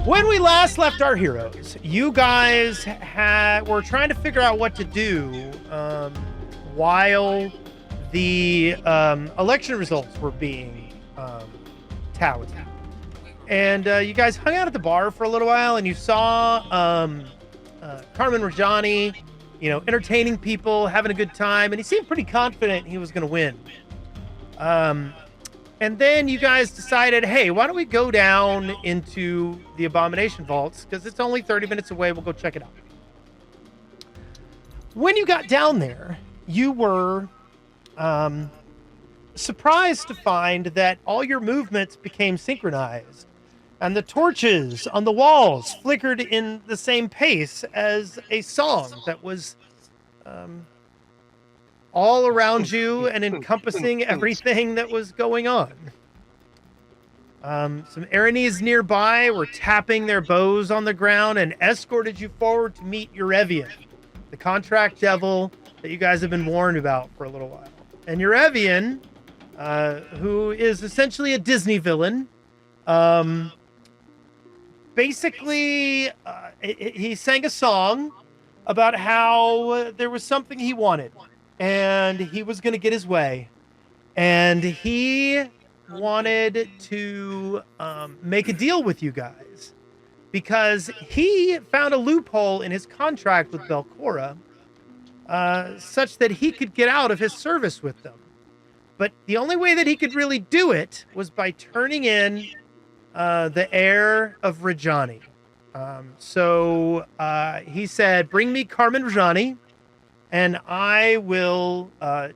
When we last left our heroes, you guys were trying to figure out what to do while the election results were being touted. And you guys hung out at the bar for a little while, and you saw Carmen Rajani, entertaining people, having a good time, and he seemed pretty confident he was going to win. And then you guys decided, hey, why don't we go down into the Abomination Vaults? Because it's only 30 minutes away. We'll go check it out. When you got down there, you were surprised to find that all your movements became synchronized. And the torches on the walls flickered in the same pace as a song that was all around you and encompassing everything that was going on. Some Aranese nearby were tapping their bows on the ground and escorted you forward to meet Urevian, the contract devil that you guys have been warned about for a little while. And Urevian, who is essentially a Disney villain, basically, he sang a song about how there was something he wanted. And he was going to get his way. And he wanted to make a deal with you guys. Because he found a loophole in his contract with Belcora such that he could get out of his service with them. But the only way that he could really do it was by turning in the heir of Rajani. So he said, bring me Carmen Rajani. And I will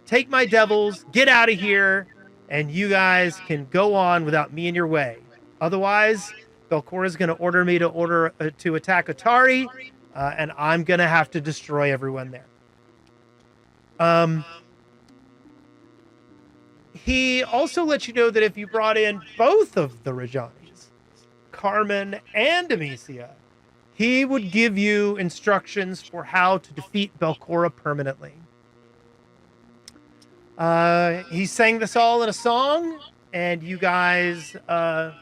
take my devils, get out of here, and you guys can go on without me in your way. Otherwise, Belcora is going to order me to attack Otari, and I'm going to have to destroy everyone there. He also let you know that if you brought in both of the Rajanis, Carmen and Amicia, he would give you instructions for how to defeat Belcora permanently. He sang this all in a song, and you guys, some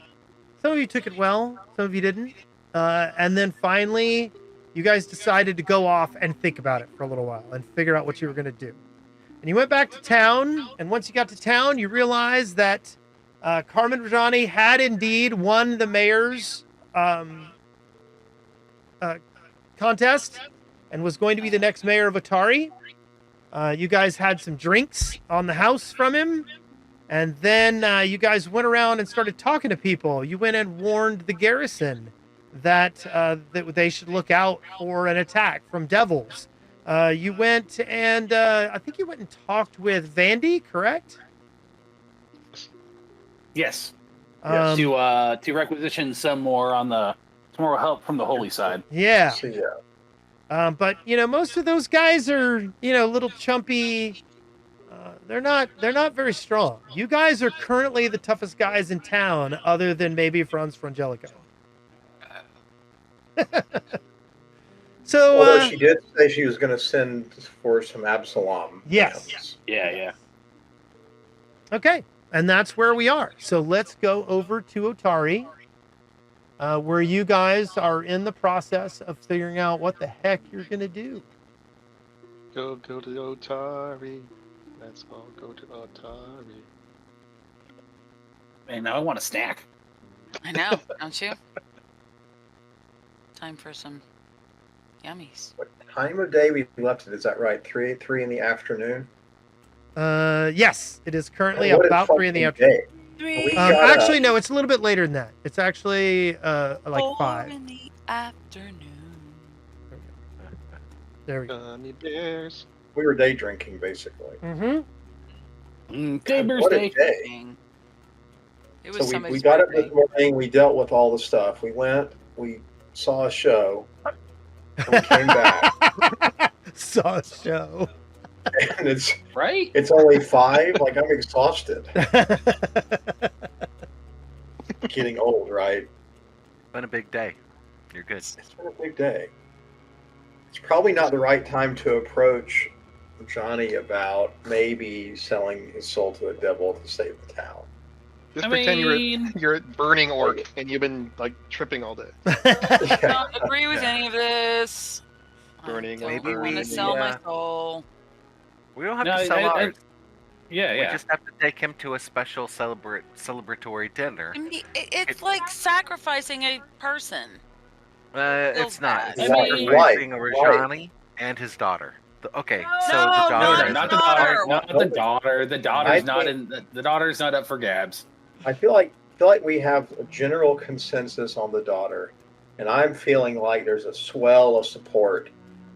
of you took it well, some of you didn't. And then finally, you guys decided to go off and think about it for a little while and figure out what you were going to do. And you went back to town, and once you got to town, you realized that Carmen Rajani had indeed won the mayor's contest and was going to be the next mayor of Otari. You guys had some drinks on the house from him, and then you guys went around and started talking to people. You went and warned the garrison that they should look out for an attack from devils. You went and I think you went and talked with Vandy, correct? Yes. To requisition some more help from the holy side. Yeah. But most of those guys are little chumpy. They're not very strong. You guys are currently the toughest guys in town, other than maybe Franz Frangelico. So although she did say she was going to send for some Absalom. Yes. Yeah. Okay, and that's where we are. So let's go over to Otari, where you guys are in the process of figuring out what the heck you're going to do. Go to Otari. Let's all go to Otari. Man, now I want a snack. I know, don't you? Time for some yummies. What time of day we left it? Is that right? 3 in the afternoon? Yes, it is currently about 3 in the afternoon. Actually, no, it's a little bit later than that. It's actually like 5. 4 in the afternoon. There we go. Gummy bears. We were day drinking, basically. Mm-hmm. Day bears What a day. day. It was So we somebody's got up birthday. this morning, we dealt with all the stuff. We went, we saw a show, and we came back. Saw a show. And it's Right? only 5. Like, I'm exhausted. Getting old, right? Been a big day. You're good. It's been a big day. It's probably not the right time to approach Johnny about maybe selling his soul to a devil to save the town. Just I pretend mean- you're a burning orc and you've been like tripping all day. I don't agree with any of this. Burning I and don't want to burning, sell my yeah. soul. We don't have No, to sell ours. Yeah, We yeah. just have to take him to a special celebratory dinner. I mean, it's like sacrificing a person. It's not. It's I mean- sacrificing Right, Rajani and his daughter. Okay, so No, the daughter. No, is not the the daughter. daughter. Not the daughter. The daughter's I not think- in. The daughter's not up for grabs. I feel like we have a general consensus on the daughter, and I'm feeling like there's a swell of support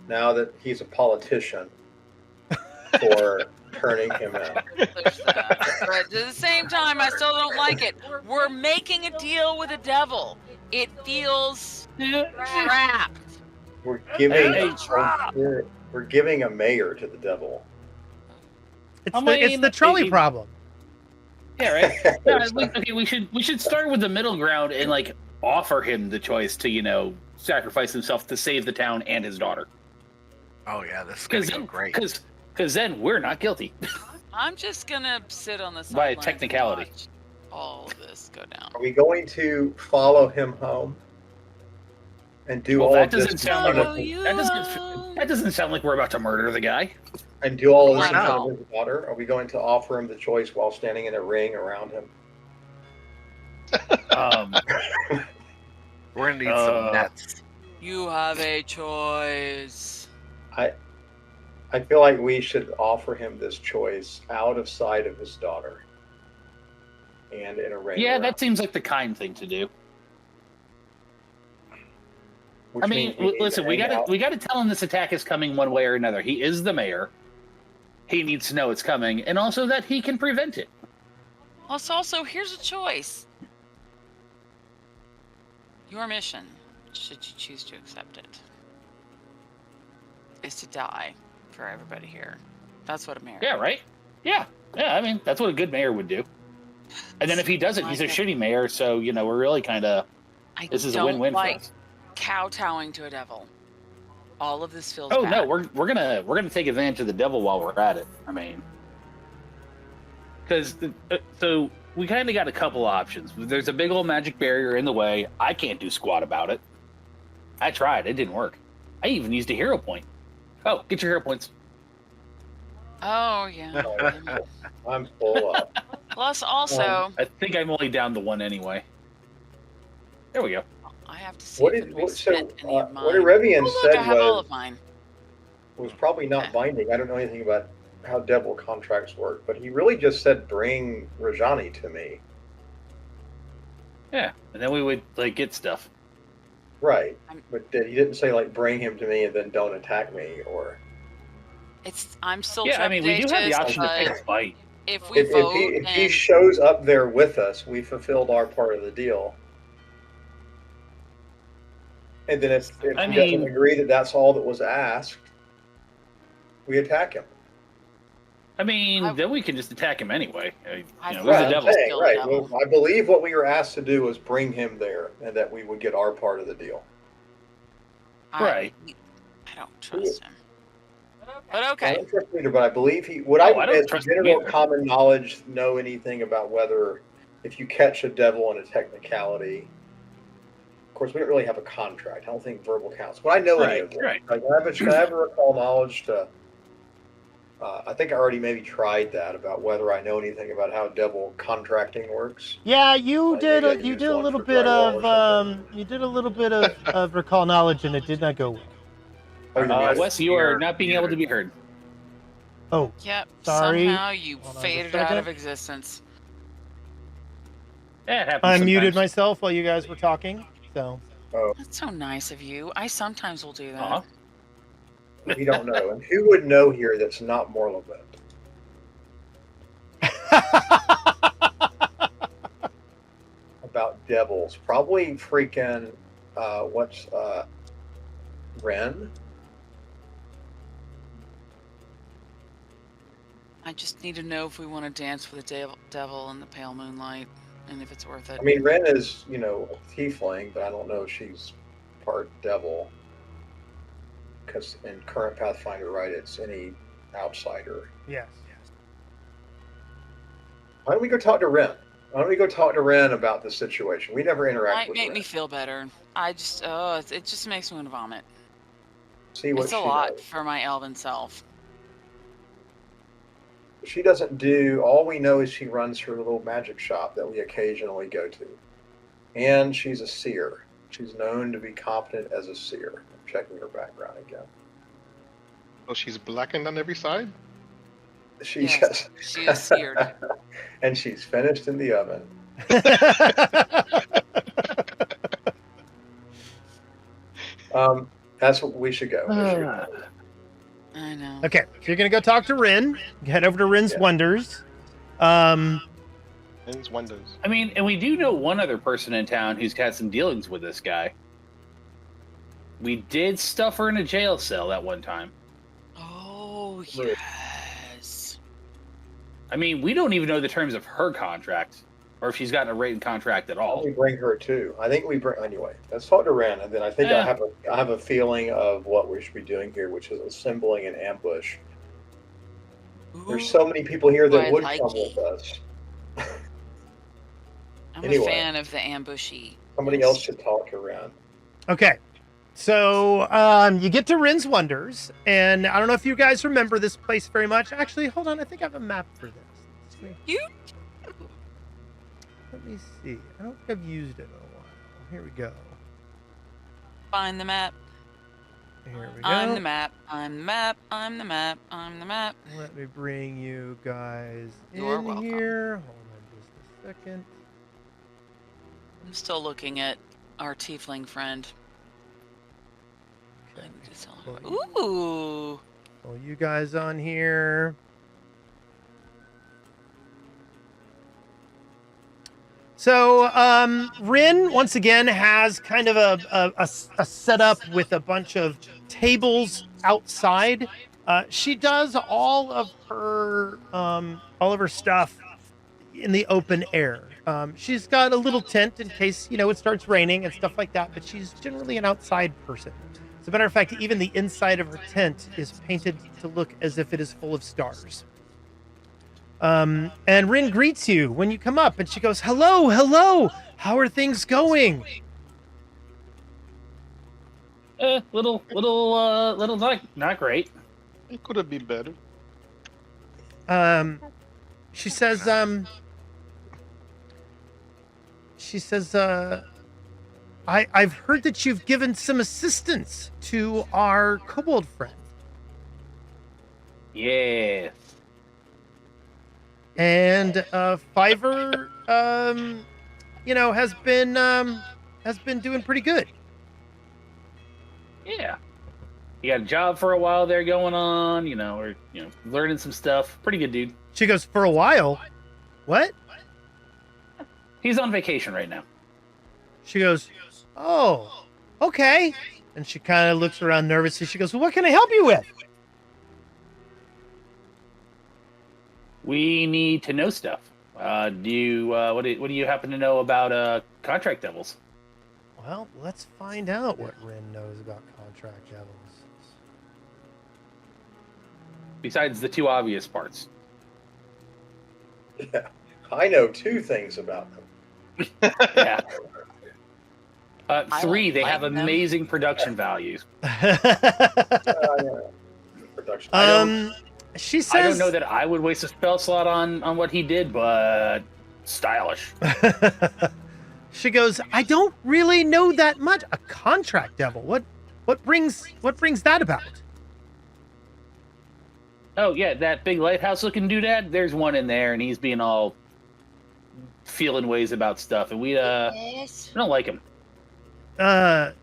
now that he's a politician for turning him in. There's that. But at the same time, I still don't like it. We're making a deal with a devil. It feels trapped. We're giving Hey, we're giving a mayor to the devil. It's I the mean, trolley it- problem. Yeah, right. Yeah, we should start with the middle ground and like offer him the choice to sacrifice himself to save the town and his daughter. Oh yeah, this is gonna go great. Because then we're not guilty. I'm just gonna sit on the By sidelines and technicality. watch all of this go down. Are we going to follow him home and do Well, all that of this doesn't sound like Follow a- you that doesn't sound like we're about to murder the guy. and do all of this Why in not? front of his daughter? Are we going to offer him the choice while standing in a ring around him? Um, We're gonna need Uh, some nets. You have a choice. I feel like we should offer him this choice out of sight of his daughter and in a ring. yeah, around, that seems like the kind thing to do. which I mean, means we need to listen, we hang out. gotta tell him this attack is coming one way or another. He is the mayor. He needs to know it's coming, and also that he can prevent it. Plus, also, here's a choice. Your mission, should you choose to accept it, is to die for everybody here. That's what a mayor. Yeah, right? Yeah. I mean, that's what a good mayor would do. And then if he doesn't, he's a shitty mayor, so, we're really kind of... I This is a don't win-win like for us. kowtowing to a devil. All of this feels Oh, bad. no, we're gonna take advantage of the devil while we're at it. I mean... Because, so, we kind of got a couple options. There's a big old magic barrier in the way. I can't do squat about it. I tried. It didn't work. I even used a hero point. Oh, get your hero points. Oh, yeah. I'm full up. Plus, also, I think I'm only down to one anyway. There we go. I have to see What if did we what, so spent any of mine. what Urevian Oh, look, said I have all was of mine. probably not Okay. binding. I don't know anything about how devil contracts work, but he really just said bring Rajani to me. Yeah, and then we would get stuff. Right. I'm- But he didn't say bring him to me and then don't attack me or I'm still Yeah, I mean we do have the trepidatious, option to but pick a fight. if we if vote he and shows up there with us, we fulfilled our part of the deal. And then if I he doesn't mean- agree that that's all that was asked, we attack him. I mean, I- then we can just attack him anyway. I There's Right, a I'm devil. saying, Kill right. the devil. Well, I believe what we were asked to do was bring him there, and that we would get our part of the deal. Right. I don't trust him. But I okay. don't trust him either, but I believe he would. Oh, I don't as trust him general either. common knowledge, know anything about whether if you catch a devil in a technicality. Of course, we don't really have a contract. I don't think verbal counts. But I know any Right, of them. right. Like, can I ever recall knowledge to? I think I already maybe tried that about whether I know anything about how devil contracting works. Yeah, you Like, did. maybe I can You use did a one little for bit drywall of. or something. You did a little bit of recall knowledge, and it did not go well. Oh, you're right. Wes, you are not being able to be heard. Oh, Yep. Sorry. Somehow you Hold on a faded out second. of existence. Yeah, it happens. I muted sometimes. myself while you guys were talking. So That's so nice of you. I sometimes will do that. Aw. We don't know, and who would know here that's not Morlevent? About devils, probably freaking. What's Ren? I just need to know if we want to dance with the devil in the pale moonlight, and if it's worth it. I mean, Ren is a tiefling, but I don't know if she's part devil. Because in current Pathfinder, right, it's any outsider. yes. Why don't we go talk to Ren? Why don't we go talk to Ren about the situation? We never interact Might with make Ren. me feel better. I just, it just makes me want to vomit. See what It's she a lot does. for my elven self. She doesn't do. All we know is she runs her little magic shop that we occasionally go to, and she's a seer. She's known to be competent as a seer. I'm checking her background again. Oh, she's blackened on every side? She Yes, just she is seared. and she's finished in the oven. That's what we should go. We should go. I know. Okay, so you're gonna go talk to Rin. Head over to Rin's Yeah. Wonders. Ends windows. I mean, and we do know one other person in town who's had some dealings with this guy. We did stuff her in a jail cell that one time. Oh, Right. yes. I mean, we don't even know the terms of her contract, or if she's gotten a written contract at all. We bring her too. I think we bring anyway. Let's talk to Ren, and then I think Yeah. I have a feeling of what we should be doing here, which is assembling an ambush. There's so many people here that I would like come it. with us. I'm Anyway. a fan of the ambushy. Somebody else should talk to Ren. Okay, so you get to Rin's Wonders, and I don't know if you guys remember this place very much. Actually, hold on, I think I have a map for this. You? Let me see. I don't think I've used it in a while. Here we go. Find the map. Here we go. I'm the map. I'm the map. I'm the map. I'm the map. Let me bring you guys You're in welcome. here. Hold on just a second. I'm still looking at our tiefling friend. I need to tell her. Ooh. Pull you guys on here. So, Rin, once again, has kind of a setup with a bunch of tables outside. She does all of her stuff in the open air. She's got a little tent in case, it starts raining and stuff like that, but she's generally an outside person. As a matter of fact, even the inside of her tent is painted to look as if it is full of stars. And Rin greets you when you come up, and she goes, hello, how are things going? Little not great. It could have been better. She says, I've heard that you've given some assistance to our kobold friend. Yeah. And Fiverr, has been doing pretty good. Yeah. You got a job for a while there going on, or learning some stuff. Pretty good dude. She goes, for a while. What? He's on vacation right now. She goes, oh, okay. And she kind of looks around nervously. She goes, well, what can I help you with? We need to know stuff. What do you happen to know about contract devils? Well, let's find out what Rin knows about contract devils. Besides the two obvious parts. Yeah, I know two things about them. Yeah. I Three, don't they like have them. amazing production values. Production. She says, I don't know that I would waste a spell slot on what he did, but stylish. She goes, I don't really know that much. A contract devil. What brings that about? Oh yeah, that big lighthouse looking doodad. There's one in there, and he's being all feeling ways about stuff, and we Yes. don't like him.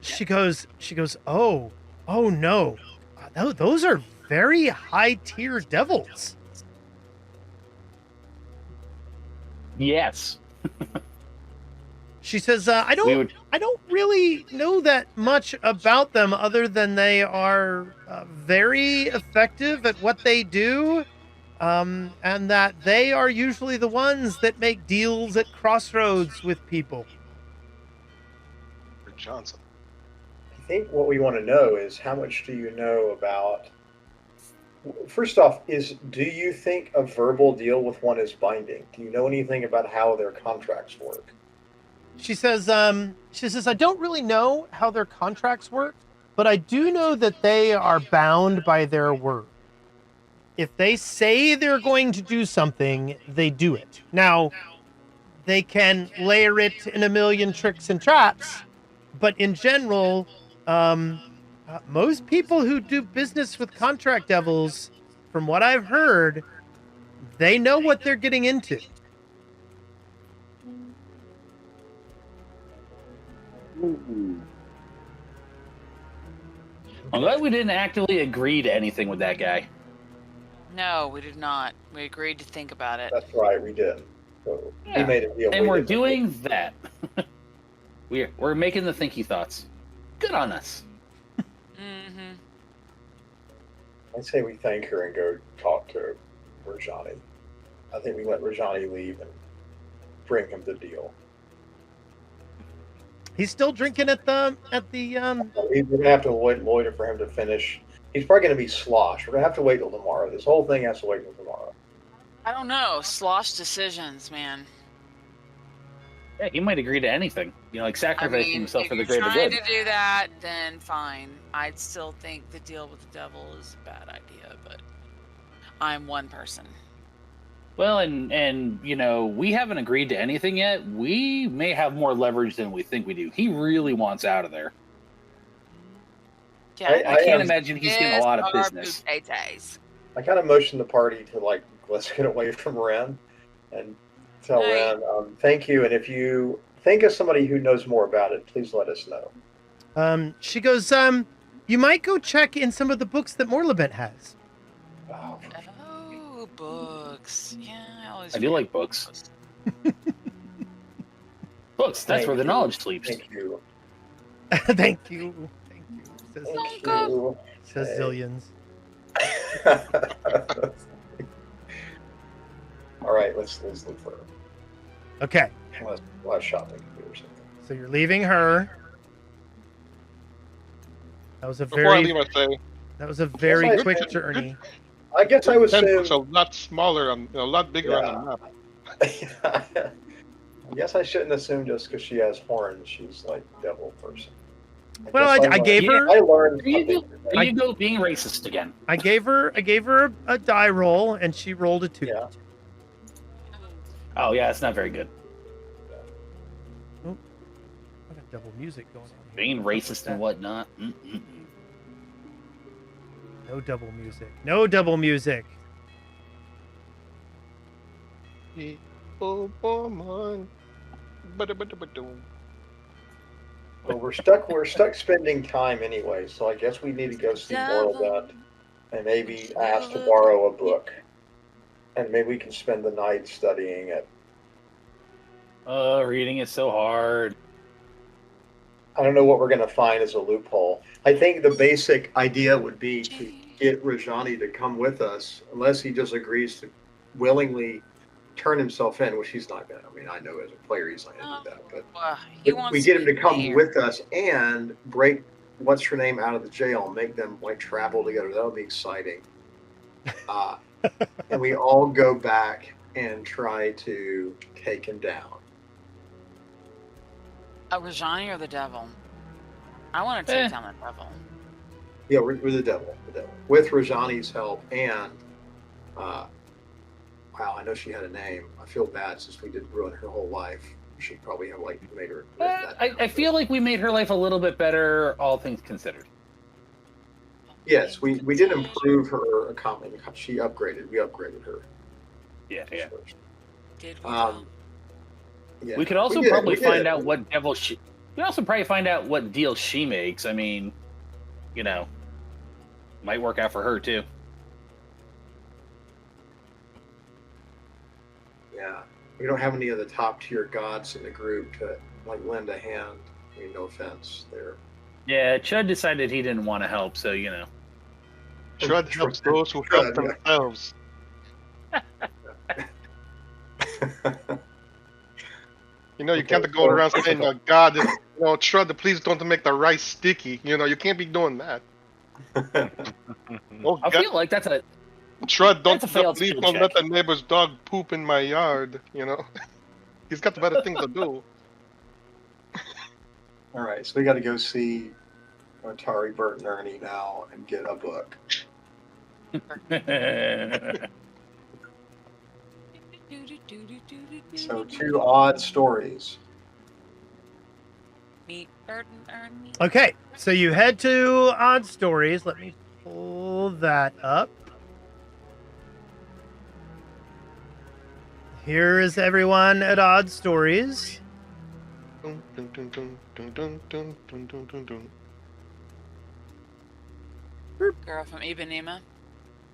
She goes, oh no. Those are very high tier devils. Yes. She says, I don't really know that much about them other than they are very effective at what they do, and that they are usually the ones that make deals at crossroads with people. For Johnson. I think what we want to know is how much do you know about First off, do you think a verbal deal with one is binding? Do you know anything about how their contracts work? She says, I don't really know how their contracts work, but I do know that they are bound by their word. If they say they're going to do something, they do it. Now, they can layer it in a million tricks and traps, but in general, most people who do business with contract devils, from what I've heard, they know what they're getting into. I'm glad we didn't actively agree to anything with that guy. No, we did not. We agreed to think about it. That's right, we did. So we Yeah. made a deal. And we we're didn't- doing that. we're making the thinky thoughts. Good on us. Mm-hmm. I say we thank her and go talk to Rajani. I think we let Rajani leave and bring him the deal. He's still drinking at the We're gonna have to loiter for him to finish. He's probably gonna be slosh. We're gonna have to wait till tomorrow. This whole thing has to wait till tomorrow. I don't know. Slosh decisions, man. Yeah, he might agree to anything. You know, like sacrificing himself if for the you're greater trying good. to do that, then fine. I'd still think the deal with the devil is a bad idea, but I'm one person. Well, and you know, we haven't agreed to anything yet. We may have more leverage than we think we do. He really wants out of there. Yeah, I can't imagine he's getting a lot of business. I kind of motioned the party to let's get away from Ren and tell Right. Ren, thank you. And if you think of somebody who knows more about it, please let us know. She goes, you might go check in some of the books that Morlabent has. Oh, Oh, books. Yeah, I do like books. Books, that's where the knowledge sleeps. thank you. Thank you. Thank you. Says, Thank go. you. says Hey. Zillions. All right, let's look for her. Okay, Last shopping or something. so you're leaving her. That was a Before I very leave, I say very Yes, I quick did. journey. I guess I would Pen assume. looks a lot smaller, a lot bigger on the map. I guess I shouldn't assume just because she has horns, she's like devil person. Well, guess I gave Yeah. her I learned There you go. something. There you go, being racist again. I gave her a die roll and she rolled a 2. Yeah. Oh yeah, it's not very good. I got double music going on here. Being What's racist that? and whatnot. Mm-mm. No double music. No double music. Oh, boy, man. Ba-da-ba-da-ba-dum. Well, we're stuck spending time anyway, so I guess we need to go see more of that and maybe ask to borrow a book. And maybe we can spend the night studying it. Oh, reading is so hard. I don't know what we're going to find as a loophole. I think the basic idea would be to get Rajani to come with us, unless he just agrees to willingly turn himself in, which he's not going to. I mean, I know as a player he's not going to do that, but He if wants we get him to be come there. with us and break what's her name out of the jail and make them like travel together. That would be exciting. And we all go back and try to take him down. Rajani or the devil? I want to take Eh. down the devil. Yeah, we're the devil, with Rajani's help. And wow, I know she had a name. I feel bad since we did ruin her whole life. She probably have like made her. I feel like we made her life a little bit better, all things considered. Yes, we did improve her accomplishment. She upgraded. We upgraded her. Yeah. Did we? Yeah. We could also did, probably we did. find out what devil she. We could also probably find out what deal she makes. I mean, you know, might work out for her too. Yeah, we don't have any of the top tier gods in the group to like lend a hand. I mean, no offense there. Yeah, Chud decided he didn't want to help, so you know. Trud helps those who help Trud, yeah. themselves. You know, you can't go around saying, God, Trud, please don't make the rice sticky. You know, you can't be doing that. Oh, I feel like that's a Trud, that's a failed please skill don't let check. the neighbor's dog poop in my yard. You know, he's got better things to do. All right, so we got to go see Otari, Bert, and Ernie now and get a book. So 2 odd stories. Meet Burton Ernie. Okay, so you head to Odd Stories. Let me pull that up. Here is everyone at Odd Stories. Dun, dun, dun, dun, dun, dun, dun, dun, dun, dun, dun. Girl from Ipanema.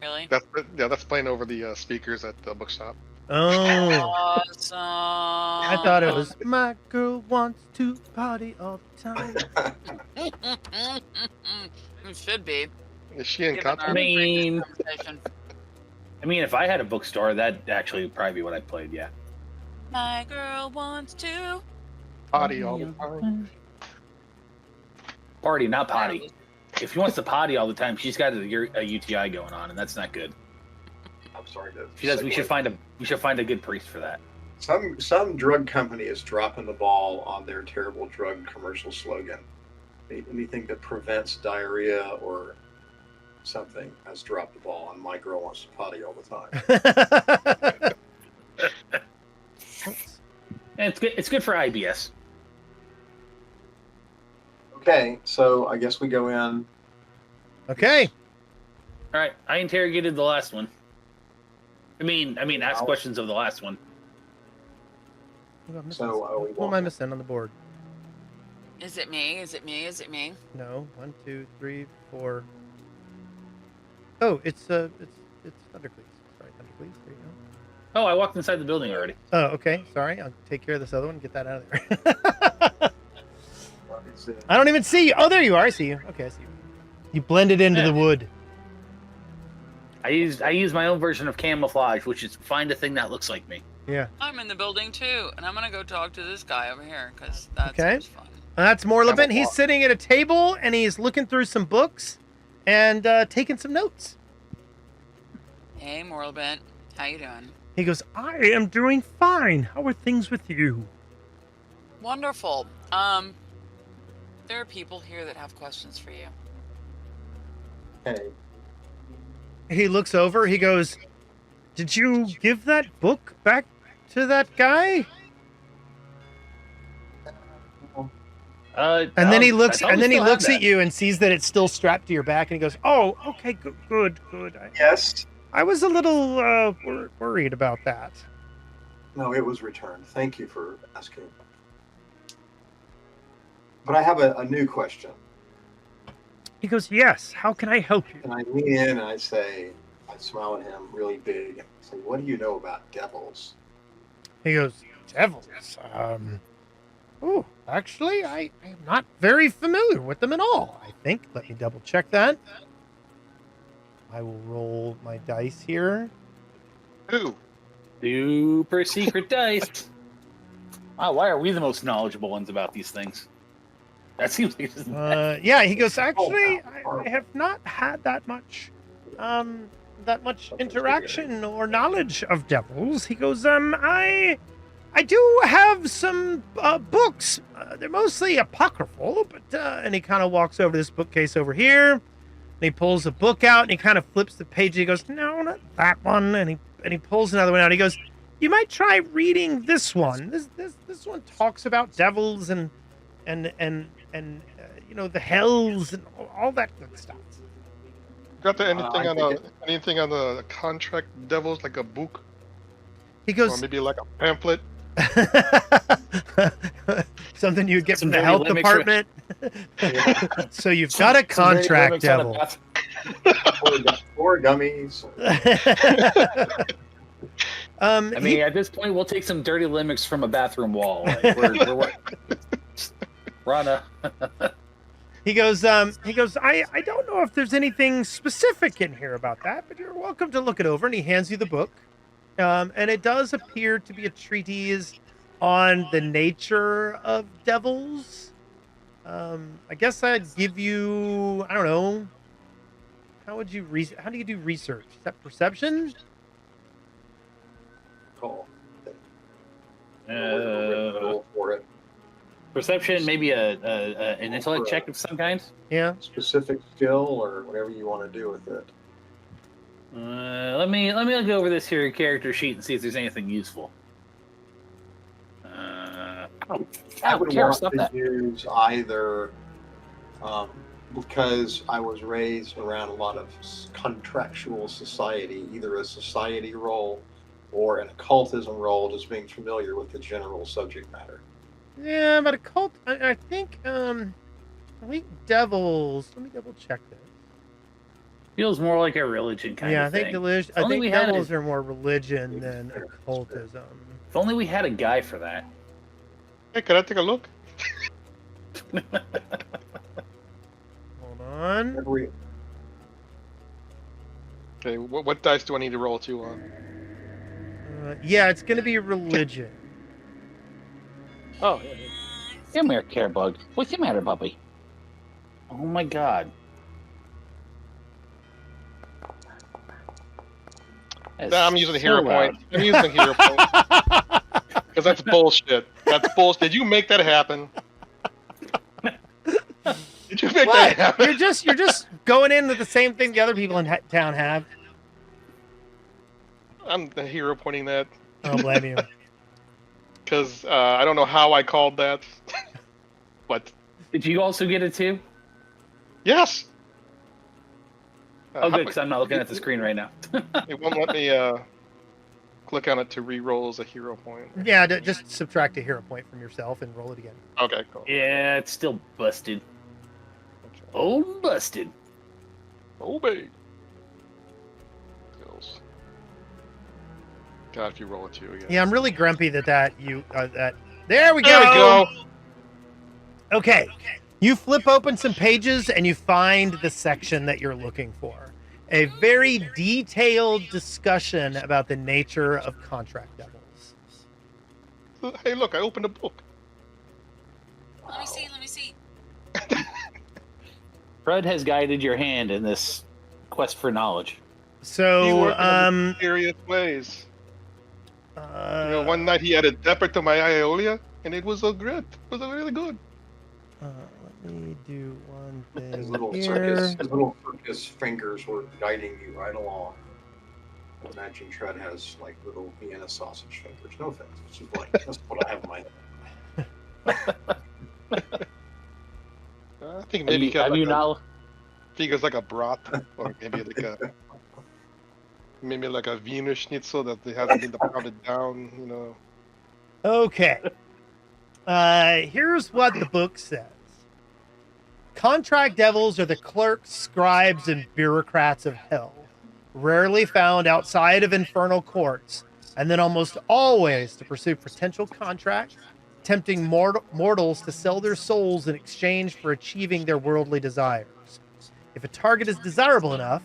Really? That's playing over the speakers at the bookshop. Oh, Awesome. I thought it was my girl wants to party all the time. It should be. Is she in Given our contact? mean- previous conversation. I mean, if I had a bookstore, that actually would probably be what I played. Yeah. My girl wants to. Potty all the time. Party, not potty. If she wants to potty all the time, she's got a UTI going on, and that's not good. I'm sorry to. She does. We segue. should find a good priest for that. Some drug company is dropping the ball on their terrible drug commercial slogan. Anything that prevents diarrhea or something has dropped the ball, and my girl wants to potty all the time. And it's good. It's good for IBS. Okay, so I guess we go in. Okay, All right. I interrogated the last one. I mean, ask Wow. questions of the last one. So we what am I missing on the board? Is it me? Is it me? Is it me? No, 1, 2, 3, 4. Oh, it's Thundercleese. Sorry, Thundercleese. There you go. Oh, I walked inside the building already. Oh, okay. Sorry, I'll take care of this other one and get that out of there. What is it? I don't even see you. Oh, there you are. I see you. Okay, I see you. You blended into the wood. I used my own version of camouflage, which is find a thing that looks like me. Yeah. I'm in the building too, and I'm gonna go talk to this guy over here because that's Okay. fun. That's Morlevin. He's Camouflage. sitting at a table and he's looking through some books and taking some notes. Hey, Morlbent, how you doing? He goes, I am doing fine. How are things with you? Wonderful. There are people here that have questions for you. Okay. He looks over. He goes, did you give that book back to that guy? And And then he looks at you and sees that it's still strapped to your back and he goes, oh, okay, good. Yes. I was a little worried about that. No, it was returned. Thank you for asking. But I have a new question. He goes, yes, how can I help you? And I lean in and I smile at him really big and say, what do you know about devils? He goes, devils? Oh, actually, I am not very familiar with them at all, I think. Let me double check that. I will roll my dice here. Ooh. Super secret dice. Wow, why are we the most knowledgeable ones about these things? That seems like Yeah, he goes, actually, I have not had that much interaction or knowledge of devils. He goes, I do have some books. They're mostly apocryphal, but and he kind of walks over to this bookcase over here. And he pulls a book out and he kind of flips the page. And he goes, no, not that one. And he pulls another one out. He goes, you might try reading this one. This one talks about devils and you know, the hells and all that good stuff. Got the I anything on the contract devils, like a book, He or goes, maybe like a pamphlet? something you would get Some from the dirty health limits department. So you've got a contract devil. Or gummies. I mean, at this point, we'll take some dirty limits from a bathroom wall. Like, we're on a. he goes, I don't know if there's anything specific in here about that, but you're welcome to look it over. And he hands you the book. And it does appear to be a treatise on the nature of devils. I guess I'd give you, I don't know, how would you how do you do research? Is that perception? Call. Roll for it. Perception, maybe an intellect check of some kind. Yeah. Specific skill or whatever you want to do with it. Let me look over this here character sheet and see if there's anything useful. I would Kara, want stop to that. use either because I was raised around a lot of contractual society, either a society role or an occultism role, just being familiar with the general subject matter. Yeah, but occult. I think devils. Let me double check this. Feels more like a religion kind Yeah, of I thing. think I only think we had devils are more religion than occultism. If only we had a guy for that. Hey, can I take a look? Hold on. Every Okay, what dice do I need to roll 2 on? Yeah, it's going to be religion. Oh, Come here, Carebug. What's the matter, puppy? Oh my god. I'm using a hero point. I'm using a hero point. Because that's bullshit. That's bullshit. You make that happen. Did you make that happen? You're just going in with the same thing the other people in town have. I'm the hero pointing that. I don't blame you. Because I don't know how I called that. But Did you also get it too? yes. Oh, good, because I'm not looking at the screen right now. It won't let me click on it to re-roll as a hero point. Yeah, just subtract a hero point from yourself and roll it again. Okay, cool. Yeah, it's still busted. Okay. Oh, busted. Obey. Skills. God, if you roll a 2 again. Yeah, I'm really grumpy that there we go. There we go. Okay. You flip open some pages and you find the section that you're looking for. A very detailed discussion about the nature of contract devils. Hey, look, I opened a book. Let me see. Let me see. Fred has guided your hand in this quest for knowledge. He So, worked in mysterious ways. One night he had a depper to my Iolia, and it was so great. It was really good. let me do one his thing little here. circus fingers were guiding you right along. I imagine Tread has like little Vienna sausage fingers. No offense. It's just like that's what I have in my head. I think maybe Have you not? figures like a broth, or maybe like a Wiener Schnitzel that they haven't been pounded down. You know. Okay. Here's what the book says. Contract devils are the clerks, scribes, and bureaucrats of hell, rarely found outside of infernal courts, and then almost always to pursue potential contracts, tempting mortals to sell their souls in exchange for achieving their worldly desires. If a target is desirable enough,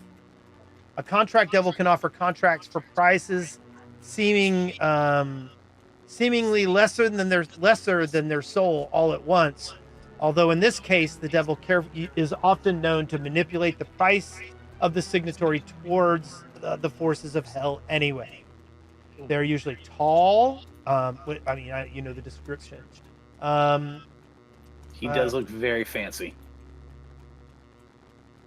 a contract devil can offer contracts for prices seemingly lesser than their soul all at once. Although in this case, the devil is often known to manipulate the price of the signatory towards the forces of hell anyway. They're usually tall. You know the description. He does look very fancy.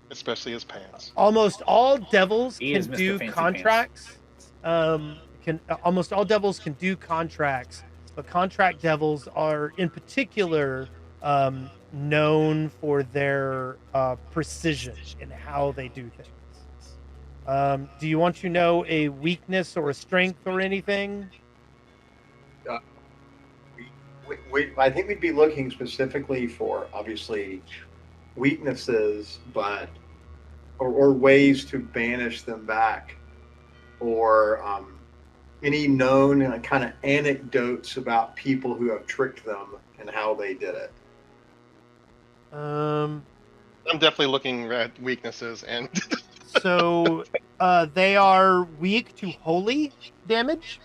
Especially his pants. Almost all devils He can is Mr. do Fancy contracts. Almost all devils can do contracts, but contract devils are in particular known for their precision in how they do things. Do you want to know a weakness or a strength or anything? I think we'd be looking specifically for obviously weaknesses, but or ways to banish them back, or any known kind of anecdotes about people who have tricked them and how they did it. I'm definitely looking at weaknesses, and So they are weak to holy damage.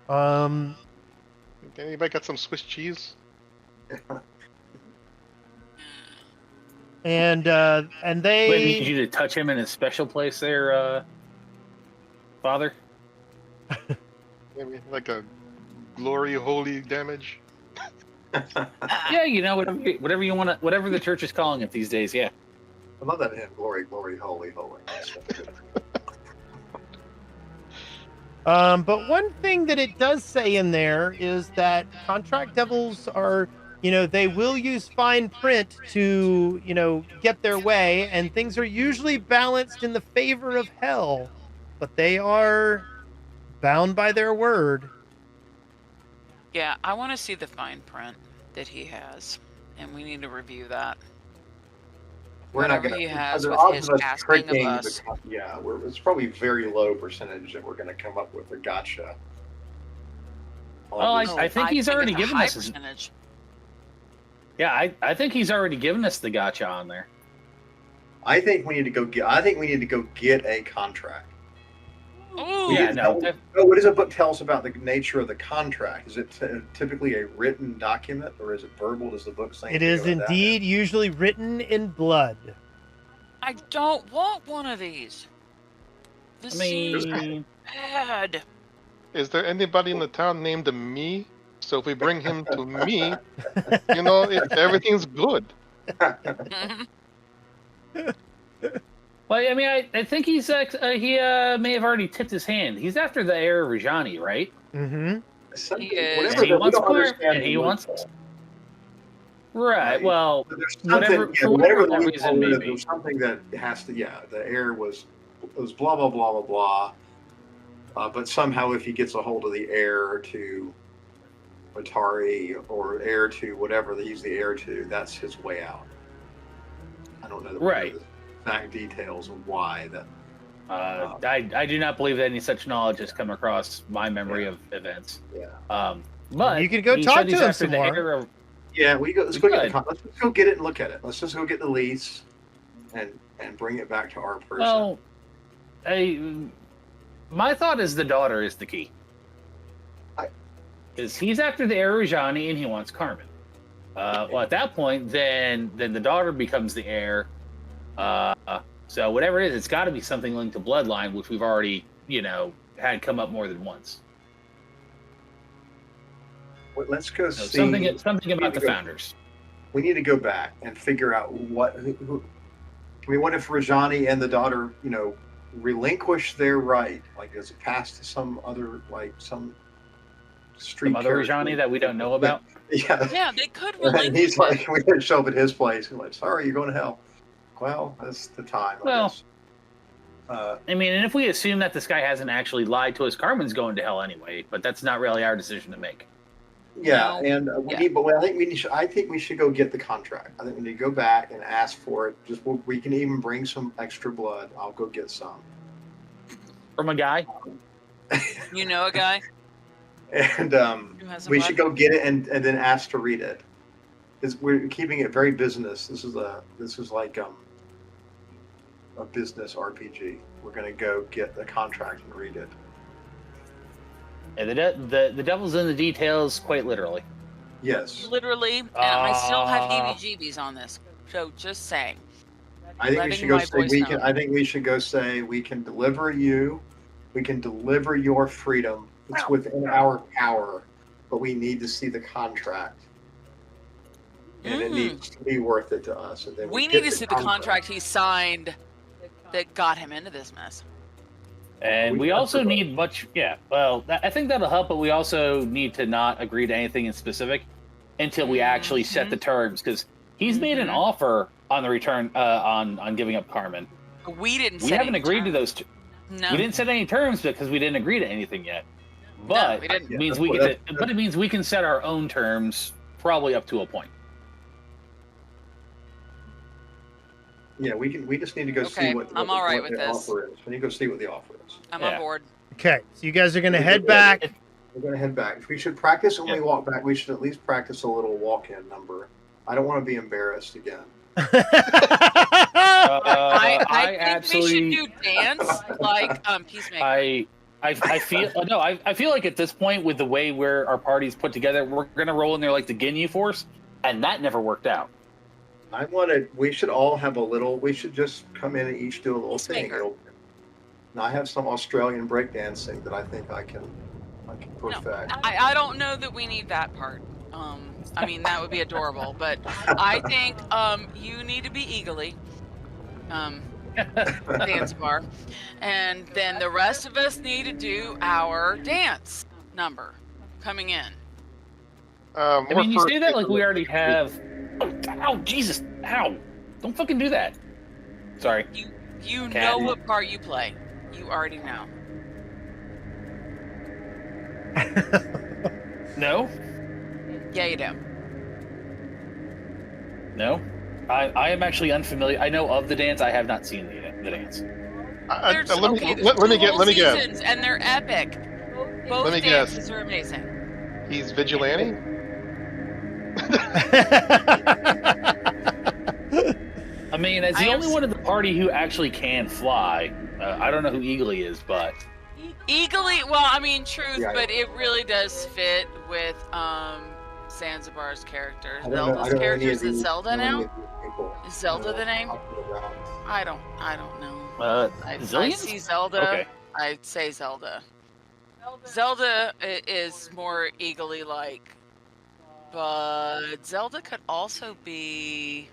anybody got some Swiss cheese? and Wait, I need they you to touch him in his special place there, Father? Maybe like a glory holy damage. Yeah, you know, whatever you want to, whatever the church is calling it these days. Yeah. I love that hymn. Glory, glory, holy, holy. But one thing that it does say in there is that contract devils are, they will use fine print to, get their way, and things are usually balanced in the favor of hell, but they are bound by their word. Yeah, I want to see the fine print that he has, and we need to review that. We're not Whatever going he to. has The with odds his of us asking of tricking us. it's probably very low percentage that we're going to come up with a gotcha. Well, I think he's already it's a given high us his- percentage. Yeah, I think he's already given us the gotcha on there. I think we need to go get a contract. Ooh, Yeah, no. What does a book tell us about the nature of the contract? Is it typically a written document, or is it verbal? Does the book say? It anything is about that? indeed usually written in blood. I don't want one of these. This seems mean, bad. Is there anybody in the town named Me? So if we bring him to me, everything's good. well, I mean, I think he may have already tipped his hand. He's after the heir of Rajani, right? Mm-hmm. Something- Yes. whatever And he the- we wants don't Clark, understand and the he wants. loophole. Right. Right. Well, But there's whatever something, whatever the that reason loophole may is, be. there's something that has to. Yeah, the heir was blah blah blah blah blah. But somehow, if he gets a hold of the heir to Otari or heir to whatever he's the heir to, that's his way out. I don't know the Right. exact details of why that. I do not believe that any such knowledge has come across my memory of events. Yeah. But You can go he talk said to he's him after some the more. heir of- Yeah, let's We go get could. let's just go get it and look at it. Let's just go get the lease and bring it back to our person. Well, my thought is the daughter is the key. Is he's after the heir of Rajani and he wants Carmen. Well, at that point, then the daughter becomes the heir. So whatever it is, it's got to be something linked to bloodline, which we've already, had come up more than once. Let's go So see something about the founders. We need to go back and figure out what. What if Rajani and the daughter, relinquish their right? Like, does it pass to some other, some street Some other character? Rajani that we don't know about. Yeah. Yeah, they could And relinquish he's it. like, we didn't show up at his place. We're like, sorry, you're going to hell. Well, that's the time. Well, I I mean, and if we assume that this guy hasn't actually lied to us, Carmen's going to hell anyway. But that's not really our decision to make. yeah, No. and Yeah. I think we should go get the contract. I think we need to go back and ask for it. We can even bring some extra blood. I'll go get some. From a guy. You know a guy And who has a we blood? should go get it and then ask to read it. We're keeping it very business. This is like a business RPG. We're gonna go get the contract and read it. And the devil's in the details, quite literally. Yes, Literally, and I still have Ah. heebie-jeebies on this. So just saying. I think we Letting should go my say voice we know. can. I think we should go say we can deliver you. We can deliver your freedom. It's within our power, but we need to see the contract, and it Mm. needs to be worth it to us. And then We get need to see the contract he signed that got him into this mess. And we also need much, well, I think that'll help, but we also need to not agree to anything in specific until we actually set the terms, because he's made an offer on the return, on giving up Carmen. We didn't. We set haven't any agreed to terms. those. No. We didn't set any terms because we didn't agree to anything yet. But we didn't. it means Yeah, we that's- get to, but it means we can set our own terms, probably up to a point. Yeah, we can. We just need to go Okay, see what. I'm what all right what with the this. offer is. We need to go see what the offer is. I'm Yeah. on board. Okay, so you guys are gonna head back. We're going to head back. If we should practice when we Yeah. walk back, we should at least practice a little walk-in number. I don't want to be embarrassed again. I think we should do dance like Peacemaker. I feel no. I feel like at this point, with the way where our party's put together, we're gonna roll in there like the Ginyu Force, and that never worked out. We should all have a little. We should just come in and each do a little thing. Finger. And I have some Australian breakdancing that I think I can perfect. I don't know that we need that part. I mean, that would be adorable, but I think you need to be eagerly. Dance bar, and then the rest of us need to do our dance number coming in. I mean, you say that like we already have. Oh, ow, Jesus! Ow! Don't fucking do that. Sorry. You know what part you play. You already know. No. Yeah, you do. No. I am actually unfamiliar. I know of the dance. I have not seen the dance. There's let me two guess. seasons, and they're epic. Both Let me dances guess. are amazing. He's vigilante. I mean, as the only one in the party who actually can fly, I don't know who Eagly is, but Eagerly, well, I mean, truth, Yeah, but it really does fit with Zanzibar's character. I don't know Zelda's character, any is of it these- Zelda I don't know now? any of these people. Is Zelda the name? I'll put it around. I don't know. I Zillions? see Zelda. Okay. I'd say Zelda. Zelda is more eagerly like, but Zelda could also be.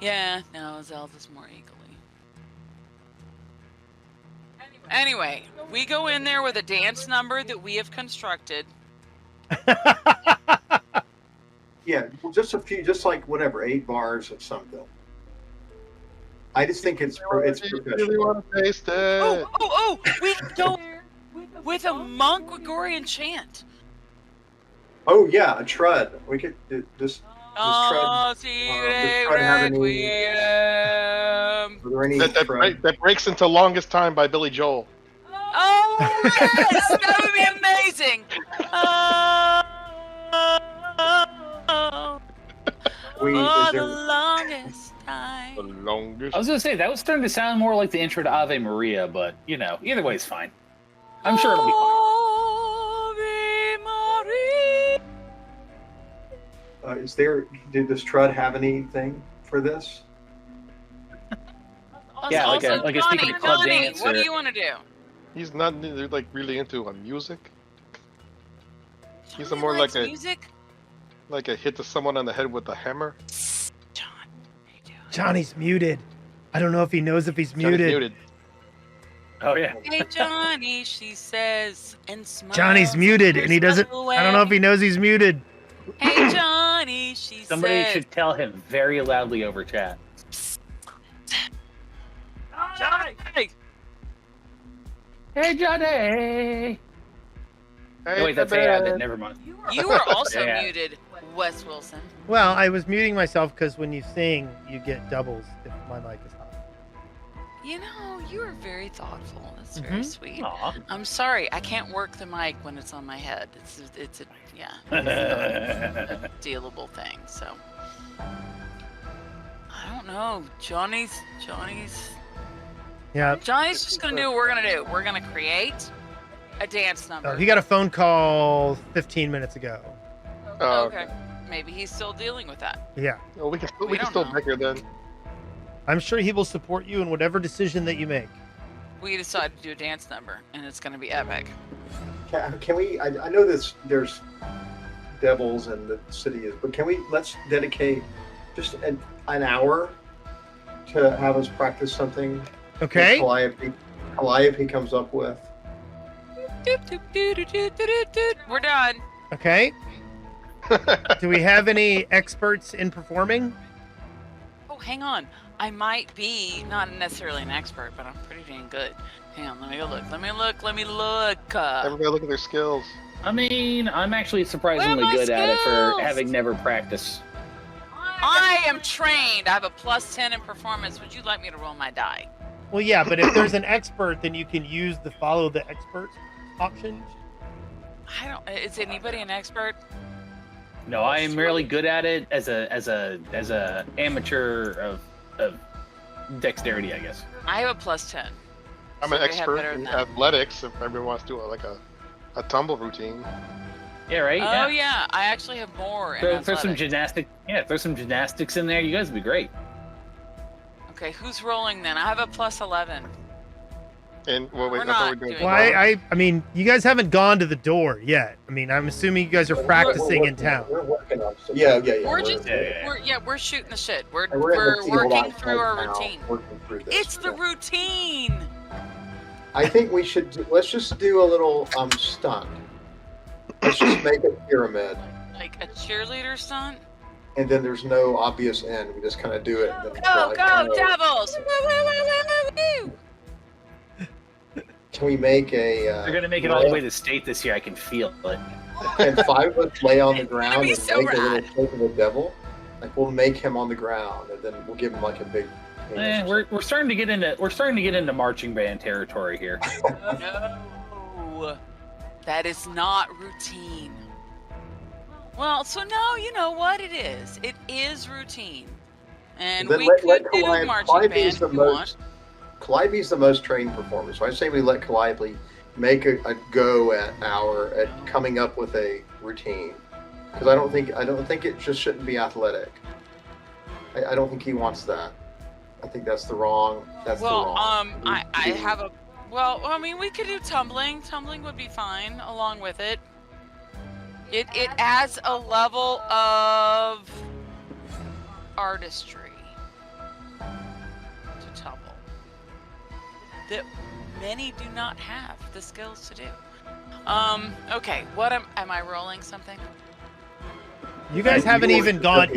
Yeah, no, Zelda's more eagerly. Anyway, we go in there with a dance number that we have constructed. Yeah, well, just a few, just like whatever, 8 bars of something. I just think it's You really professional. want to taste it? Oh! We go with a monk Gregorian chant. Oh yeah, a trud. We could just Oh, trud have any- Are there any trud? That breaks into Longest Time by Billy Joel. Oh yes, that would be amazing. Is For the there- longest The time. longest. I was gonna say that was starting to sound more like the intro to Ave Maria, but you know, either way is fine. I'm sure it'll be fine. Ave Maria. Did this trud have anything for this? Yeah, like a- Also, like a Johnny, speaking of club Johnny, dance what do or- you want to do? He's not like really into music. He's Johnny more likes like a- music. Like a hit to someone on the head with a hammer. John, what are you doing? Johnny's muted. I don't know if he knows if he's Johnny's muted. Oh yeah. Hey Johnny, she says, and smiles. Johnny's muted, in and he doesn't. her I don't know if he knows he's muted. Hey Johnny, she Somebody says. should tell him very loudly over chat. Johnny. Hey Johnny. Hey, Oh, wait, that's baby. Abbott. Never mind. You are also Yeah. muted, Wes Wilson. Well, I was muting myself because when you sing, you get doubles if my mic is hot. You know, you are very thoughtful. That's very Mhm. sweet. Aw. I'm sorry, I can't work the mic when it's on my head. It's a it's a dealable thing. So I don't know. Johnny's Yeah. just gonna do what we're gonna do. We're gonna create a dance number. Oh, he got a phone call 15 minutes ago. Oh, okay. Maybe he's still dealing with that. Yeah. Well, we can We don't still know. bicker then. I'm sure he will support you in whatever decision that you make. We decided to do a dance number, and it's gonna be epic. Can we? I know there's devils in the city, but let's dedicate just an hour to have us practice something. Okay. Calliope comes up with. Doop, doop, doo, doo, doo, doo, doo, doo. We're done. Okay. Do we have any experts in performing? Oh, hang on. I might be not necessarily an expert, but I'm pretty dang good. Hang on, let me go look. Let me look. Everybody look at their skills. I mean, I'm actually surprisingly Where are my good at it for skills? having never practiced. I am trained. I have a +10 in performance. Would you like me to roll my die? Well, yeah, but if there's an expert, then you can use the follow the expert option. I don't. Is anybody an expert? No, I am merely good at it as a amateur of dexterity, I guess. I have a +10. I'm So an they have expert better than in that. athletics. If everyone wants to do a tumble routine. Yeah, right. Oh yeah, I actually have more. Throw in some athletics. gymnastic. Yeah, throw some gymnastics in there. You guys would be great. Okay, who's rolling then? I have a plus 11. And well, wait, We're I thought we not were doing doing Well, I mean, you guys haven't gone to the door yet. I mean, I'm assuming you guys are practicing in town. We're working on. So yeah. We're shooting the shit. We're in the field working outside through our town, routine. working through this. It's the routine. I think we should. Let's just do a little stunt. Let's just make a pyramid, Like a cheerleader stunt. and then there's no obvious end. We just kind of do it. And then Go, try- go, Devils! Woo, woo, woo, woo, woo, woo. Can we make a? They're gonna make it all the way to state this year. I can feel it. Can 5 of us lay on the ground be and so make a little rad. shape of a devil? Like we'll make him on the ground, and then we'll give him like a big. We're starting to get into marching band territory here. No, that is not routine. Well, so no, you know what it is. It is routine, and Then we let could do Calliope- marching band Calliope's if the you want. most. Calliope's the most trained performer, so I say we let Calliope make a go at coming up with a routine, because I don't think it just shouldn't be athletic. I don't think he wants that. I think that's the wrong. I have a. Well, I mean, we could do tumbling. Tumbling would be fine along with it. It adds a level of artistry to tumble that many do not have the skills to do. Okay, what am I rolling something? You guys haven't even gone.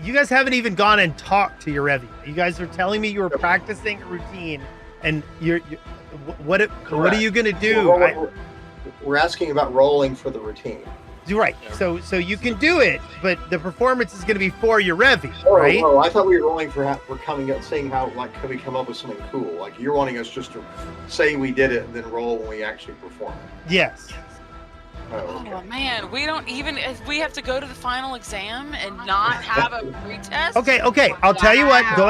You guys haven't even gone and talked to Urevian. You guys are telling me you were practicing a routine, and what are you gonna do? We're asking about rolling for the routine. You're right. So you can do it, but the performance is going to be for Urevian, Oh, right? oh, I thought we were rolling for coming up, saying how could we come up with something cool? Like you're wanting us just to say we did it and then roll when we actually perform it. Yes. Oh, okay. Oh man, we don't even. If we have to go to the final exam and not have a pretest. Okay. I'll tell you what. Go Wow.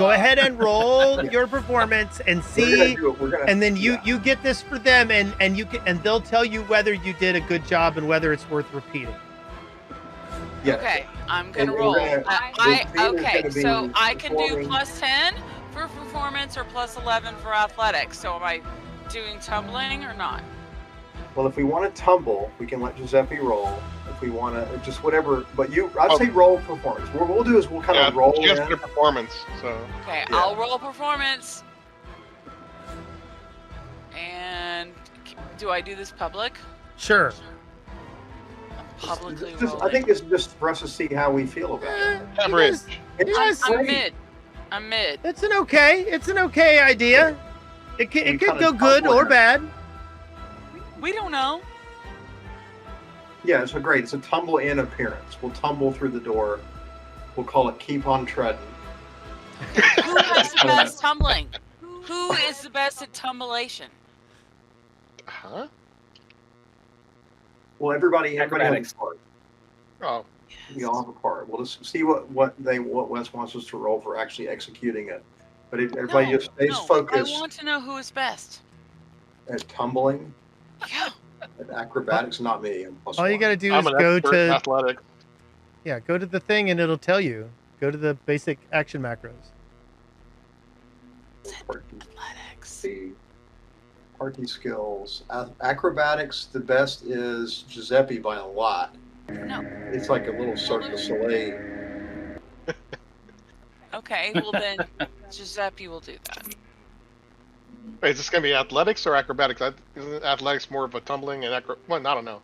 ahead and roll your performance and see. And then you get this for them, and they'll tell you whether you did a good job and whether it's worth repeating. Yeah. Okay, I'm gonna And roll. we're gonna- Okay, gonna be so I can do performing- plus 10 for performance or plus 11 for athletics. So am I doing tumbling or not? Well, if we want to tumble, we can let Giuseppe roll. If we want to, just whatever. But I'd say roll performance. What we'll do is we'll kind of roll She has in. better performance, so Okay, Yeah. I'll roll performance. And do I do this public? Sure. I'm publicly I rolling. think it's just for us to see how we feel about it. average. It's I'm great. mid. I'm mid. It's an okay idea. It We could kinda go good tumble or in. bad. We don't know. Yeah, it's great. It's a tumble in appearance. We'll tumble through the door. We'll call it keep on treading. Who has the best tumbling? Who is the best at tumblation? Huh? Well, everybody has Acrobatics. a part. Oh, We all have a part. We'll just see what Wes wants us to roll for actually executing it. But everybody just stays focused I want to know who is best. at tumbling, Yeah. at acrobatics. Not me. I'm plus All you one. got to do I'm is an go expert in to athletics. go to the thing and it'll tell you. Go to the basic action macros. Athletics. The party skills. Acrobatics, the best is Giuseppe by a lot. No. It's like a little Cirque du Soleil. Okay, well then Giuseppe will do that. Wait, is this gonna be athletics or acrobatics? Isn't athletics more of a tumbling and well, I don't know.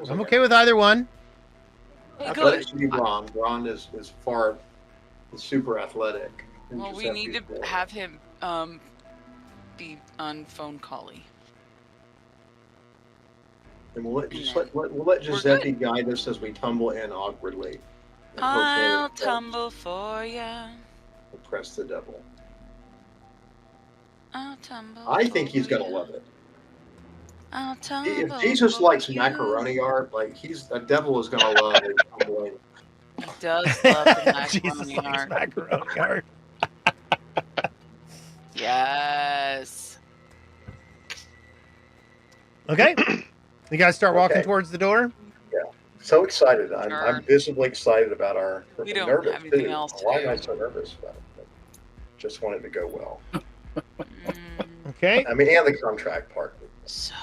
I'm okay with either one. Hey, good. Athletics should be Ron. Ron is far super athletic. And Well, we Giuseppe's need to more- have him be on phone collie. And we'll let Giuseppe guide us as we tumble in awkwardly. And I'll hopefully tumble for ya. we'll press the devil. I'll tumble. I think for he's gonna ya. love it. I'll tumble. If Jesus for likes you. macaroni art, like a devil is gonna love it. Tumbling. He does love the Jesus macaroni likes art. macaroni art. Yes. Okay. You guys start walking Okay. towards the door? So excited. I'm Sure. visibly excited about our. We don't nervous have anything too. else to Why do. am I so nervous about it? Just want it to go well. Okay. I mean, and the contract part. So,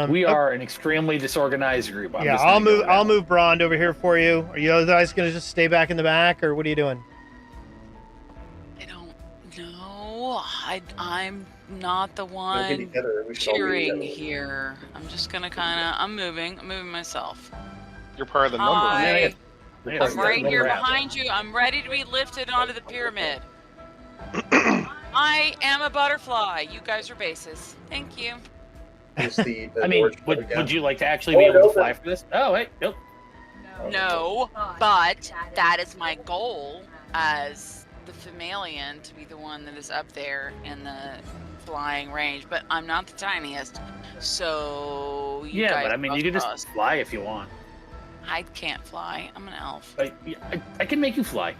We are an extremely disorganized group. I'm Yeah, just gonna go I'll around. move Brond over here for you. Are you guys gonna just stay back in the back, or what are you doing? I don't know. I'm not the We'll get one together and we should all be cheering together. here. I'm just gonna I'm moving myself. You're part of the number. Hi. Yeah, I'm right here grab. behind you. I'm ready to be lifted onto the pyramid. I am a butterfly. You guys are bases. Thank you. Is the I mean, door shut would again? you like to actually be able to fly for this? Oh, wait, nope. No, but that is my goal as the Femalian to be the one that is up there in the flying range. But I'm not the tiniest, so you Yeah, guys but I mean, you must can just trust. fly if you want. I can't fly. I'm an elf. I can make you fly.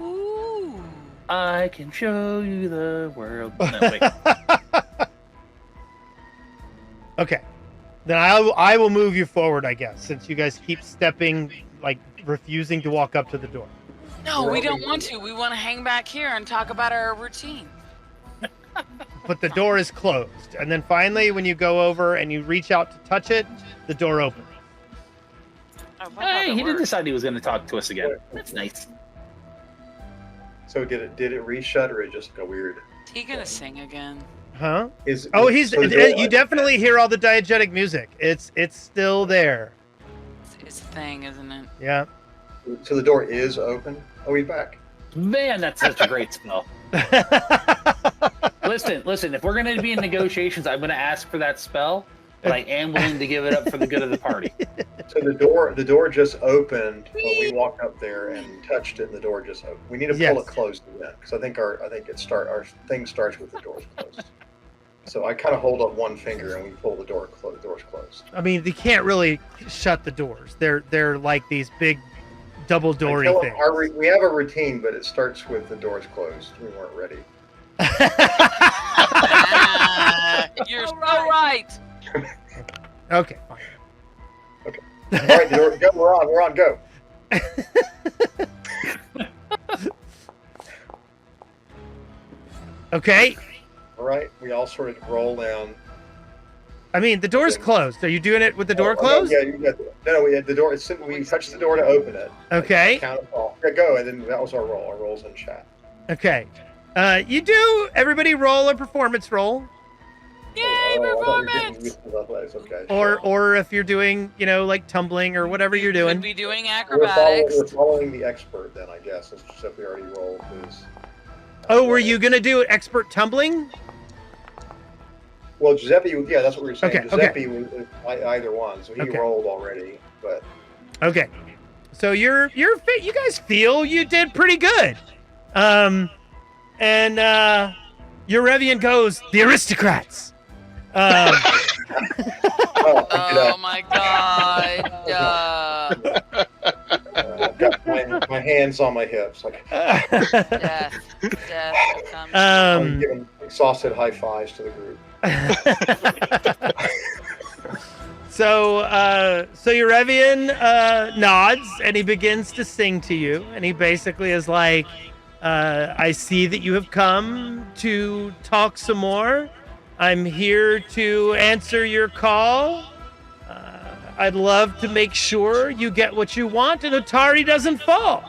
Ooh. I can show you the world. No, wait. Okay. Then I will move you forward, I guess, since you guys keep stepping, like refusing to walk up to the door. No, We're we don't open. want to. We want to hang back here and talk about our routine. But the door is closed. And then finally, when you go over and you reach out to touch it, the door opens. I love how Hey, that he didn't works. decide he was going to talk to us again. That's nice. So did it reshut or it just go weird? Is he gonna sing again? Huh? Is Oh, he's so the door- you definitely hear all the diegetic music. It's still there. It's a thing, isn't it? Yeah. So the door is open. Oh, he's back. Man, that's such a great spell. Listen, if we're going to be in negotiations, I'm going to ask for that spell, but I am willing to give it up for the good of the party. So the door just opened when we walked up there and touched it, and the door just opened. We need to pull Yes. it closed again because I think our thing starts with the doors closed. So I kind of hold up one finger and we pull the door closed. Doors closed. I mean, they can't really shut the doors. They're like these big double doory Until things. we have a routine, but it starts with the doors closed. We weren't ready. Ah, you're so right. Okay, fine. All right, the door, go. We're on. Go. Okay. All right, we all sort of roll down. I mean, the door's closed. Are you doing it with the door Oh, closed? Yeah, you got no. We had the door. We touched the door to open it. Okay. Count it all. Yeah, go, and then that was our roll. Our rolls in chat. Okay. You do. Everybody roll a performance roll, Yay, I thought we were getting performance! used to athletics. Okay. or if you're doing, like tumbling or whatever you're Could doing. be doing We're acrobatics. following the expert then, I guess. Except we already rolled his. Oh, were you gonna do expert tumbling? Well, Giuseppe. Yeah, that's what we were saying. Okay, Giuseppe was either one, so he Okay. rolled already. But Okay. So you guys feel you did pretty good. And Urevian goes, the aristocrats. Oh my god. got my hands on my hips, like Death. Death comes. I'm giving exhausted high fives to the group. So Urevian nods and he begins to sing to you, and he basically is like, I see that you have come to talk some more. I'm here to answer your call. I'd love to make sure you get what you want and Otari doesn't fall.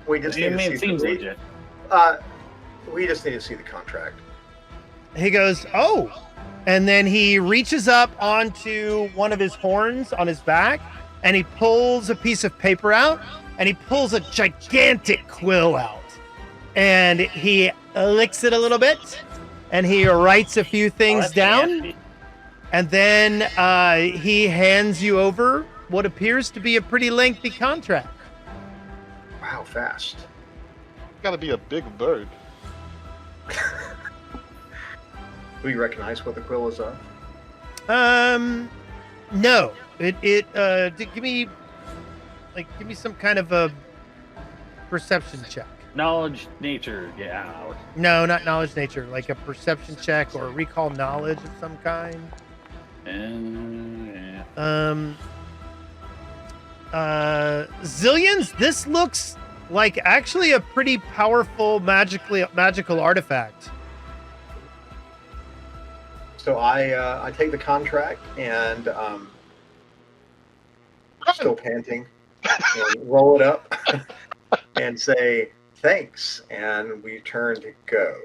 We just You need mean to it see seems the, legit. we just need to see the contract. He goes, oh. And then he reaches up onto one of his horns on his back, and he pulls a piece of paper out, and he pulls a gigantic quill out. And he licks it a little bit, and he writes a few things that's down. nasty. And then he hands you over what appears to be a pretty lengthy contract. Wow, fast. Gotta be a big bird. Do we recognize what the quill is of? No. Give me some kind of a perception check. Knowledge, nature, yeah. No, not knowledge nature, like a perception check or recall knowledge of some kind. Yeah. Zillions, this looks like actually a pretty powerful magical artifact. So I take the contract and still panting, and roll it up and say thanks, and we turn to go.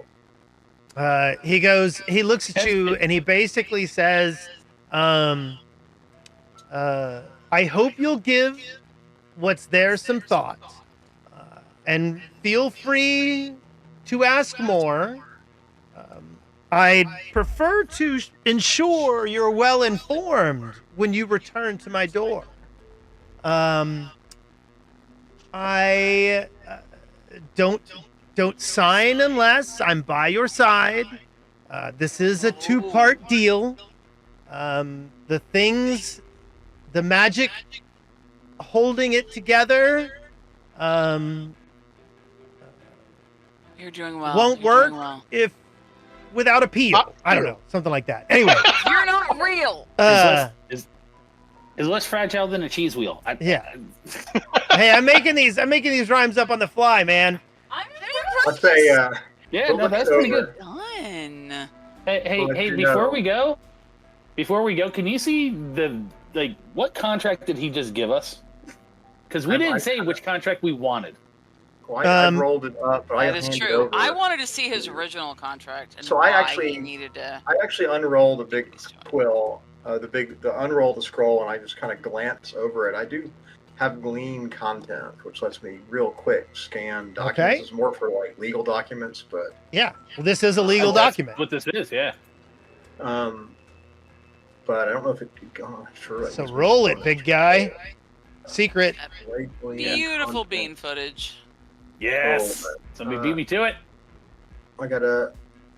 He looks at you and he basically says, I hope you'll give what's there some thought, and feel free to ask more. I'd prefer to ensure you're well informed when you return to my door. I don't sign unless I'm by your side. This is a two-part deal. The magic holding it together, You're doing well. won't You're work doing well. if without appeal. I don't know, something like that. Anyway, You're not real. Is less fragile than a cheese wheel. Yeah. Hey, I'm making these rhymes up on the fly, man. I'm Let's say, Yeah, no, that's pretty good. done. Hey, before we go, can you see what contract did he just give us? Because we didn't say which contract we wanted. well, I rolled it up, but I That is handed true. over. I wanted to see his original contract, and So why I actually- he needed to. I actually unrolled a big quill, unroll the scroll, and I just kind of glance over it. I do have glean content, which lets me real quick scan documents. Okay. It's more for like legal documents, but Yeah. Well, this is a legal document. What this is, yeah. but I don't know if it could go. Sure. So roll it, big guy. Secret. Beautiful bean footage. Yes. Somebody beat me to it. I got a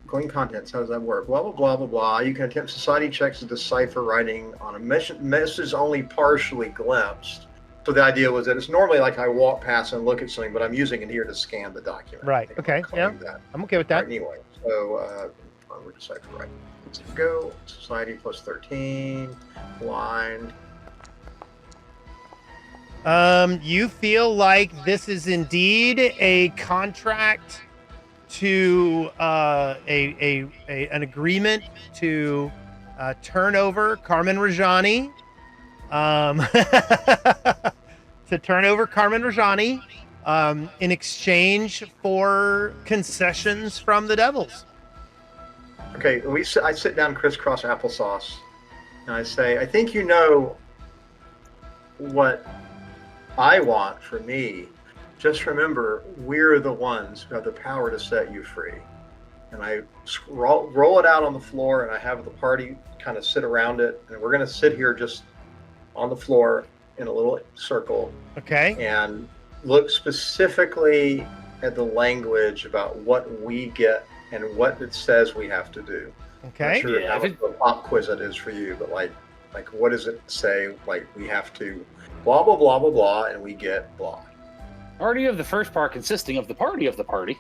glean contents. How does that work? Blah blah blah blah blah. You can attempt society checks to decipher writing on a message only partially glimpsed. So the idea was that it's normally like I walk past and look at something, but I'm using it here to scan the document. Right. Okay. Yeah. That. I'm okay with that. Right, anyway, so we're decipher right. Let's go. Society plus 13. Blind. You feel like this is indeed a contract to an agreement to turn over Carmen Rajani. To turn over Carmen Rajani in exchange for concessions from the Devils. Okay, I sit down crisscross applesauce, and I say, I think you know what I want for me. Just remember, we're the ones who have the power to set you free. And I roll it out on the floor, and I have the party kind of sit around it, and we're going to sit here just on the floor in a little circle. Okay. And look specifically at the language about what we get and what it says we have to do. Okay. I'm sure Yeah, how much of a pop quiz it is for you, but like what does it say? Like we have to blah blah blah blah blah, and we get blah. Party of the first part consisting of the party of the party.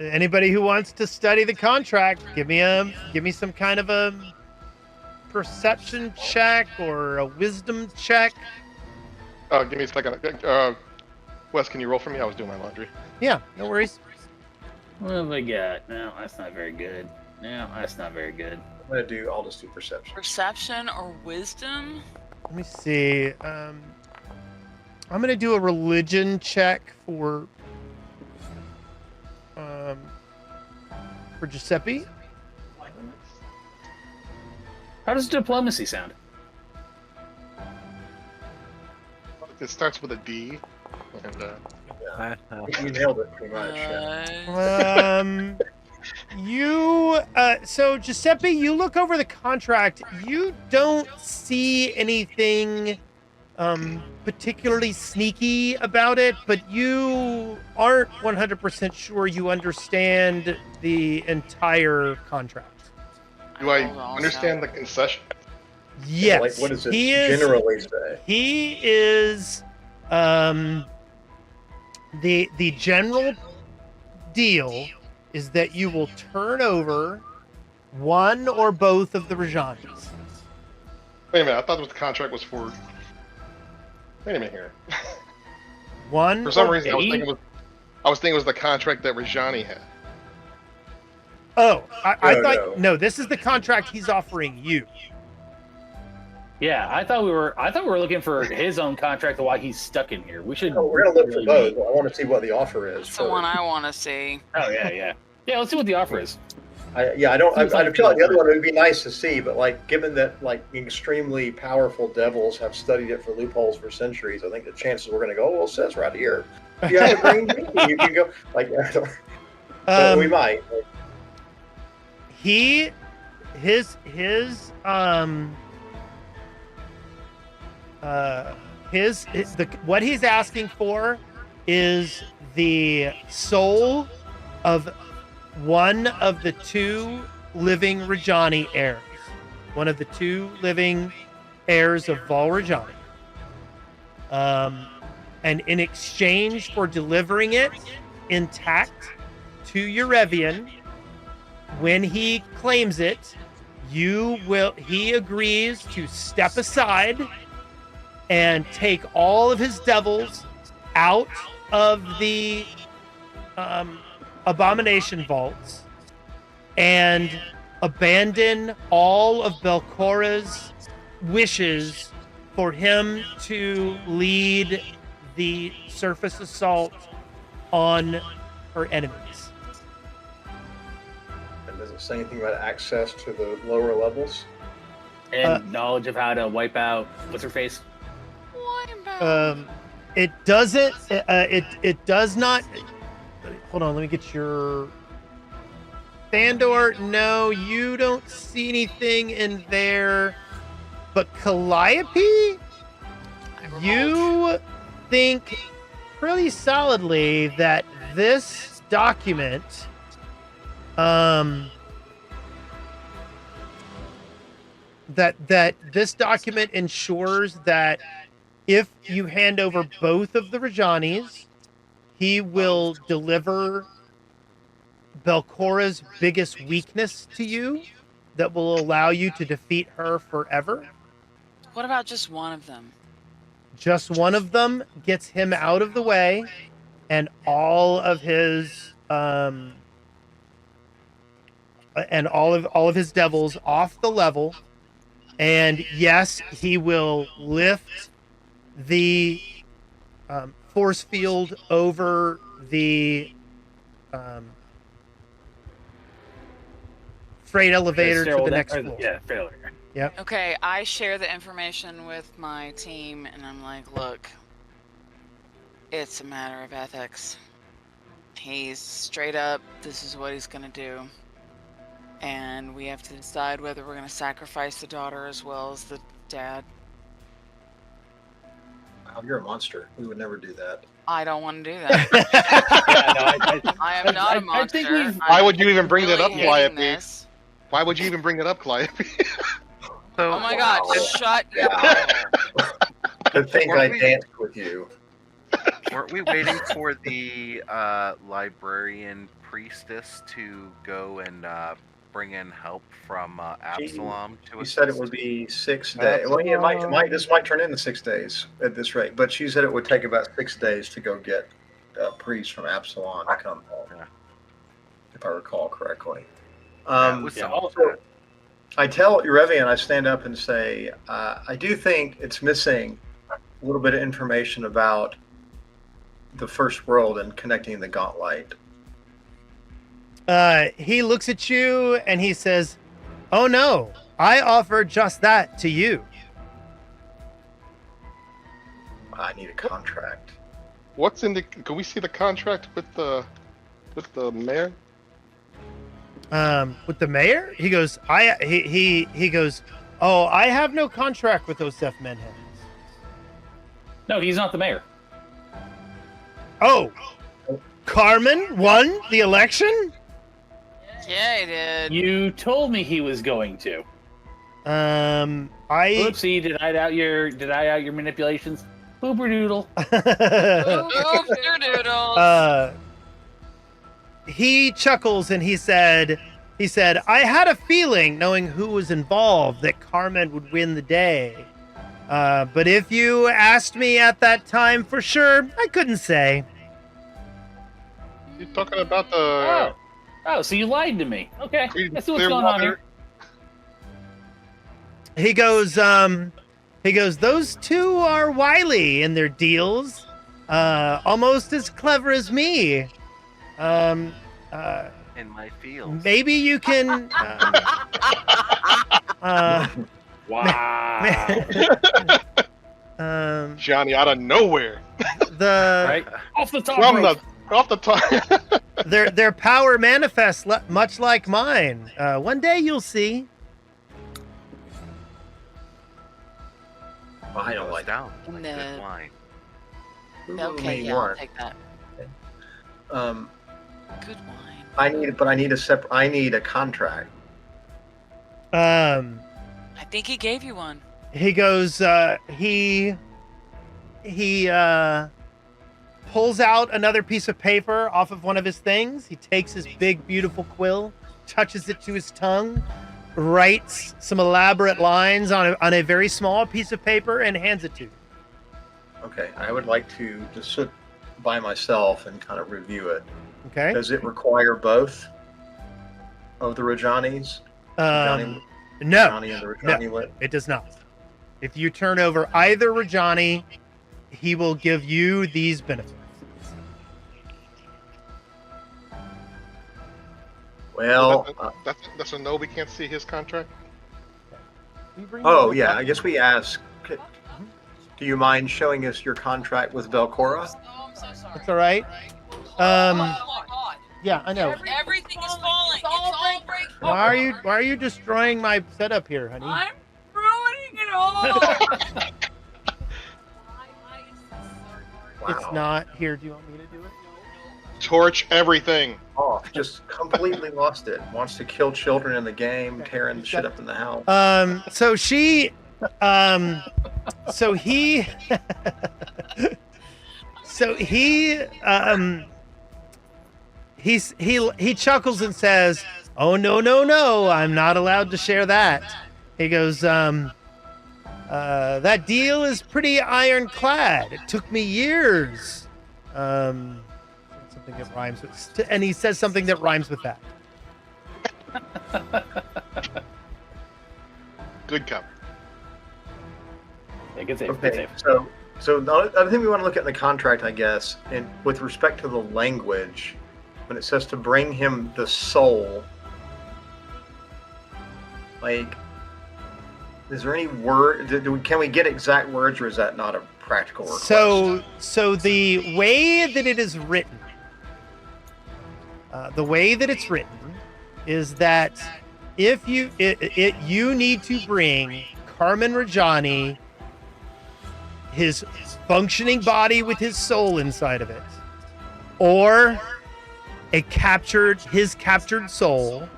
Anybody who wants to study the contract, give me some kind of a perception check or a wisdom check. Give me a second. Wes, can you roll for me? I was doing my laundry. Yeah, no worries. What have I got? No, that's not very good. No, that's not very good. I'll just do perception. Perception or wisdom? Let me see. I'm gonna do a religion check for Giuseppe. How does diplomacy sound? It starts with a D. And You nailed it pretty much. Yeah. So Giuseppe, you look over the contract. You don't see anything particularly sneaky about it, but you aren't 100% sure you understand the entire contract. do I roll also. understand the concession? Yes. Like, what does it he is, generally say? He is the general deal is that you will turn over one or both of the Rajanis. Wait a minute, I thought the contract was for. Wait a minute here. One. For some or- reason, I was thinking it was the contract that Rajani had. Oh, I No, thought no. This is the contract he's offering you. Yeah, I thought we were looking for his own contract of why he's stuck in here. We should. No, we're gonna look for really both. I want to see what the offer is. That's the one I want to see. Oh yeah. Let's see what the offer is. I feel like the other one would be nice to see, but like, given that like extremely powerful devils have studied it for loopholes for centuries, I think the chances we're gonna go, well, it says right here, you have a green bean, you can go. Like, but we might. What he's asking for is the soul of one of the two living Rajani heirs. One of the two living heirs of Vol Rajani. And in exchange for delivering it intact to Urevian, when he claims it, he agrees to step aside and take all of his devils out of the Abomination Vaults and abandon all of Belcora's wishes for him to lead the surface assault on her enemies. And does it say anything about access to the lower levels? And knowledge of how to wipe out what's her face? It doesn't. It does not. Hold on. Let me get your. Thandor, no, you don't see anything in there. But Calliope, you think pretty solidly that this document, that this document ensures that if you hand over both of the Rajanis, he will deliver Belcora's biggest weakness to you that will allow you to defeat her forever. What about just one of them? Just one of them gets him out of the way and all of his devils off the level. And yes, he will lift the force field over the freight elevator to the next floor. Yeah, failure. Yep. Okay, I share the information with my team, and I'm like, look, it's a matter of ethics. He's straight up, this is what he's going to do. And we have to decide whether we're going to sacrifice the daughter as well as the dad. Wow, you're a monster. We would never do that. I don't want to do that. I am not a monster. Why would you even bring that up, hating Calliope? this. Why would you even bring it up, Calliope? So, Oh my god, shut your To think Weren't I we- danced with you. weren't we waiting for the librarian priestess to go and bring in help from Absalom to She assist? said it would be 6 days. Well, yeah, this might turn into 6 days at this rate. But she said it would take about 6 days to go get a priest from Absalom to come home, Yeah. if I recall correctly. Yeah, it was Yeah, something like also, that. I tell Urevian, I stand up and say, I do think it's missing a little bit of information about the first world and connecting the Gauntlight. He looks at you and he says, "Oh no, I offer just that to you." I need a contract. What's in the? Can we see the contract with the mayor? With the mayor, he goes, he goes, "Oh, I have no contract with those deaf men heads." No, he's not the mayor. Oh, Carmen won the election? Yeah, he did. You told me he was going to. Oopsie, did I out your manipulations? Boober doodle. Doodles. He chuckles and he said, I had a feeling, knowing who was involved, that Carmen would win the day. But if you asked me at that time for sure, I couldn't say. You talking about the Oh, so you lied to me. Okay, let's see what's clear going on water? here. He goes, those two are wily in their deals, almost as clever as me. In my fields. Maybe you can. Wow. Johnny out of nowhere. The Right? Off the top From rope. off the top. their power manifests much like mine. One day you'll see. Well, I don't like down. Like No. good wine. Okay, yeah, I'll take that. Um, Good wine. I need a contract. I think he gave you one. He goes, he pulls out another piece of paper off of one of his things. He takes his big, beautiful quill, touches it to his tongue, writes some elaborate lines on a very small piece of paper, and hands it to you. Okay, I would like to just sit by myself and kind of review it. Okay. Does it require both of the Rajanis? No, Rajani and the Rajani lit? it does not. If you turn over either Rajani, he will give you these benefits. Well, That's a no. We can't see his contract. oh yeah, I guess we ask. Do you mind showing us your contract with Velcora? Oh, I'm so sorry. That's all right. Oh my god. Yeah, I know. Everything is falling. It's all breaking. Why are you destroying my setup here, honey? I'm ruining it all. It's not here. Do you want me to do it? Torch everything. Oh, just completely lost it. Wants to kill children in the game, tearing shit up in the house. So he he chuckles and says, "Oh no, I'm not allowed to share that." He goes, that deal is pretty ironclad. It took me years. Something that rhymes with, and he says something that rhymes with that. Good cover. Yeah, good save. Good Okay, save. so the other thing we want to look at in the contract, I guess, and with respect to the language, when it says to bring him the soul, like, is there any word? Can we get exact words, or is that not a practical request? So the way that it is written, is that if you you need to bring Carmen Rajani, his functioning body with his soul inside of it, or his captured soul,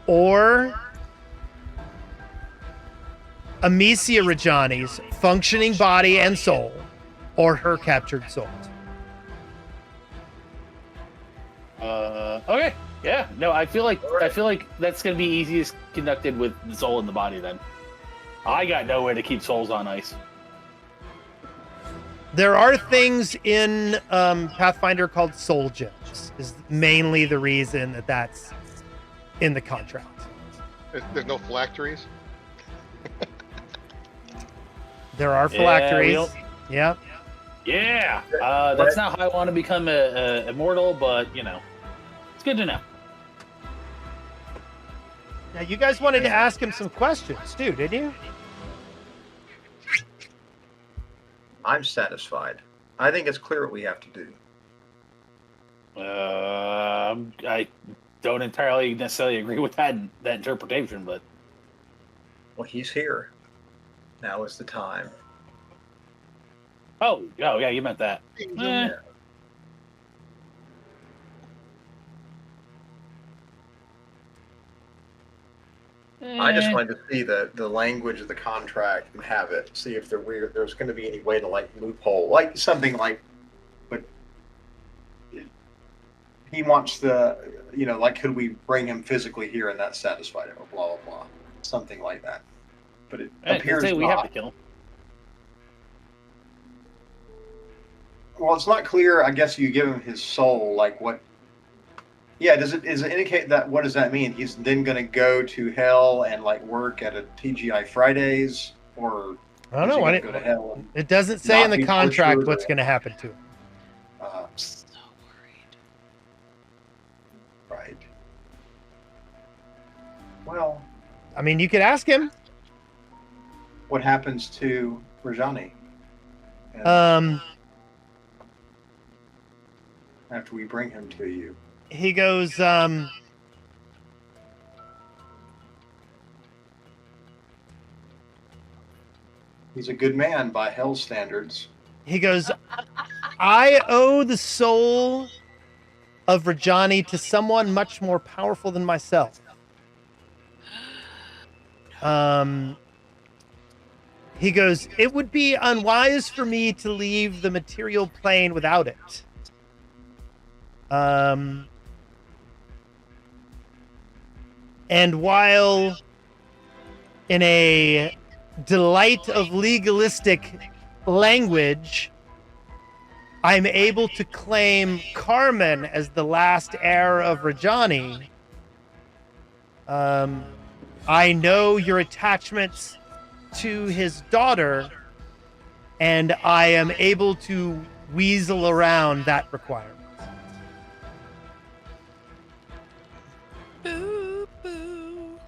or Amicia Rajani's functioning body and soul, or her captured soul. Okay. Yeah. No, I feel like that's gonna be easiest conducted with the soul in the body. Then I got nowhere to keep souls on ice. There are things in Pathfinder called soul gems. Is mainly the reason that that's in the contract. There's no phylacteries. There are phylacteries. Yeah. Yeah. That's not how I want to become a immortal, but you know, it's good to know. Now, you guys wanted to ask him some questions too, didn't you? I'm satisfied. I think it's clear what we have to do. I don't entirely necessarily agree with that interpretation, but Well, he's here. Now is the time. oh yeah, you meant that. I just wanted to see the language of the contract and have it. See if there's going to be any way to like loophole, like something like, but he wants the, like could we bring him physically here and that satisfied him or blah blah blah, something like that. But it appears we not. have to kill him. Well, it's not clear. I guess you give him his soul, like what? Yeah, does it indicate that? What does that mean? He's then going to go to hell and like work at a TGI Fridays, or I don't know. Go to hell and It doesn't say in not the be contract tortured what's or- going to happen to him. So worried. right. Well, I mean, you could ask him. what happens to Rajani? And after we bring him to you, He goes, he's a good man by hell standards. he goes, I owe the soul of Rajani to someone much more powerful than myself. He goes, it would be unwise for me to leave the material plane without it. And while in a delight of legalistic language, I'm able to claim Carmen as the last heir of Rajani, I know your attachments to his daughter, and I am able to weasel around that requirement. Boo, boo.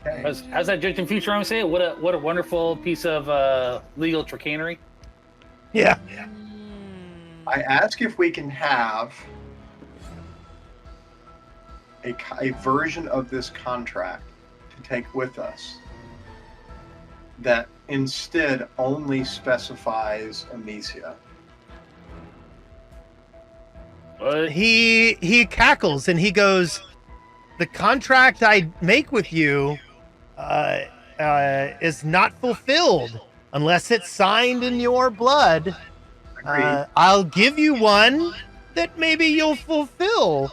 Okay. How's that Judge in Futurama say it? What a wonderful piece of legal chicanery. Yeah. I ask if we can have a version of this contract to take with us that instead only specifies Amicia. What? He cackles and he goes, the contract I make with you is not fulfilled unless it's signed in your blood. Agreed. I'll give you one that maybe you'll fulfill.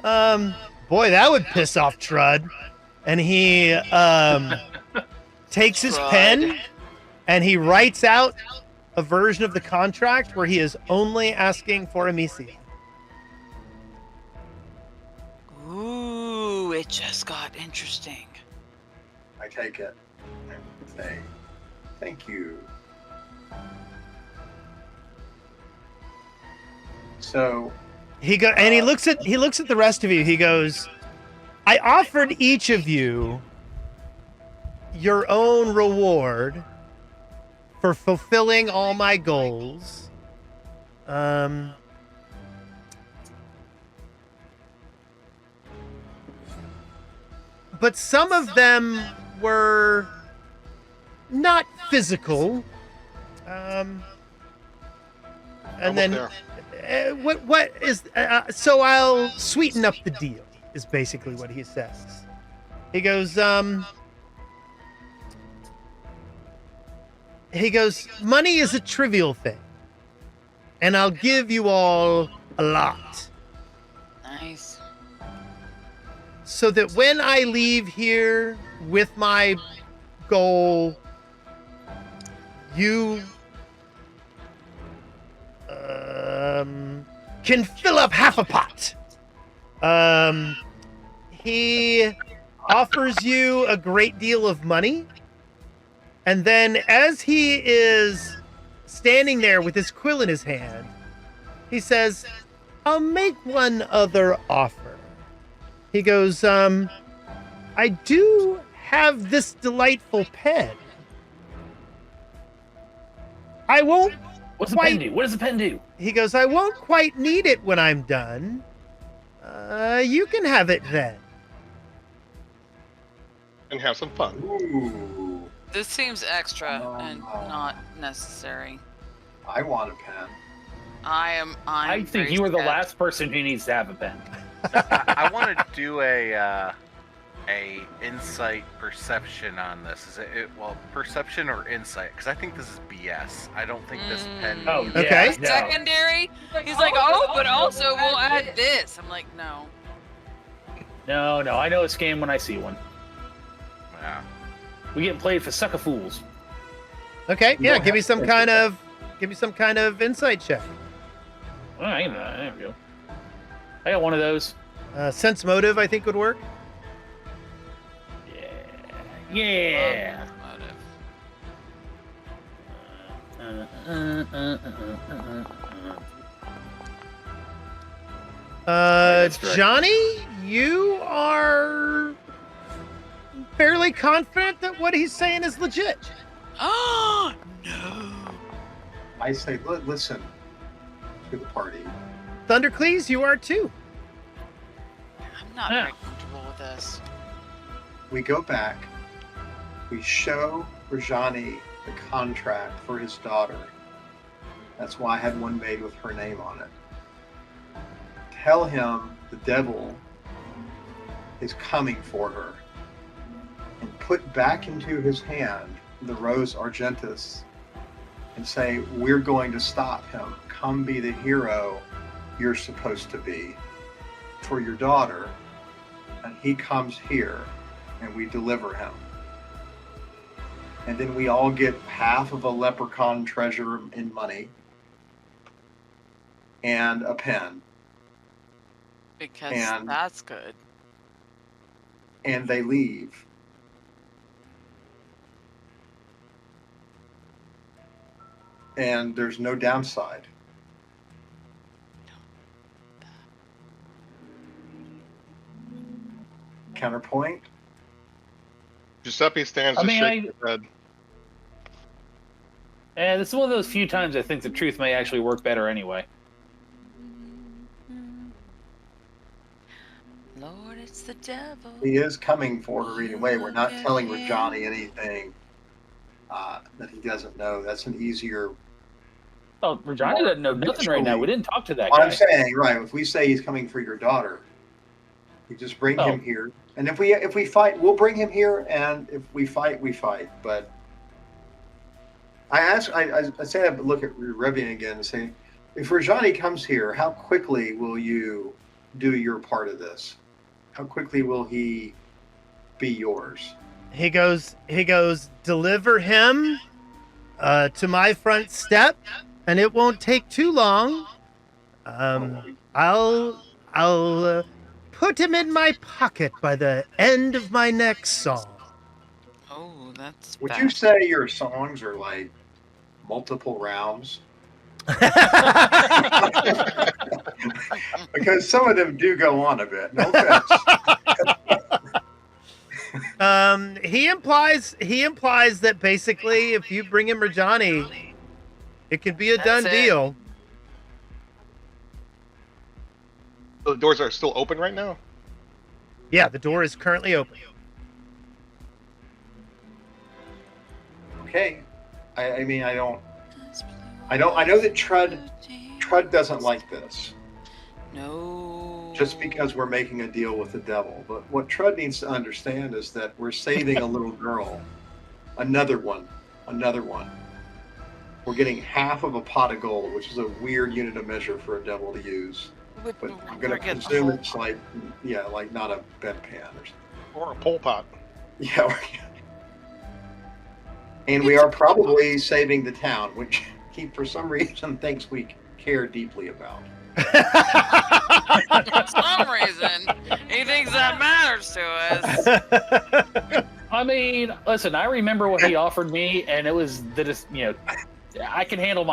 Boy, that would piss off Trud. And he takes his Trud. pen and he writes out a version of the contract where he is only asking for Amicia. Ooh, it just got interesting. I take it and say, thank you. So He looks at the rest of you. He goes, I offered each of you your own reward for fulfilling all my goals. But some of them were not physical. And Almost then there. what is so I'll sweeten up the deal is basically what he says. He goes money is a trivial thing, and I'll give you all a lot, Nice. so that when I leave here with my goal, you can fill up half a pot. He offers you a great deal of money, and then as he is standing there with his quill in his hand, he says, I'll make one other offer. He goes, I do have this delightful pen. I won't What's the quite pen do? What does the pen do? He goes, I won't quite need it when I'm done. You can have it then. And have some fun. ooh, This seems extra Oh, and no. not necessary. I want a pen. I think very you were the sad. last person who needs to have a pen. I want to do a insight perception on this. Is well, perception or insight? Because I think this is BS. I don't think this pen. Oh, needs- Okay. No. Secondary? He's like, oh, but also we'll add this. I'm like, no. No, I know a scam when I see one. Yeah. We get played for sucker fools. Okay, You yeah, don't give me have some to kind of insight check. All right, there we go. I got one of those. Sense motive, I think, would work. Yeah. That's correct. Johnny, you are fairly confident that what he's saying is legit. Oh, no. I say, listen to the party. Thundercleese, you are too. I'm not Yeah. very comfortable with this. We go back. We show Rajani the contract for his daughter. That's why I had one made with her name on it. Tell him the devil is coming for her. And put back into his hand the Rose Argentus and say, we're going to stop him. Come be the hero you're supposed to be for your daughter. And he comes here and we deliver him. And then we all get half of a leprechaun treasure in money and a pen. Because And- that's good. And they leave. And there's no downside. Counterpoint? Giuseppe stands I to mean, shake his head. And this is one of those few times I think the truth may actually work better anyway. Lord, it's the devil. He is coming for her either way. We're not telling Rajani anything that he doesn't know. That's an easier. Oh, Rajani doesn't know nothing right now. We didn't talk to that What guy. I'm saying, right? If we say he's coming for your daughter, we just bring Oh. him here. And if we fight, we'll bring him here. And if we fight, we fight. But I say I look at Urevian again and say, if Rajani comes here, how quickly will you do your part of this? How quickly will he be yours? He goes, deliver him to my front step, and it won't take too long. I'll put him in my pocket by the end of my next song. Oh, that's Would bad. you say your songs are like multiple rounds? Because some of them do go on a bit. No offense. He implies that basically if you bring him Rajani, it can be a done That's it. deal. The doors are still open right now? Yeah, the door is currently open. Okay. I mean, I know that Trud doesn't like this. No. Just because we're making a deal with the devil. But what Trud needs to understand is that we're saving a little girl. Another one. We're getting half of a pot of gold, which is a weird unit of measure for a devil to use. But I'm going to presume it's like not a bedpan or something. Or a pole pot? Yeah. And we are probably saving the town, which he, for some reason, thinks we care deeply about. For some reason, he thinks that matters to us. I mean, listen, I remember what he offered me, and it was that, I can handle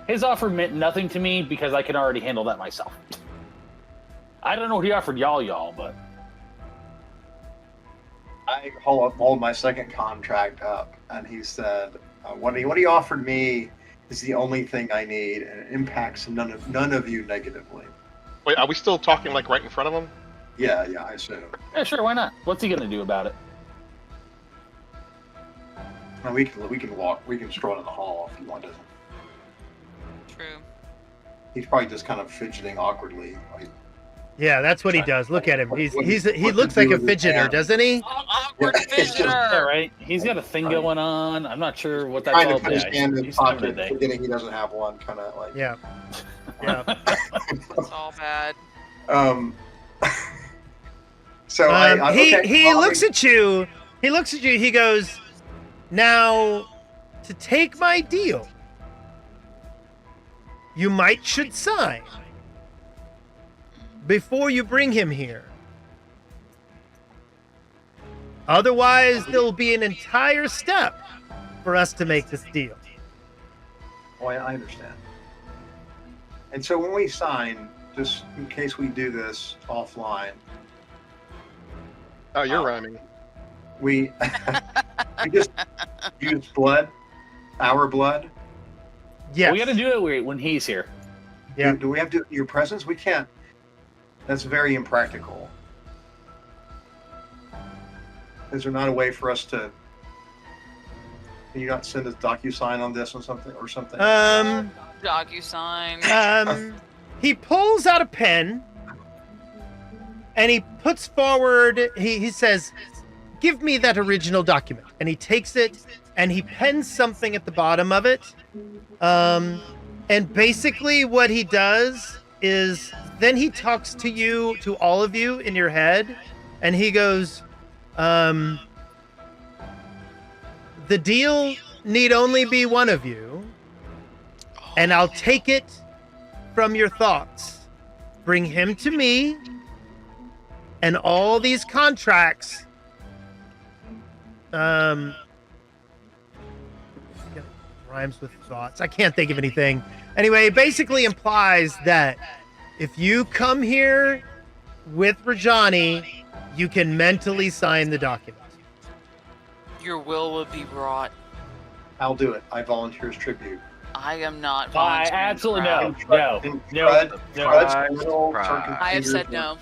his offer meant nothing to me because I can already handle that myself. I don't know what he offered y'all, but I hauled my second contract up, and he said, what he offered me is the only thing I need, and it impacts none of you negatively. Wait, are we still talking like right in front of him? Yeah, I assume. yeah, sure, why not? What's he gonna do about it? And we can stroll in the hall if you want to. True. He's probably just kind of fidgeting awkwardly, like Yeah, that's what he does. Look at him. He looks to like do a with his fidgeter, hand. doesn't he? Awkward Yeah, it's just- Yeah, fidgeter. right. He's got a thing going on. I'm not sure what that's Trying all to put his about. hand in his He's pocket, everything. forgetting he doesn't have one, kind of like. Yeah. Yeah. It's all bad. So he looks at you. He looks at you. He goes, "Now, to take my deal, you should sign before you bring him here. Otherwise, there'll be an entire step for us to make this deal." Oh, I understand. And so when we sign, just in case we do this offline, Oh, you're rhyming. we just use blood, our blood. Yes. We got to do it when he's here. Yeah. Do we have to your presence? We can't. That's very impractical. Is there not a way for us to? Can you not send a DocuSign on this or something? DocuSign. He pulls out a pen and he puts forward. He says, "Give me that original document," and he takes it and he pens something at the bottom of it. And basically, what he does is then he talks to you, to all of you in your head, and he goes, "The deal need only be one of you, and I'll take it from your thoughts. Bring him to me, and all these contracts, rhymes with thoughts. I can't think of anything. Anyway, it basically implies that if you come here with Rajani, you can mentally sign the document." Your will be wrought. I'll do it. I volunteer as tribute. I am not I volunteering. absolutely crowd. no. I have said no.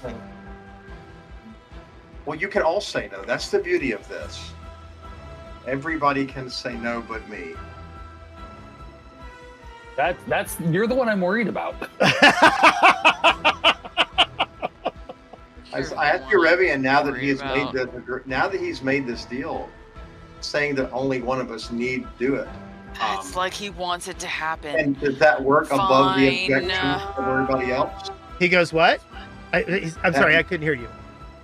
Well, you can all say no. That's the beauty of this. Everybody can say no but me. That's you're the one I'm worried about. I asked Urevian now that he's made this deal, saying that only one of us need do it. It's like he wants it to happen. And does that work above the Fine. objections of everybody else? He goes, "What?" I'm sorry, I couldn't hear you.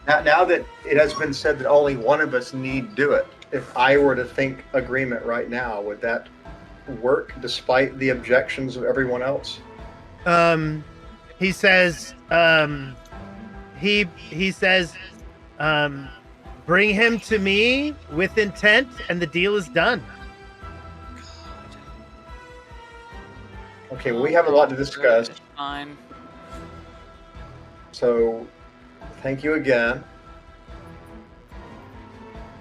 Now that it has been said that only one of us need do it, if I were to think agreement right now, would that work despite the objections of everyone else? He says, he says, "Bring him to me with intent, and the deal is done." Okay, well, we have a lot to discuss. Fine. So, thank you again.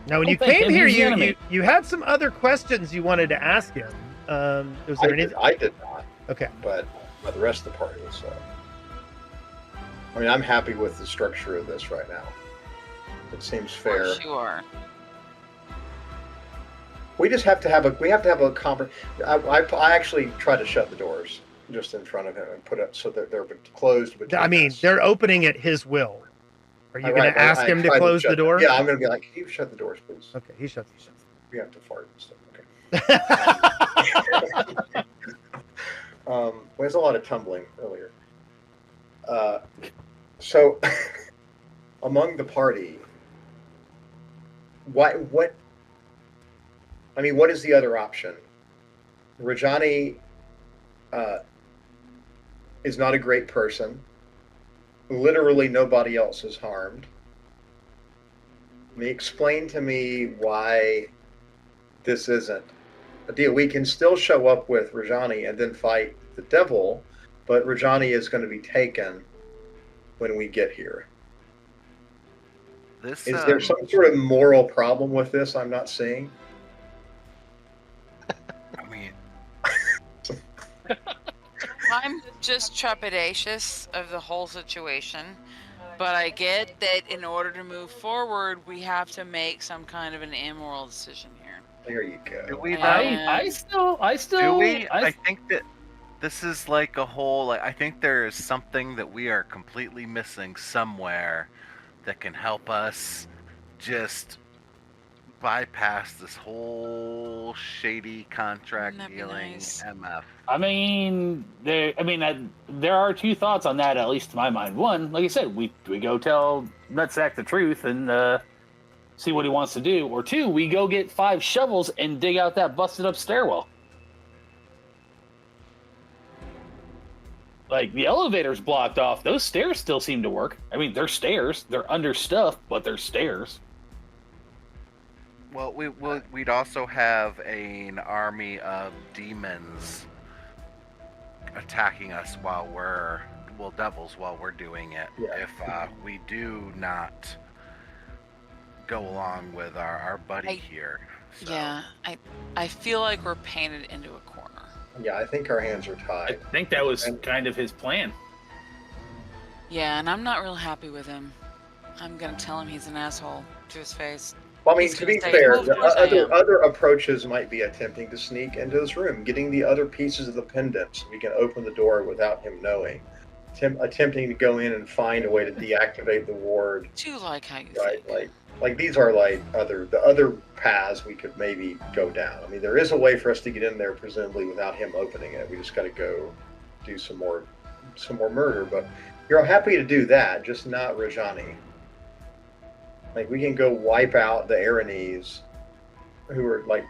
Now, when you thank came him, here, he's the enemy. you had some other questions you wanted to ask him. Was there anything? I did not, Okay. but the rest of the party was. I mean, I'm happy with the structure of this right now. It seems fair. For sure. We just have to have a conference. I actually tried to shut the doors just in front of him and put it so that they're closed between I mean, us. they're opening at his will. Are you going Right, to ask him to tried close the shut door? Yeah, I'm going to be like, "Can you shut the doors, please?" Okay, he shuts the door. We have to fart and stuff. Okay. There's a lot of tumbling earlier. So, among the party, what is the other option? Rajani is not a great person. Literally nobody else is harmed. Explain to me why this isn't a deal. We can still show up with Rajani and then fight the devil, but Rajani is going to be taken when we get here. Is there some sort of moral problem with this I'm not seeing? I mean, I'm just trepidatious of the whole situation, but I get that in order to move forward, we have to make some kind of an immoral decision here. There you go. do we though? And- I still. Do we? I think that This is like a whole. I think there is something that we are completely missing somewhere that can help us just bypass this whole shady contract That'd be dealing nice. MF. I mean, there are two thoughts on that, at least to my mind. One, like I said, we go tell Nutsack the truth and see what he wants to do. Or two, we go get 5 shovels and dig out that busted up stairwell. Like, the elevator's blocked off. Those stairs still seem to work. I mean, they're stairs. They're under stuff, but they're stairs. Well, we'd also have an army of demons attacking us devils while we're doing it. Yeah. If we do not go along with our buddy here. So. Yeah, I feel like we're painted into a corner. Yeah, I think our hands are I tied. think that was kind of his plan. Yeah, and I'm not real happy with him. I'm gonna tell him he's an asshole to his face. Well, I mean, He's to gonna be say, fair, "Well, of the course I am." other approaches might be attempting to sneak into this room, getting the other pieces of the pendant so we can open the door without him knowing. Attempting to go in and find a way to deactivate the ward. Do like how you Right, think. like these are like the other paths we could maybe go down. I mean, there is a way for us to get in there, presumably without him opening it. We just got to go do some more murder. But you're happy to do that, just not Rajani. Like, we can go wipe out the Aranese, who are like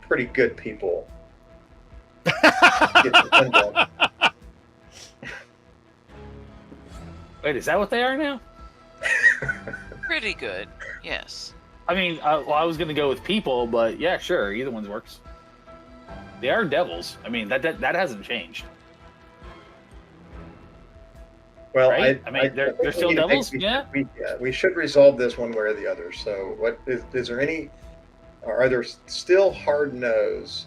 pretty good people. Get the pendant. Wait, is that what they are now? Pretty good, yes. I mean, I was going to go with people, but yeah, sure, either one works. They are devils. I mean, that hasn't changed. Well, Right? I mean, they're think still we need to devils? think Yeah. We should resolve this one way or the other. So, what is there any? Are there still hard no's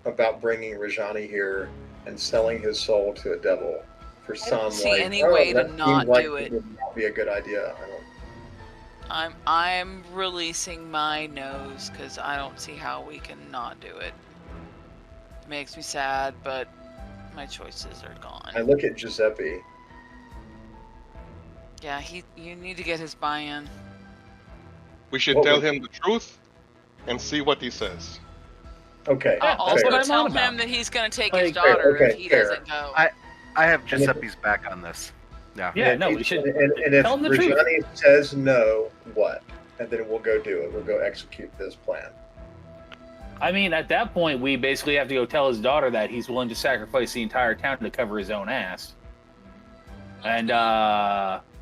about bringing Rajani here and selling his soul to a devil for some? don't see like, any oh, way to that not seems like do it. Would not be a good idea. I'm releasing my nose because I don't see how we can not do it. It makes me sad, but my choices are gone. I look at Giuseppe. Yeah, you need to get his buy-in. We should What tell would- him the truth and see what he says. Okay. Yeah, Also that's what fair. I'm tell on about. him that he's going to take Like, his daughter okay, if he fair. doesn't go. I have Giuseppe's back on this. Yeah. Yeah, no, we should And if tell them the truth. Rajani says no, what? And then we'll go do it. We'll go execute this plan. I mean, at that point, we basically have to go tell his daughter that he's willing to sacrifice the entire town to cover his own ass, and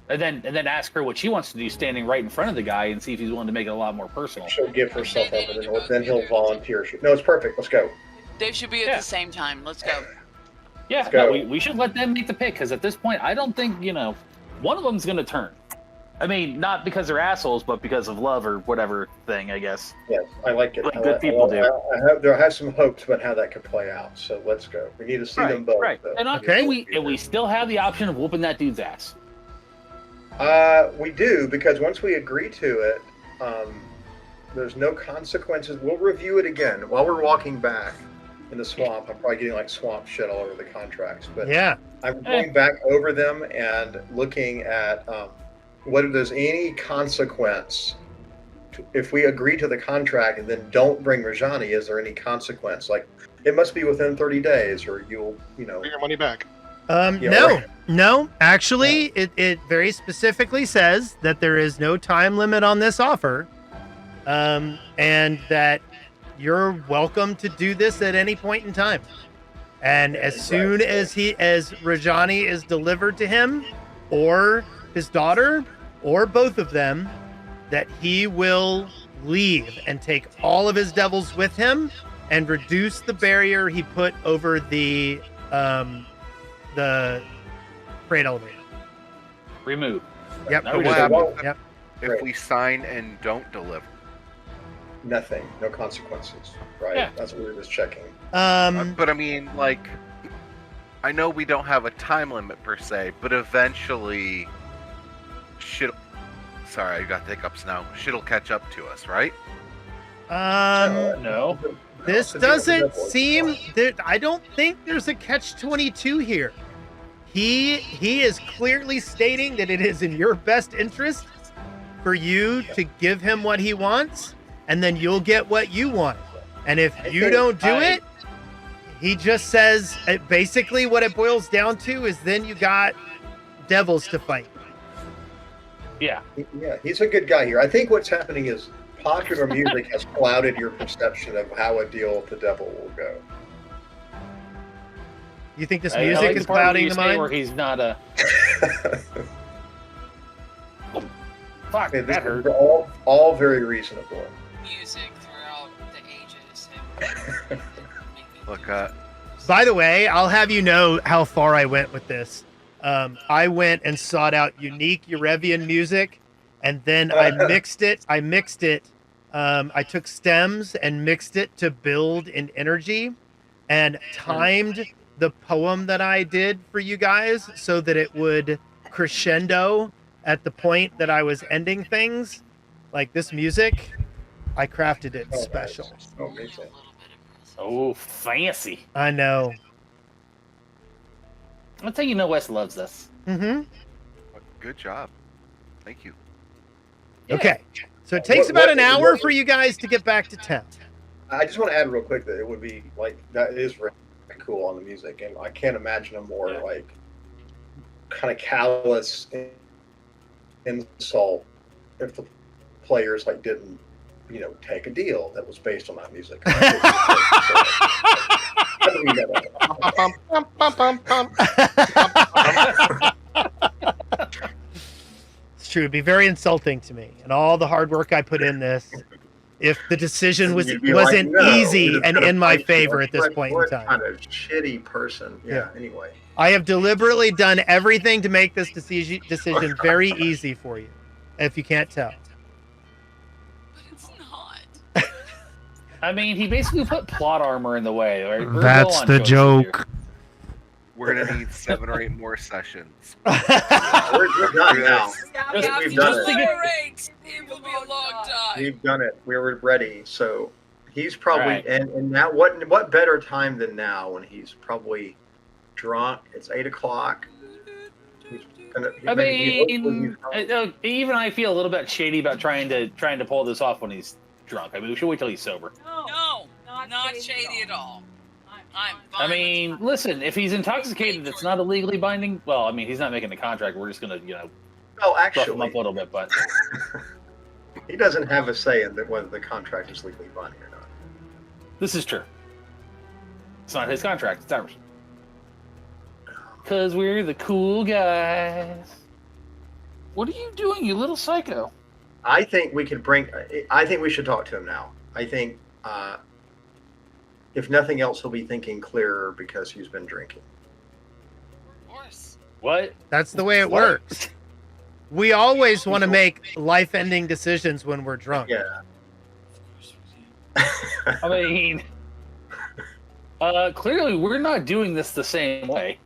then ask her what she wants to do, standing right in front of the guy, and see if he's willing to make it a lot more personal. She'll give herself up, and then he'll volunteer. No, it's perfect. Let's go. They should be at Yeah. the same time. Let's go. Yeah, Let's go. no, we should let them make the pick, because at this point, I don't think, one of them's going to turn. I mean, not because they're assholes, but because of love or whatever thing, I guess. Yes, I like it. Like good people do. I have some hopes about how that could play out. So let's go. We need to see them both. Right. though. And, Okay. we still have the option of whooping that dude's ass. We do, because once we agree to it, there's no consequences. We'll review it again while we're walking back in the swamp. I'm probably getting like swamp shit all over the contracts, but Yeah. I'm going back over them and looking at whether there's any consequence if we agree to the contract and then don't bring Rajani. Is there any consequence? Like, it must be within 30 days, or you'll. Bring your money back. No. Actually, it very specifically says that there is no time limit on this offer, and that you're welcome to do this at any point in time. And as soon as Rajani is delivered to him, or his daughter, or both of them, that he will leave and take all of his devils with him and reduce the barrier he put over the freight elevator. Remove. Yep. Now we What just- happens Yep. if we sign and don't deliver? Nothing. No consequences. Right. Yeah. That's what we were just checking. But I mean, like, I know we don't have a time limit per se, but eventually, sorry, I got the hiccups now. Shit'll catch up to us, right? No. This So deal with the doesn't devil. seem that I don't think there's a catch-22 here. He is clearly stating that it is in your best interest for you to give him what he wants, and then you'll get what you want. And if you don't do it, he just says basically what it boils down to is then you got devils to fight. Yeah. Yeah, he's a good guy here. I think what's happening is popular music has clouded your perception of how a deal with the devil will go. You think this I music like is the part where clouding you the say mind? Where he's not a. Fuck, Okay, this that hurt. is all very reasonable. Music throughout the ages have Look, By the way, I'll have you know how far I went with this. I went and sought out unique Urevian music, and then I mixed it. I took stems and mixed it to build an energy, and timed the poem that I did for you guys so that it would crescendo at the point that I was ending things. Like this music, I crafted it special. Oh, amazing. Oh, fancy. I know. That's how you know Wes loves this. Mm-hmm. good job. Thank you. Yeah. Okay. So it takes about an hour for you guys to get back to town. I just want to add real quick that it would be like that is very cool on the music, and I can't imagine a more like kind of callous insult if the players like didn't, you know, take a deal that was based on that music. It's true. It'd be very insulting to me, and all the hard work I put in this. If the decision You'd be wasn't like, no, easy you're and gonna in my fight favor me. at this point in What time. kind of shitty person? Yeah. Anyway, I have deliberately done everything to make this decision very easy for you, if you can't tell. But it's not. I mean, he basically put plot armor in the way. Right? We're That's low on the choices joke. here. We're gonna need 7 or 8 more sessions. we're done now. Just- We've done just it. to get- It will be a long time. We've done it. We were ready. So he's probably Right. and now what better time than now when he's probably drunk? It's 8 o'clock. I mean, even I feel a little bit shady about trying to pull this off when he's drunk. I mean, we should wait till he's sober. No, not shady at all. I'm I fine mean, listen, if he's intoxicated, it's not illegally binding. Well, I mean, he's not making a contract. We're just gonna, oh, rough him actually, up a little bit. But he doesn't have a say in whether the contract is legally binding or not. this is true. It's not his contract. It's ours. Because we're the cool guys. What are you doing, you little psycho? I think we could bring. I think we should talk to him now. I think, if nothing else, he'll be thinking clearer because he's been drinking. Of course. What? That's the way it What? works. We always want to make life-ending decisions when we're drunk. Yeah. I mean, clearly we're not doing this the same way.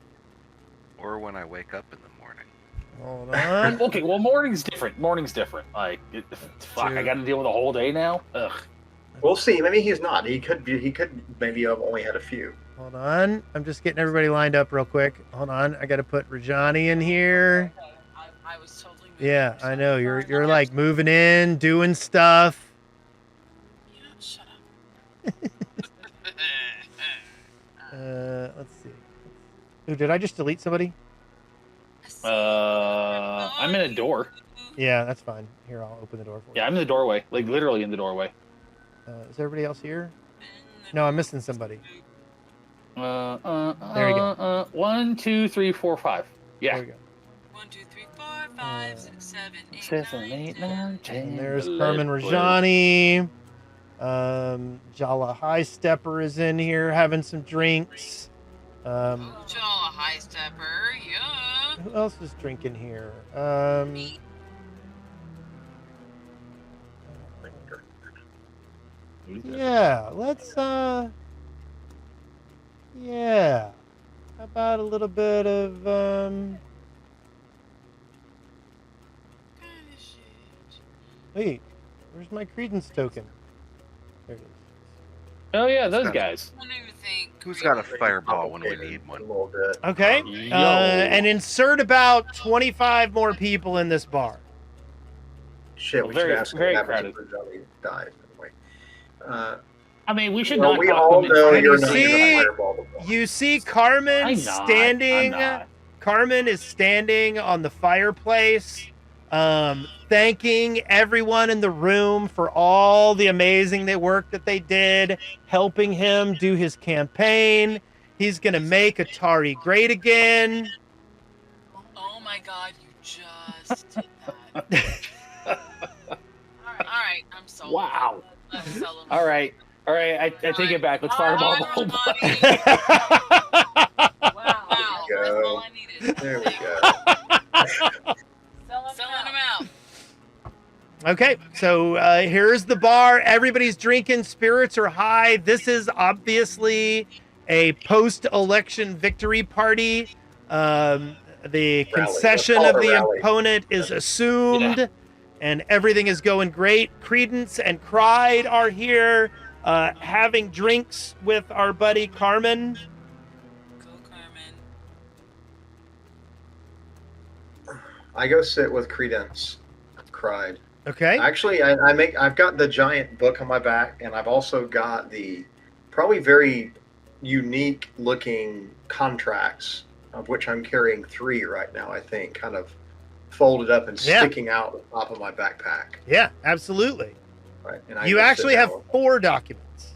Or when I wake up in the morning. Hold on. Okay, well, morning's different. Morning's different. Like, fuck, I got to deal with a whole day now. Ugh. We'll see. Maybe he's not. He could be. He could maybe have only had a few. Hold on. I'm just getting everybody lined up real quick. Hold on. I got to put Rajani in here. I was totally moving. Yeah, I know. You're like moving in, doing stuff. You know, shut up. Let's see. Ooh, did I just delete somebody? I'm in a door. Yeah, that's fine. Here, I'll open the door for you. Yeah, I'm in the doorway. Like, literally in the doorway. Is everybody else here? No, I'm missing somebody. There you go. 1, 2, 3, 4, 5. Yeah. There we go. 1, 2, 3, 4, 5, 6, 7, 8, 7, 9, 8, 10. 9, 10. And there's Carmen Rajani. Jala High Stepper is in here having some drinks. Jala High Stepper, yeah. Who else is drinking here? Me. Yeah, let's yeah. How about a little bit of Kind of shit. wait, where's my credence token? There it is. Oh yeah, those guys. I don't even think. Who's got a fireball when we need A one? little bit. Okay. Yo. And insert about 25 more people in this bar. Shit, we Very- should ask very what happens crowded. if Johnny dies anyway. I mean, we should Well, not we talk all them know into you're you not see- gonna fireball the ball. You see Carmen I'm standing. not. Carmen is standing on the fireplace, thanking everyone in the room for all the amazing work that they did, helping him do his campaign. He's going to make Otari great again. Oh my God! You just did that. All right. I'm sold. Wow. Let's sell 'em. All right. I take it back. Let's fireball the whole place. Wow. There we That's go. all I needed. There we go. Selling them out. Okay, so here's the bar. Everybody's drinking. Spirits are high. This is obviously a post-election victory party. The concession Let's of call it the a rally. opponent is assumed, and everything is going great. Credence and Cried are here, having drinks with our buddy Carmen. Go, Carmen. I go sit with Credence. Cried. Okay. Actually, I've got the giant book on my back, and I've also got the probably very unique looking contracts, of which I'm carrying 3 right now. I think, kind of folded up and Yeah. sticking out the top of my backpack. Yeah, absolutely. Right. And I You just actually sit have down. 4 documents.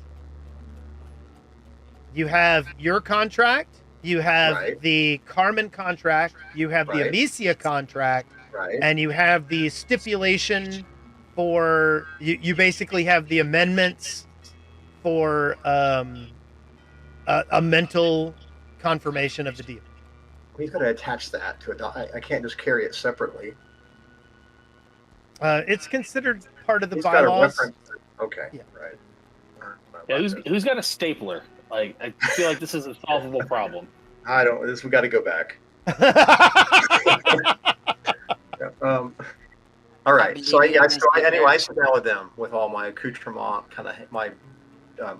You have your contract, you have Right. the Carmen contract, you have the Right. Amicia contract, Right. and you have the stipulation for you basically have the amendments for a mental confirmation of the deal. We've got to attach that to I can't just carry it separately. It's considered part of the He's got a bylaws. reference. Okay. Yeah. Right. Yeah, who's got a stapler? Like, I feel like this is a solvable problem. I don't. We got to go back. All right. So anyway, I sit down with them with all my accoutrement, kind of my oh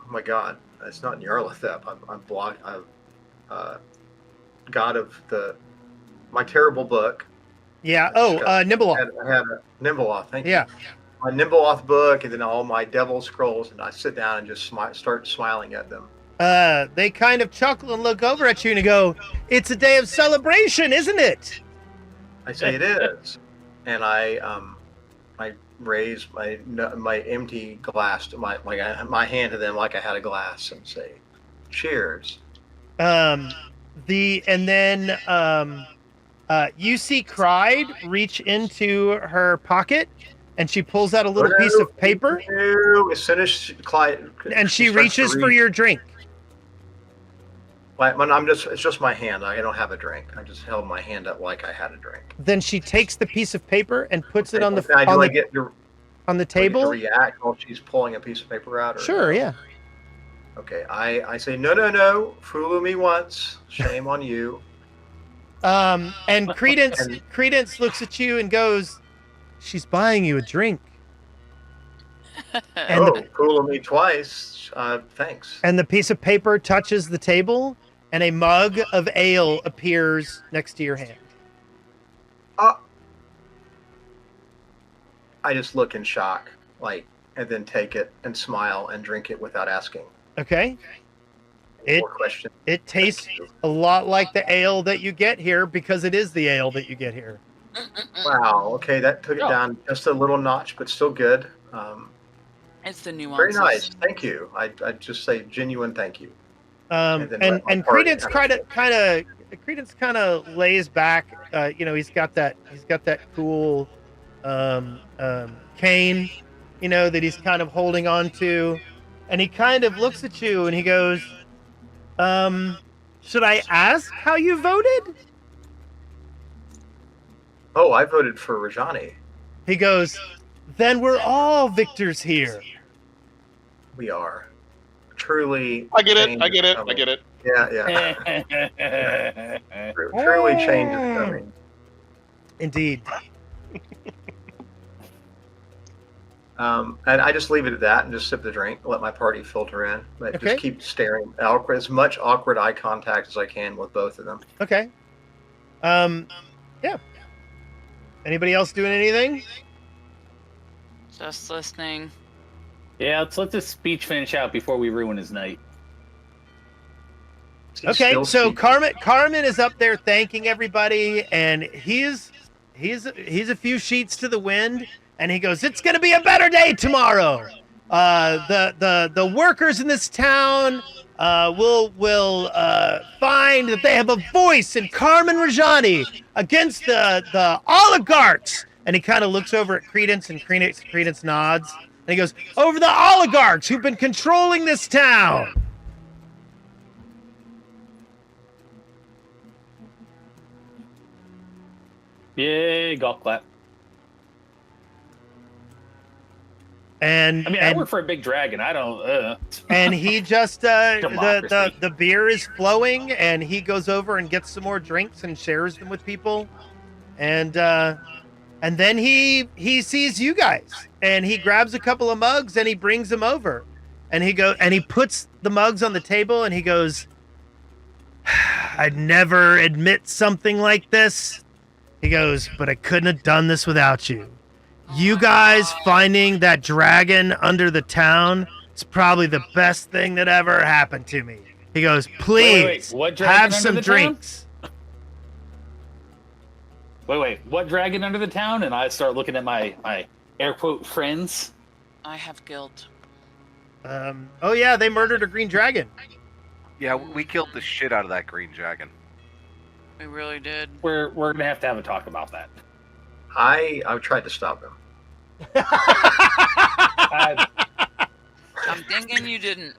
my God, it's not Nyarlathotep. I'm blocked. I'm God of my terrible book. Yeah. Oh, Nibble. I had a Nimbleoth. Thank you. Yeah. My Nimbleoth book, and then all my Devil Scrolls, and I sit down and just start smiling at them. They kind of chuckle and look over at you and go, "It's a day of celebration, isn't it?" I say it is, and I raise my empty glass to my hand to them like I had a glass and say, "Cheers." You see Cried reach into her pocket, and she pulls out a little piece of paper, As soon as Clyde, and she starts to reaches for read, your drink. it's just my hand. I don't have a drink. I just held my hand up like I had a drink. Then she takes the piece of paper and puts it on the Now, do I get table. to react while she's pulling a piece of paper out? Or Sure, no? yeah. Okay, I say no. Fool me once, shame on you. And Credence looks at you and goes, "She's buying you a drink." And Fool me twice. Thanks. And the piece of paper touches the table, and a mug of ale appears next to your hand. I just look in shock, and then take it and smile and drink it without asking. Okay. More questions. It tastes a lot like the ale that you get here because it is the ale that you get here. Wow. Okay, that took it down just a little notch, but still good. It's the nuances. Very nice. Thank you. I just say genuine thank you. And then Credence Credence kind of lays back. He's got that cool cane, that he's kind of holding on to, and he kind of looks at you and he goes, "Should I ask how you voted?" Oh, I voted for Rajani. He goes, "Then we're all victors here." We are. Truly. I get it. I get it. I get it. Yeah. Truly change is coming. Indeed. And I just leave it at that and just sip the drink, let my party filter in, but Okay. just keep staring awkward, as much awkward eye contact as I can with both of them. Okay. Yeah. Anybody else doing anything? Just listening. Yeah, let's let this speech finish out before we ruin his night. He's Okay, still so speaking. Carmen is up there thanking everybody, and he's a few sheets to the wind, and he goes, "It's gonna be a better day tomorrow. The workers in this town will find that they have a voice in Carmen Rajani against the oligarchs." And he kind of looks over at Credence, and Credence nods, and he goes, "Over the oligarchs who've been controlling this town." Yay, golf clap. And I mean, I work for a big dragon. I don't. and he just Democracy. the beer is flowing, and he goes over and gets some more drinks and shares them with people, and then he sees you guys, and he grabs a couple of mugs and he brings them over, and he puts the mugs on the table, and he goes, "I'd never admit something like this." He goes, "But I couldn't have done this without you. You guys finding that dragon under the town is probably the best thing that ever happened to me." He goes, "Please, What dragon have under some the town? drinks." Wait, what dragon under the town? And I start looking at my air quote friends. I have guilt. Oh yeah, they murdered a green dragon. Yeah, we killed the shit out of that green dragon. We really did. We're gonna have to have a talk about that. I tried to stop him. I I'm thinking you didn't.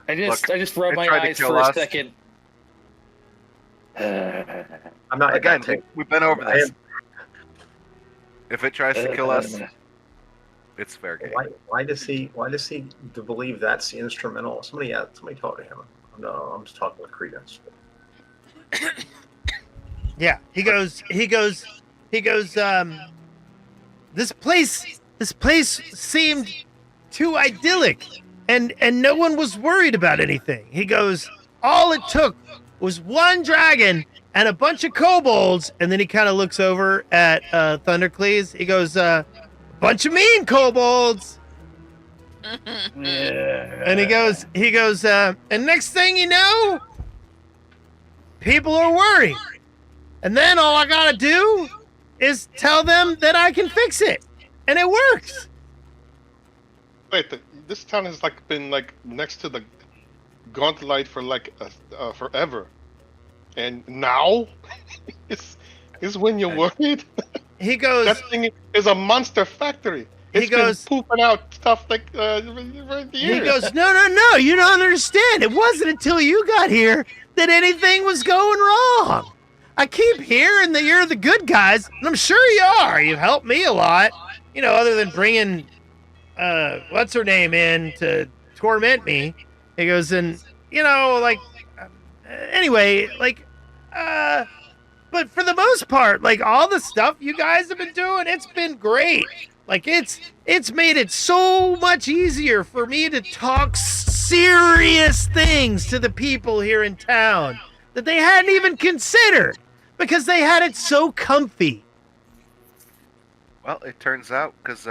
just rubbed it my tried to eyes kill for a us. second. I'm not Again, again. we've been over I this. am- If it tries to kill us, it's fair game. Why does he believe that's the instrumental? Somebody talk to him. No, I'm just talking with Credence. Yeah, he goes, this place seemed too idyllic, and no one was worried about anything. He goes, all it took was one dragon and a bunch of kobolds, and then he kind of looks over at Thundercleese. He goes, a bunch of mean kobolds. And he goes, and next thing you know, people are worried. And then all I gotta do is tell them that I can fix it. And it works. Wait, this town has been next to the Gauntlight for forever, and now is when you're worried. He goes, That thing is a monster factory. He It's goes- been pooping out stuff for he years. goes, no, you don't understand. It wasn't until you got here that anything was going wrong. I keep hearing that you're the good guys, and I'm sure you are. You've helped me a lot, other than bringing, what's her name in to torment me. He goes, and, anyway, but for the most part, all the stuff you guys have been doing, it's been great. It's made it so much easier for me to talk serious things to the people here in town that they hadn't even considered because they had it so comfy. Well, it turns out because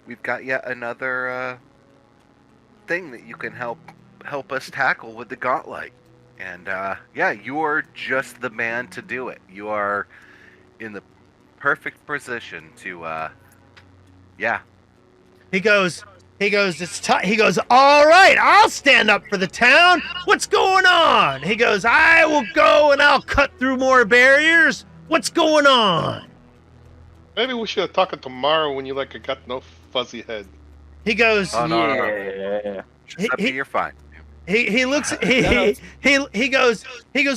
we've got yet another thing that you can help us tackle with the Gauntlight, and yeah, you're just the man to do it. You are in the perfect position to yeah. He goes, it's time. He goes, all right, I'll stand up for the town. What's going on? He goes, I will go and I'll cut through more barriers. What's going on? Maybe we should talk it tomorrow when you got no fuzzy head. He goes, Oh, no. Yeah. Just up to you're fine. he looks, he goes,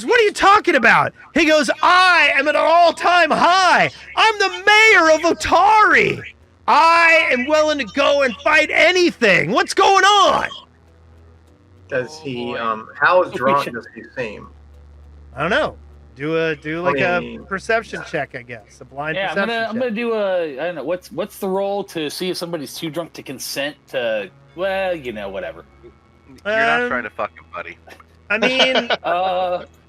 what are you talking about? He goes, I am at an all-time high. I'm the mayor of Otari. I am willing to go and fight anything. What's going on? Does he? boy. How drunk does he seem? I don't know. Do like a perception check, I guess. A blind perception check. I'm gonna do a. I don't know what's the roll to see if somebody's too drunk to consent to. Well, whatever. You're not trying to fuck him, buddy. I mean,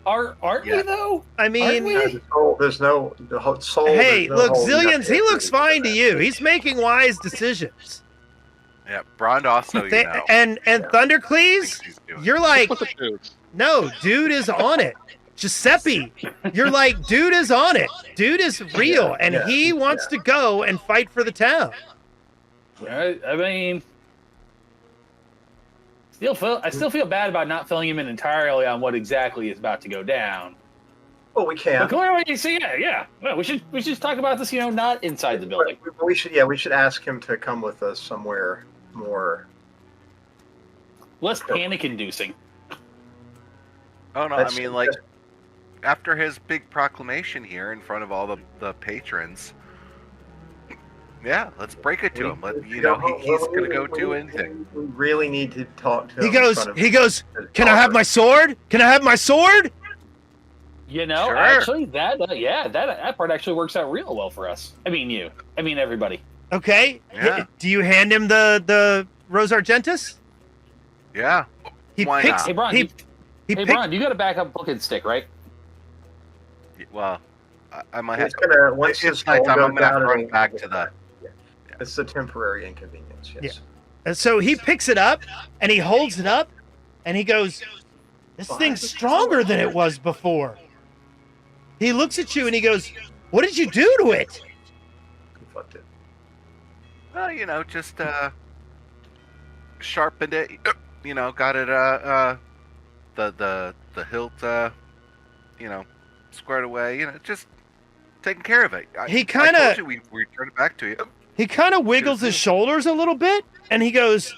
aren't we though? I mean, there's no soul. Hey, there's no look, whole Zillions, nothing. he looks fine to you. He's making wise decisions. Yeah, Brond also, And Thundercleese, you're like, What's the dudes? no, dude is on it. Giuseppe, you're like, dude is on it. Dude is real, and he wants to go and fight for the town. I mean, I still feel bad about not filling him in entirely on what exactly is about to go down. Well, we can. But clearly, yeah. Well, we should talk about this, not inside the building. We should ask him to come with us somewhere more less panic-inducing. Oh no, I mean like after his big proclamation here in front of all the patrons. Yeah, let's break it to him. He's gonna go do anything. We really need to talk to him. He goes, can I have my sword? Can I have my sword? Sure. Actually, that part actually works out real well for us. I mean everybody. Okay. Yeah. Do you hand him the Rose Argentus? Yeah. Why picks, not? Hey, Bron, Bron, you got a backup book and stick, right? Well, I might have. It's gonna once It's this nighttime. goes I'm gonna have to down, run back to the. It's a temporary inconvenience. Yes. And so he picks it up and he holds it up and he goes, this thing's stronger than it was before. He looks at you and he goes, what did you do to it? Fucked it. Well, just sharpened it. Got it. The hilt. Squared away. Just taking care of it. He kind of. We returned it back to you. He kind of wiggles his shoulders a little bit and he goes,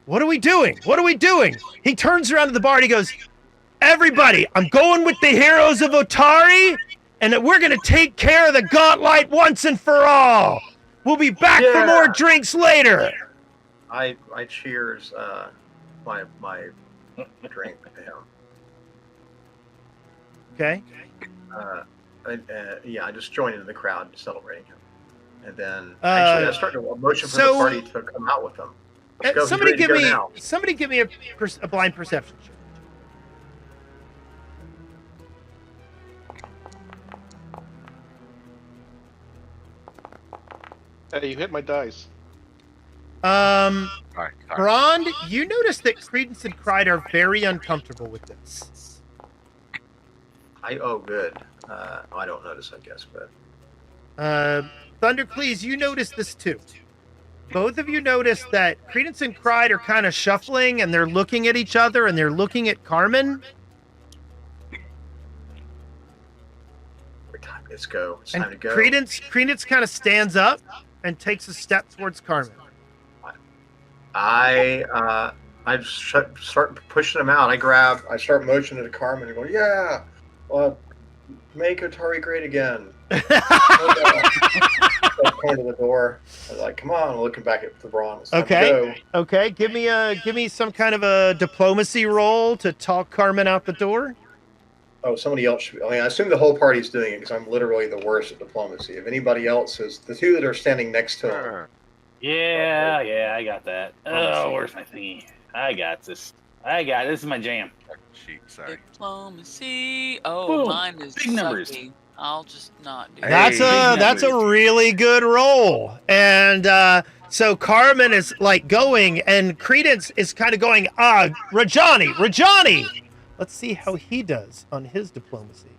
what are we doing? What are we doing? He turns around to the bar and he goes, everybody, I'm going with the heroes of Otari and we're going to take care of the Gauntlight once and for all. We'll be back for more drinks later. I cheers my drink to him. Okay. I just joined into the crowd celebrating him. And then actually I started to motion for the party to come out with them. Let's go. Somebody give me a blind perception check. Hey, you hit my dice. Sorry. Brond, you notice that Credence and Cried are very uncomfortable with this. Good. I don't notice, I guess, but Thundercleese, you notice this too. Both of you notice that Credence and Cried are kind of shuffling and they're looking at each other and they're looking at Carmen. Let's go. It's time to go. Credence kind of stands up and takes a step towards Carmen. I start pushing him out. I start motioning to Carmen and going, yeah, make Otari great again. Going to the door. I was like, come on, looking back at the Braun. Okay. Give me some kind of a diplomacy roll to talk Carmen out the door. Oh, somebody else should be. I assume the whole party's doing it because I'm literally the worst at diplomacy. If anybody else is, the two that are standing next to him. Yeah, I got that. Oh, where's my thingy? I got this. This is my jam. Sheet, sorry. Diplomacy. Oh, Boom. mine is Big numbers. sucky. I'll just not do Hey. that. That's a really good roll. And so Carmen is like going and Credence is kind of going, Rajani. Let's see how he does on his diplomacy.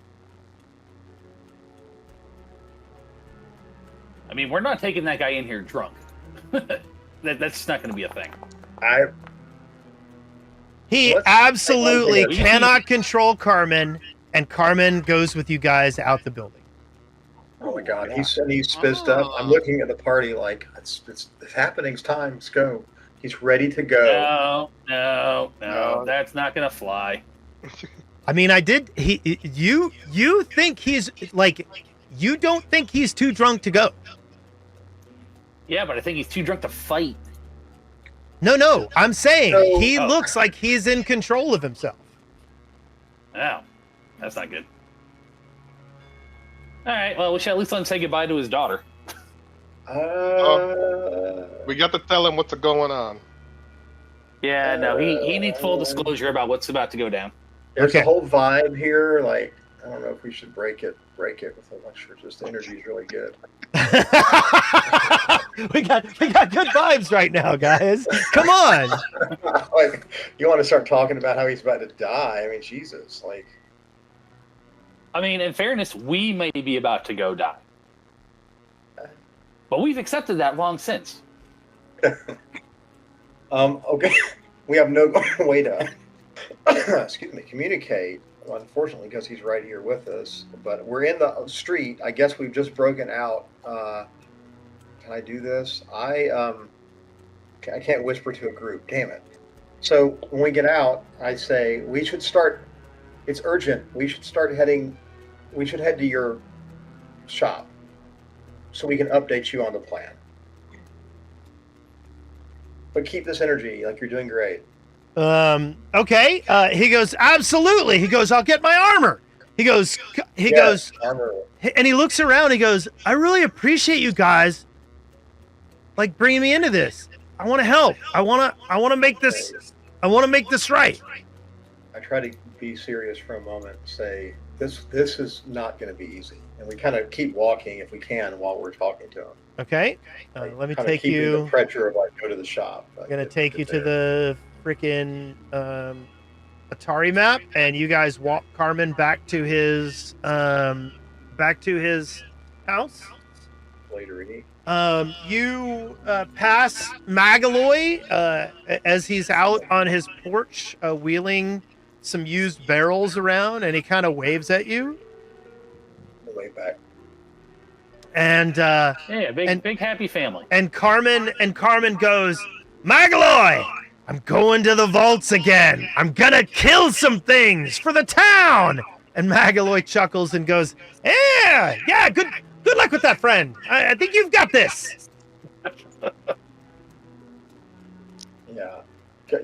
I mean, we're not taking that guy in here drunk. That's not going to be a thing. He absolutely cannot control Carmen, and Carmen goes with you guys out the building. Oh my God, he's spizzed up. I'm looking at the party like it's happening's time. Let's go. He's ready to go. No, that's not going to fly. I mean, you think he's like, you don't think he's too drunk to go. Yeah, but I think he's too drunk to fight. No, I'm saying he looks like he's in control of himself. Oh, that's not good. All right. Well, we should at least let him say goodbye to his daughter. We got to tell him what's going on. Yeah, no, he needs full disclosure about what's about to go down. There's Okay. a whole vibe here. Like, I don't know if we should break it with a lecture. Just the energy's really good. we got good vibes right now, guys. Come on. Like, you want to start talking about how he's about to die? I mean, Jesus. Like, I mean, in fairness, we may be about to go die. But we've accepted that long since. okay, we have no way to, excuse me, communicate. Unfortunately, because he's right here with us. But we're in the street. I guess we've just broken out. Can I do this? I can't whisper to a group. Damn it. So when we get out, I say we should start. It's urgent. We should start heading. We should head to your shop so we can update you on the plan. But keep this energy, like you're doing great. Okay. He goes, absolutely. He goes, I'll get my armor. He goes, Armor. and he looks around. He goes, I really appreciate you guys, like, bringing me into this. I want to help. I want to make this. I want to make this right. I try to be serious for a moment and say, this is not going to be easy. And we kind of keep walking if we can while we're talking to him. Okay. Like, Let me kinda take keeping you. the pressure of like go to the shop. I'm gonna take you to the freaking Otari map, and you guys walk Carmen back to his house. later. You pass Magaloy as he's out on his porch wheeling some used barrels around, and he kind of waves at you. The way back. And Yeah, And- big happy family. and Carmen goes, Magaloy, I'm going to the vaults again. I'm gonna kill some things for the town. And Magaloy chuckles and goes, yeah, good luck with that, friend. I think you've got this.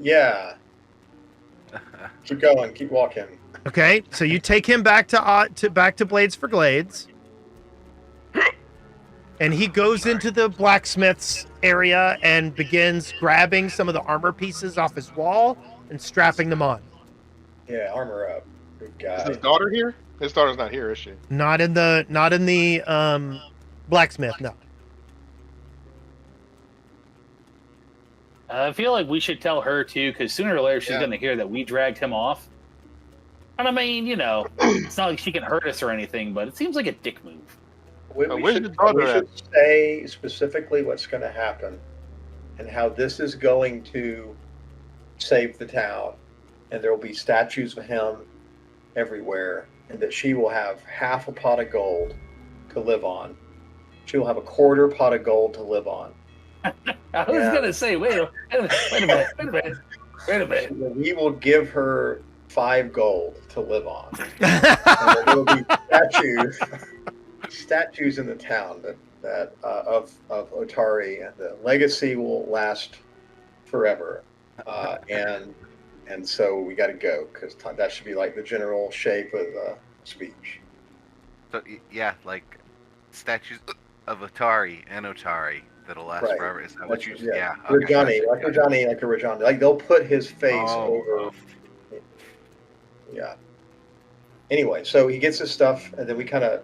Yeah. Keep going. Keep walking. Okay, so you take him back to Blades for Glades, and he goes into the blacksmith's area and begins grabbing some of the armor pieces off his wall and strapping them on. Yeah, armor up. Good Is guy. his daughter here? His daughter's not here, is she? Not in the blacksmith, no. I feel like we should tell her too, because sooner or later she's Yeah. going to hear that we dragged him off. And I mean, it's not like she can hurt us or anything, but it seems like a dick move. We Where's should, your daughter we should say specifically what's going to happen and how this is going to save the town. And there will be statues of him everywhere. And that she will have half a pot of gold to live on. She will have a quarter pot of gold to live on. I was Yeah. going to say, wait a minute. We will give her 5 gold to live on. And there will be statues in the town that of Otari, and the legacy will last forever. And so we got to go because that should be like the general shape of the speech. So yeah, like statues of Otari and Otari that'll last Right. forever. Is that what you? Yeah. Rajani, okay. like Rajani. Like they'll put his face over. Yeah. Anyway, so he gets his stuff, and then we kind of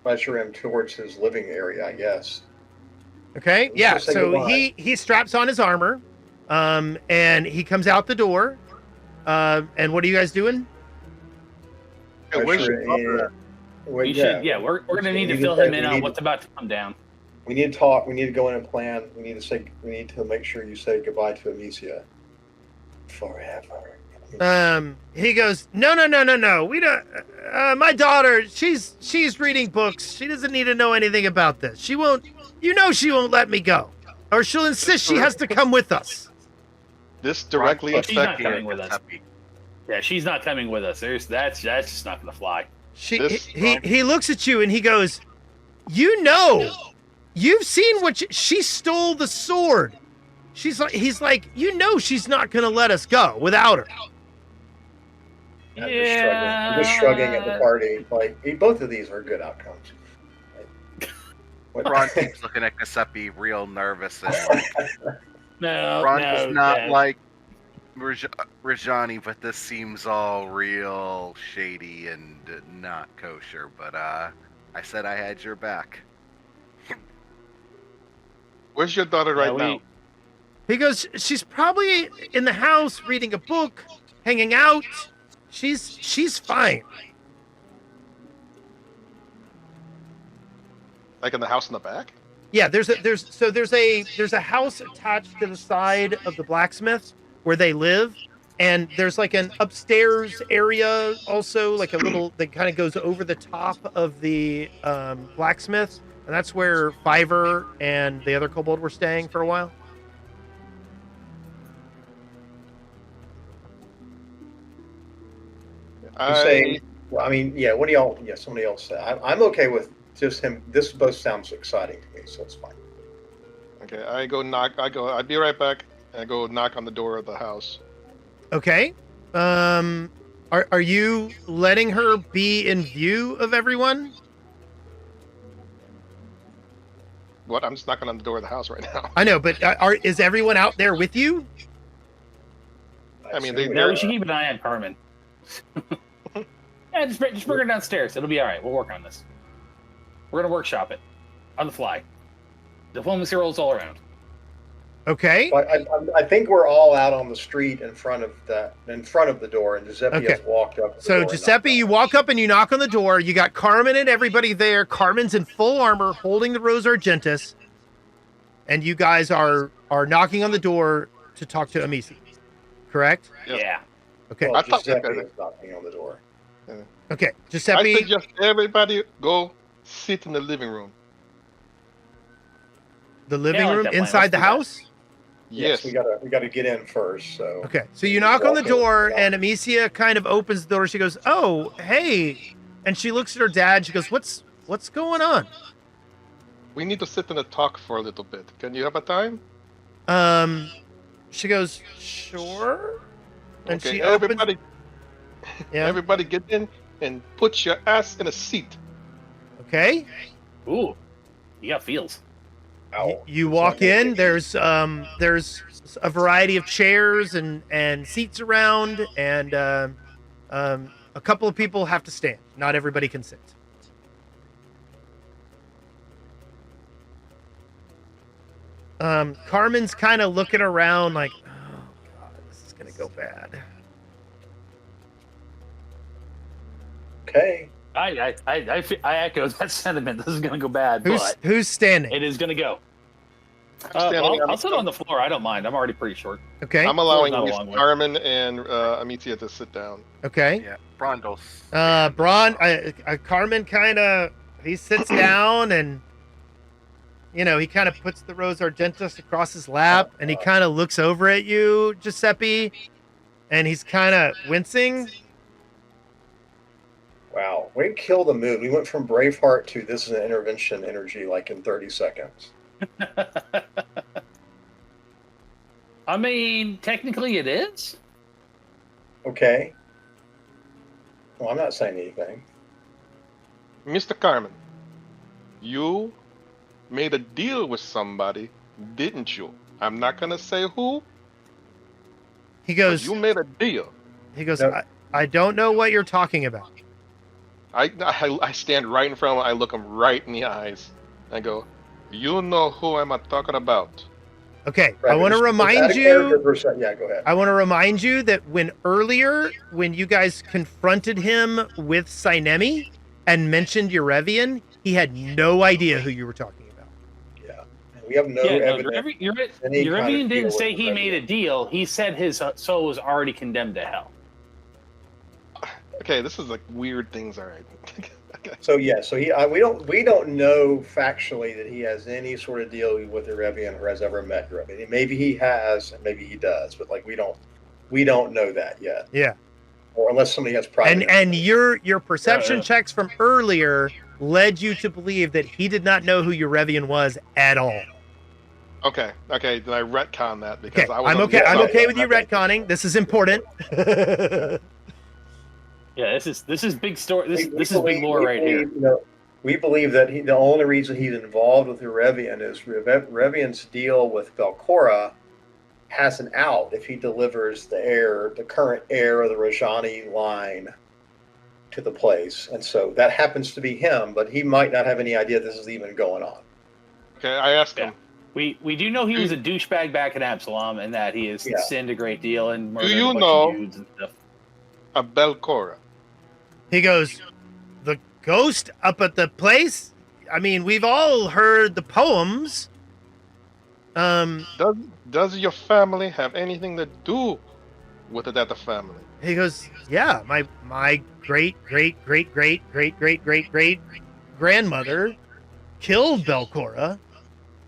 usher him towards his living area, I guess. Okay, Let's yeah. just say So goodbye. he straps on his armor, and he comes out the door. And what are you guys doing? Yeah, where's Usher your daughter? We should, we're going to need to fill him in on what's about to come down. We need to talk. We need to go in and plan. We need to make sure you say goodbye to Amicia forever. He goes, no. We don't. My daughter, she's reading books. She doesn't need to know anything about this. She won't. She won't let me go, or she'll insist she has to come with us. This directly Well, she's not affects coming with us. Yeah, she's not coming with us. That's just not going to fly. He looks at you and he goes, you've seen she stole the sword. He's like, she's not gonna let us go without her. I'm just shrugging. I'm just shrugging at the party. Like, both of these are good outcomes. Like, Ron keeps looking at Giuseppe real nervous, and like, Ron is not Dad. like Rajani, but this seems all real shady and not kosher. But I said I had your back. Where's your daughter right now? He goes, she's probably in the house reading a book, hanging out. She's fine. Like in the house in the back? Yeah, there's a house attached to the side of the blacksmith where they live, and there's like an upstairs area also, like a little that kind of goes over the top of the blacksmith, and that's where Fiverr and the other kobold were staying for a while. Well, I mean, yeah. What do y'all? Yeah, somebody else said. I'm okay with just him. This both sounds exciting to me, so it's fine. Okay, I'll be right back. And I go knock on the door of the house. Okay. Are you letting her be in view of everyone? What? I'm just knocking on the door of the house right now. I know, but is everyone out there with you? I mean, No, we should keep an eye on Carmen. Yeah, just bring her downstairs. It'll be all right. We'll work on this. We're gonna workshop it on the fly. Diplomacy rolls all around. Okay. But I think we're all out on the street in front of the door, and Giuseppe has walked up. So Giuseppe, you walk up and you knock on the door. You got Carmen and everybody there. Carmen's in full armor, holding the Rose Argentis, and you guys are knocking on the door to talk to Amici. Correct? Yeah. Okay. Well, Giuseppe is knocking on the door. Okay, Giuseppe. I suggest everybody go sit in the living room. The living Yeah, I like room that plan. inside Let's the do that. house? Yes, we gotta get in first. So Okay, so you knock on the door, and Amicia kind of opens the door. She goes, "Oh, hey," and she looks at her dad. She goes, "What's going on?" We need to sit and talk for a little bit. Can you have a time? She goes, "Sure," and Okay, she everybody, Yeah. everybody get in and put your ass in a seat. Okay. Ooh, you got feels. You walk in. There's a variety of chairs and seats around, and a couple of people have to stand. Not everybody can sit. Carmen's kind of looking around like, oh god, this is gonna go bad. Okay. I echo that sentiment. This is gonna go bad, but Who's standing? it is gonna go. standing on I'll sit on the floor. I don't mind. I'm already pretty short. Okay. I'm allowing Not a Miss long way. Carmen and Amicia to sit down. Okay. Yeah, Brondos. Carmen kind of he sits down and he kind of puts the Rose Argentis across his lap and he kind of looks over at you, Giuseppe, and he's kind of wincing. Wow, we killed the mood. We went from Braveheart to this is an intervention energy like in 30 seconds. I mean, technically it is. Okay. Well, I'm not saying anything. Mr. Carmen, you made a deal with somebody, didn't you? I'm not gonna say who. He But goes, you made a deal. No. I don't know what you're talking about. I stand right in front of him. I look him right in the eyes. I go, you know who I'm talking about. Okay, Right, I want to just- remind add a character you. for a sec- Yeah, go ahead. I want to remind you that when you guys confronted him with Sinemi and mentioned Urevian, he had no idea who you were talking about. Yeah, we have no Yeah, no, evidence. any kind of Urevian deal didn't with say he Urevian. made a deal. He said his soul was already condemned to hell. Okay, this is like weird things. All right. So yeah, so we don't know factually that he has any sort of deal with Urevian or has ever met Urevian. Maybe he has, and maybe he does, but like we don't know that yet. Yeah. Or unless somebody has private. And your perception Yeah. checks from earlier led you to believe that he did not know who Urevian was at all. Okay, then I retcon that because Okay, I was. I'm on okay. the I'm side okay of with you that. retconning. This is important. Yeah, this is big story. This We is big believe- lore we right believe, here. You know, we believe that the only reason he's involved with Urevian is Urevian's deal with Velcora has an out if he delivers the current heir of the Rajani line to the place. And so that happens to be him, but he might not have any idea this is even going on. Okay, I asked Yeah. him. We do know he was a douchebag back in Absalom, and that he has Yeah. sinned a great deal and murdered you a bunch know- of dudes and stuff. A Belcora. He goes, the ghost up at the place? I mean, we've all heard the poems. Does your family have anything to do with it at the family? He goes, yeah, my great grandmother killed Belcora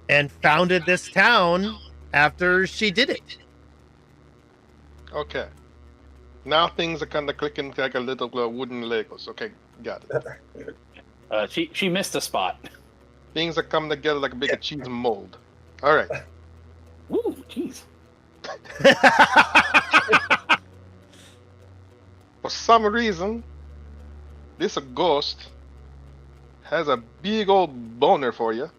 and founded this town after she did it. Okay. Now things are kind of clicking like a little wooden Legos. Okay, got it. She missed a spot. Things are coming together like a big cheese mold. All right. Ooh, jeez. For some reason, this ghost has a big old boner for you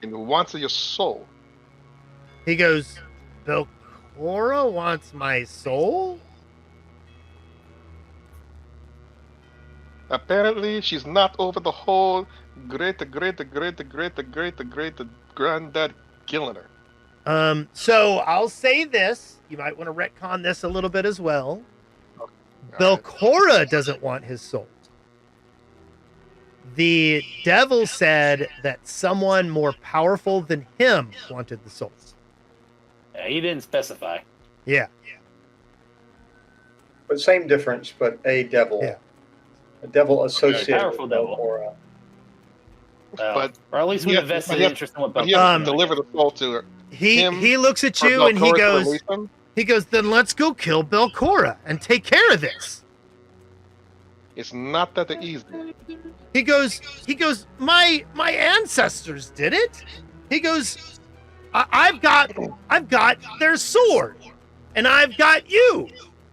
and wants your soul. He goes, Belcora wants my soul? Apparently, she's not over the whole great granddad killing her. So I'll say this. You might want to retcon this a little bit as well. Belcora doesn't want his soul. The devil said that someone more powerful than him wanted the soul. Yeah, he didn't specify. Yeah. But same difference, but a devil. Yeah. A devil associated Powerful with devil. Belcora. But or at least we he have has- vested he has- interest in what But he Belcora has Um, to deliver the soul to her. Him He looks at For you and he Belcora to goes, release him? then let's go kill Belcora and take care of this. It's not that easy. He goes, my ancestors did it. He goes, I've got their sword, and I've got you,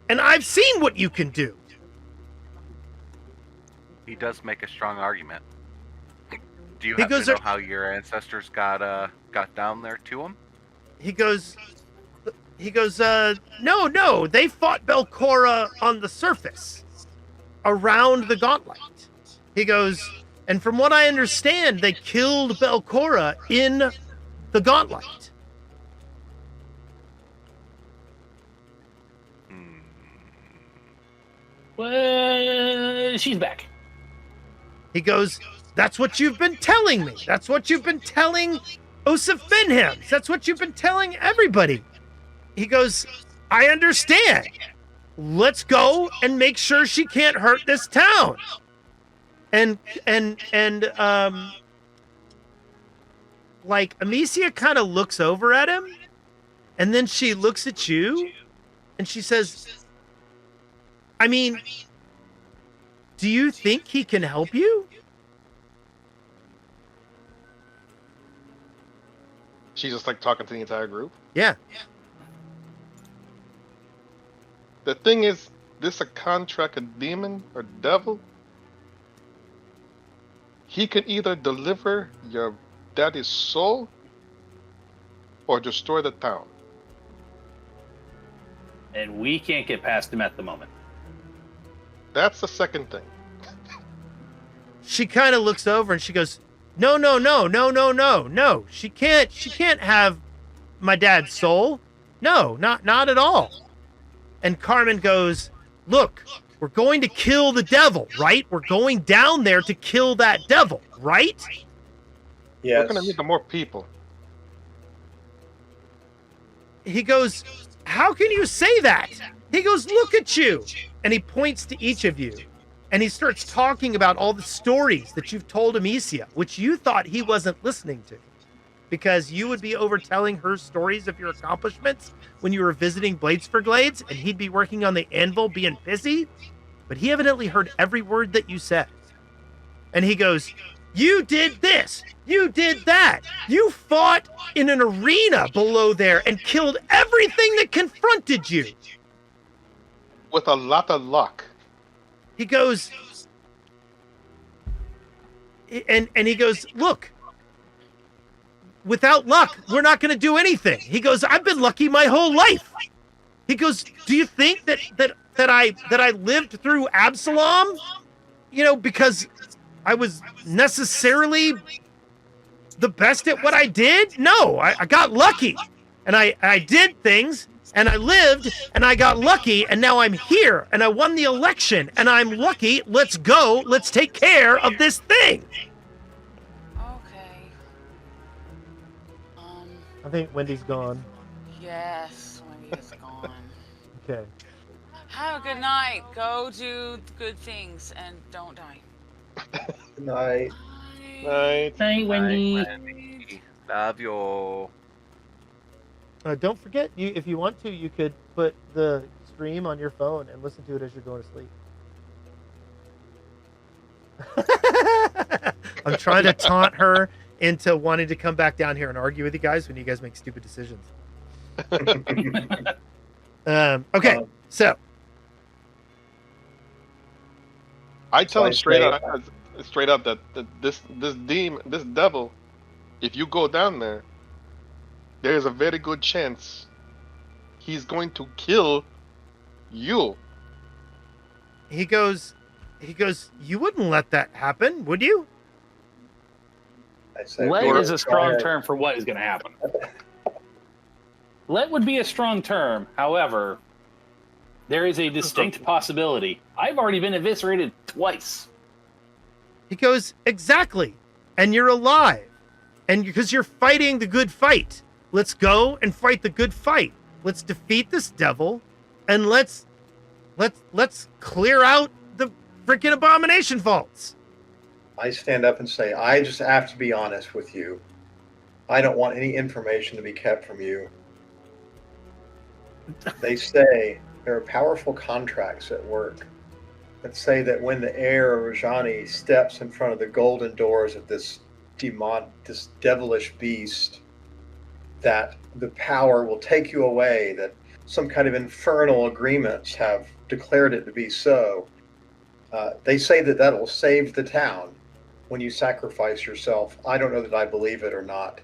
and I've seen what you can do. He does make a strong argument. Do you He happen goes to know ar- how your ancestors got down there to him? He goes, no, they fought Belcora on the surface, around the Gauntlight. He goes, and from what I understand, they killed Belcora in the Gauntlight. Well, she's back. He goes, that's what you've been telling me. That's what you've been telling Osif Finhams. That's what you've been telling everybody. He goes, I understand. Let's go and make sure she can't hurt this town. And like Amicia kind of looks over at him, and then she looks at you and she says, I mean, do you think he can help you? She's just like talking to the entire group. Yeah. The thing is, this a contract, a demon or devil. He can either deliver your daddy's soul or destroy the town. And we can't get past him at the moment. That's the second thing. She kind of looks over and she goes, no. She can't have my dad's soul. No, not at all. And Carmen goes, look, we're going to kill the devil, right? We're going down there to kill that devil, right? Yes. We're gonna need more people. He goes, how can you say that? He goes, look at you. And he points to each of you. And he starts talking about all the stories that you've told Amicia, which you thought he wasn't listening to. Because you would be overtelling her stories of your accomplishments when you were visiting Blades for Glades, and he'd be working on the anvil being busy. But he evidently heard every word that you said. And he goes, you did this. You did that. You fought in an arena below there and killed everything that confronted you. with a lot of luck. He goes, and he goes, look, without luck, we're not going to do anything. He goes, I've been lucky my whole life. He goes, do you think that I lived through Absalom? You know, because I was necessarily the best at what I did? No, I got lucky, and I did things, and I lived, and I got lucky, and now I'm here, and I won the election, and I'm lucky. Let's go. Let's take care of this thing. Okay. I think Wendy's gone. Yes, Wendy is gone. Okay. Have a good night. Go do good things and don't die. Good night. Bye. Night. Hey, Wendy. Wendy. Love you. Don't forget, if you want to, you could put the stream on your phone and listen to it as you're going to sleep. I'm trying to taunt her into wanting to come back down here and argue with you guys when you guys make stupid decisions. Okay, so I tell him I straight say- up that this devil, if you go down there, there is a very good chance he's going to kill you. he goes, you wouldn't let that happen, would you? I say, Let "You're is a strong fired." term for what is going to happen. Let would be a strong term. However, there is a distinct possibility. I've already been eviscerated twice. He goes, exactly. And you're alive. And because you're fighting the good fight. Let's go and fight the good fight. Let's defeat this devil, and let's clear out the freaking Abomination Vaults. I stand up and say, I just have to be honest with you. I don't want any information to be kept from you. They say there are powerful contracts at work that say that when the heir Rajani steps in front of the golden doors of this devilish beast, that the power will take you away, that some kind of infernal agreements have declared it to be so. They say that that will save the town when you sacrifice yourself. I don't know that I believe it or not.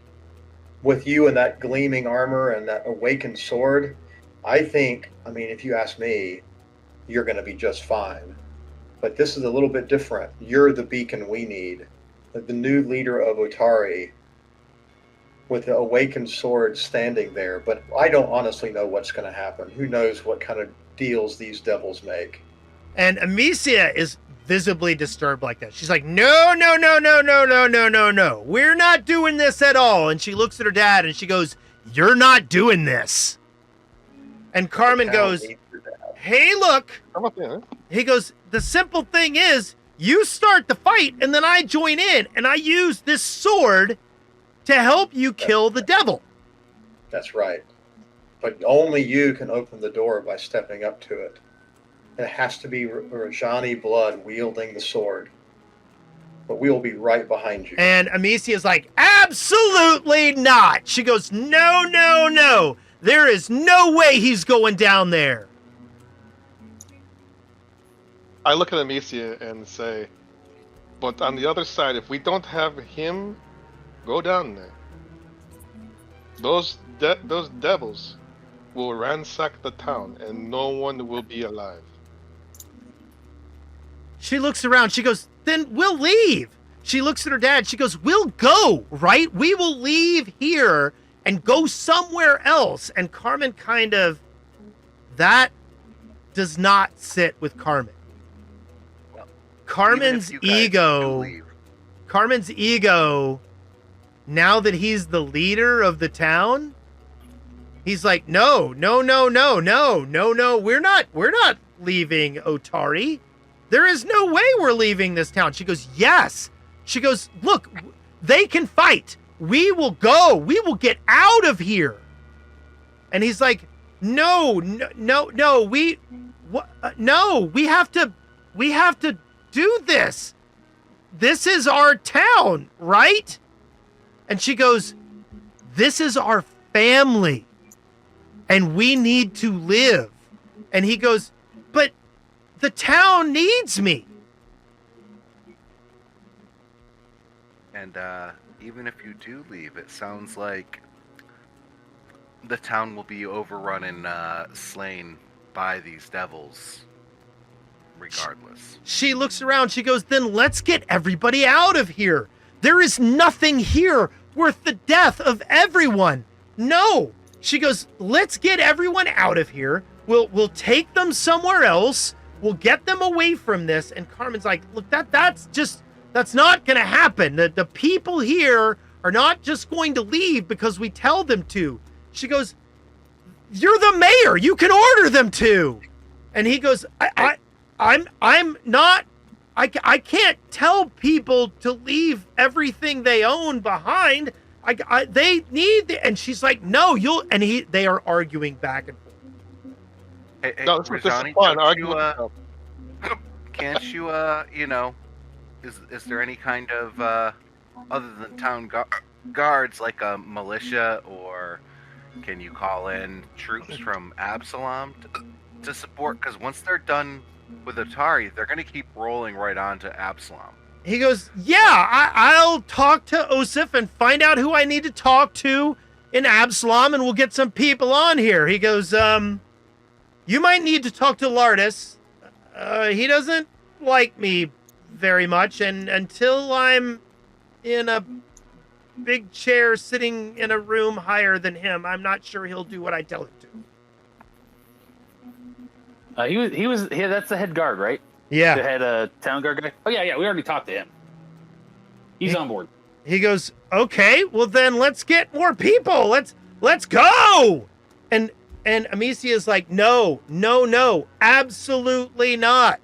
With you and that gleaming armor and that awakened sword, I think, if you ask me, you're going to be just fine. But this is a little bit different. You're the beacon we need. The new leader of Otari with the awakened sword standing there. But I don't honestly know what's going to happen. Who knows what kind of deals these devils make. And Amicia is visibly disturbed like that. She's like, no. We're not doing this at all. And she looks at her dad and she goes, you're not doing this. And Carmen goes, hey, look. He goes, the simple thing is, you start the fight and then I join in and I use this sword to help you kill the devil. That's right. But only you can open the door by stepping up to it. It has to be Rajani blood wielding the sword. But we will be right behind you. And Amicia is like, absolutely not. She goes, no. There is no way he's going down there. I look at Amicia and say, but on the other side, if we don't have him go down there, those devils will ransack the town and no one will be alive. She looks around. She goes, then we'll leave. She looks at her dad. She goes, we'll go, right? We will leave here and go somewhere else. And Carmen that does not sit with Carmen. Well, Carmen's ego, now that he's the leader of the town, he's like, no. We're not leaving Otari. There is no way we're leaving this town. She goes, yes. She goes, look, they can fight. We will go. We will get out of here. And he's like, no. We have to do this. This is our town, right? And she goes, this is our family. And we need to live. And he goes, the town needs me. And even if you do leave, it sounds like the town will be overrun and slain by these devils, regardless. She looks around. She goes, then let's get everybody out of here. There is nothing here worth the death of everyone. No. She goes, let's get everyone out of here. We'll take them somewhere else. We'll get them away from this. And Carmen's like, look, that's not going to happen. The people here are not just going to leave because we tell them to. She goes, you're the mayor. You can order them to. And he goes, I'm not, I can't tell people to leave everything they own behind. They need and she's like, no, they are arguing back and forth. Hey, No, this is Rajani, fun. don't you, Argument. can't you, is there any kind of, other than town guards, like a militia, or can you call in troops from Absalom to support? Because once they're done with Otari, they're going to keep rolling right on to Absalom. He goes, yeah, I'll talk to Osif and find out who I need to talk to in Absalom, and we'll get some people on here. He goes, you might need to talk to Lardis. He doesn't like me very much, and until I'm in a big chair sitting in a room higher than him, I'm not sure he'll do what I tell him to. He was that's the head guard, right? Yeah. The head town guard guy. Oh yeah, we already talked to him. He's on board. He goes, okay, well then let's get more people. Let's go. And Amicia's like, no, absolutely not.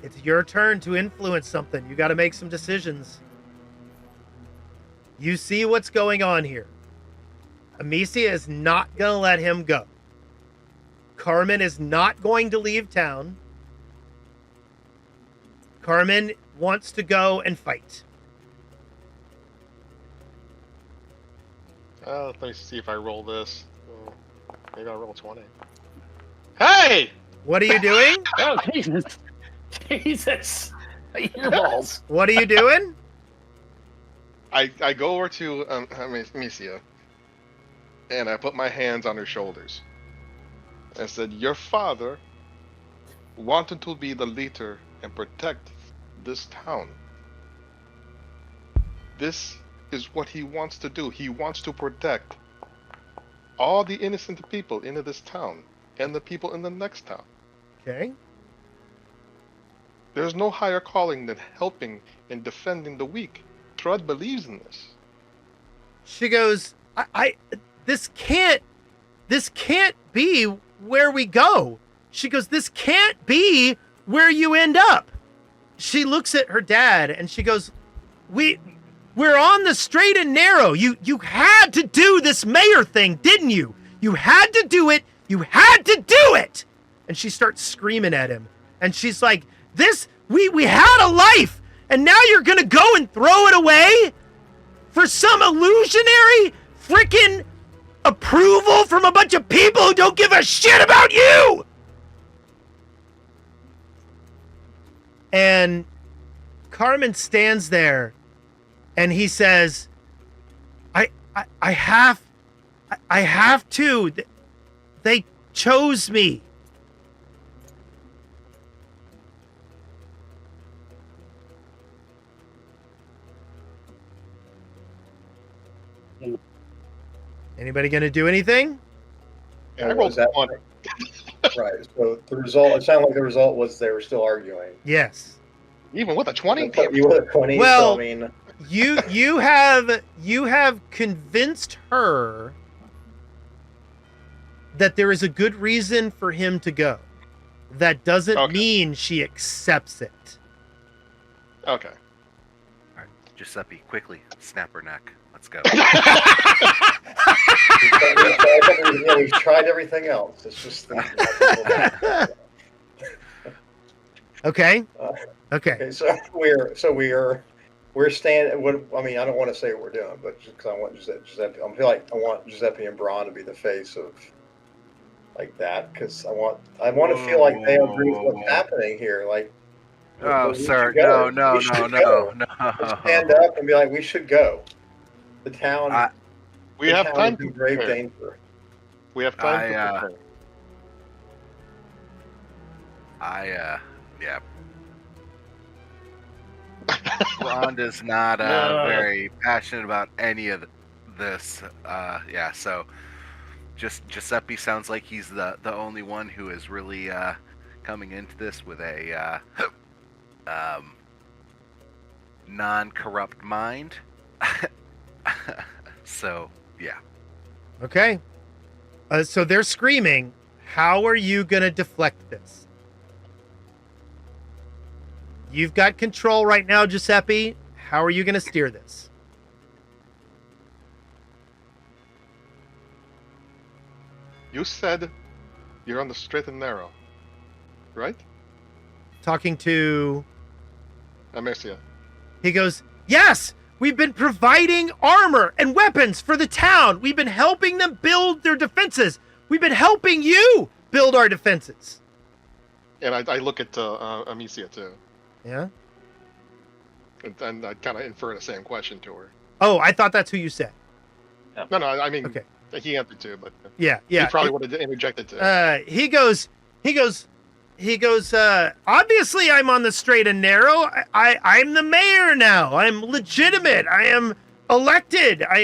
It's your turn to influence something. You got to make some decisions. You see what's going on here. Amicia is not going to let him go. Carmen is not going to leave town. Carmen wants to go and fight. Let me see if I roll this. Maybe I'll roll 20. Hey! What are you doing? Oh Jesus! Jesus! Earballs. What are you doing? I go over to Amicia, and I put my hands on her shoulders. I said, your father wanted to be the leader and protect this town. This is what he wants to do. He wants to protect all the innocent people in this town and the people in the next town. Okay. There's no higher calling than helping and defending the weak. Trud believes in this. She goes, this can't be where we go. She goes, this can't be where you end up. She looks at her dad and she goes, we're on the straight and narrow. You had to do this mayor thing, didn't you? You had to do it. You had to do it. And she starts screaming at him. And she's like, we had a life. And now you're going to go and throw it away for some illusionary freaking approval from a bunch of people who don't give a shit about you. And Carmen stands there and he says, I have to. They chose me. Anybody gonna do anything? Yeah, I rolled 20. Right. So the result, it sounded like the result was they were still arguing. Yes. Even with a 20? You were 20, Well, so I mean, you have convinced her that there is a good reason for him to go. That doesn't mean she accepts it. Okay. All right, Giuseppe, quickly, snap her neck. Let's go. we've tried everything else. It's just Okay. Okay. Okay, so we are we're standing. I mean, I don't want to say what we're doing, but just because I want Giuseppe, I feel like I want Giuseppe and Braun to be the face of like that, because I want to feel like they agree with what's happening here. Like, Oh, we sir, should go. no, We should no. go. Let's stand up and be like, we should go. The town. We have town time is in to grave prepare. danger. We have time to prepare. Yeah. Rhonda's not very passionate about any of this. Yeah, so just Giuseppe sounds like he's the only one who is really coming into this with a non-corrupt mind. So, yeah. Okay. So they're screaming. How are you going to deflect this? You've got control right now, Giuseppe. How are you going to steer this? You said you're on the straight and narrow, right? Talking to... Amicia. He goes, yes, we've been providing armor and weapons for the town. We've been helping them build their defenses. We've been helping you build our defenses. And I look at Amicia too. Yeah? And I kind of infer the same question to her. Oh, I thought that's who you said. No, I mean, Okay. he answered too, but Yeah. he probably would have interjected too. He goes, obviously I'm on the straight and narrow. I'm the mayor now. I'm legitimate. I am elected. I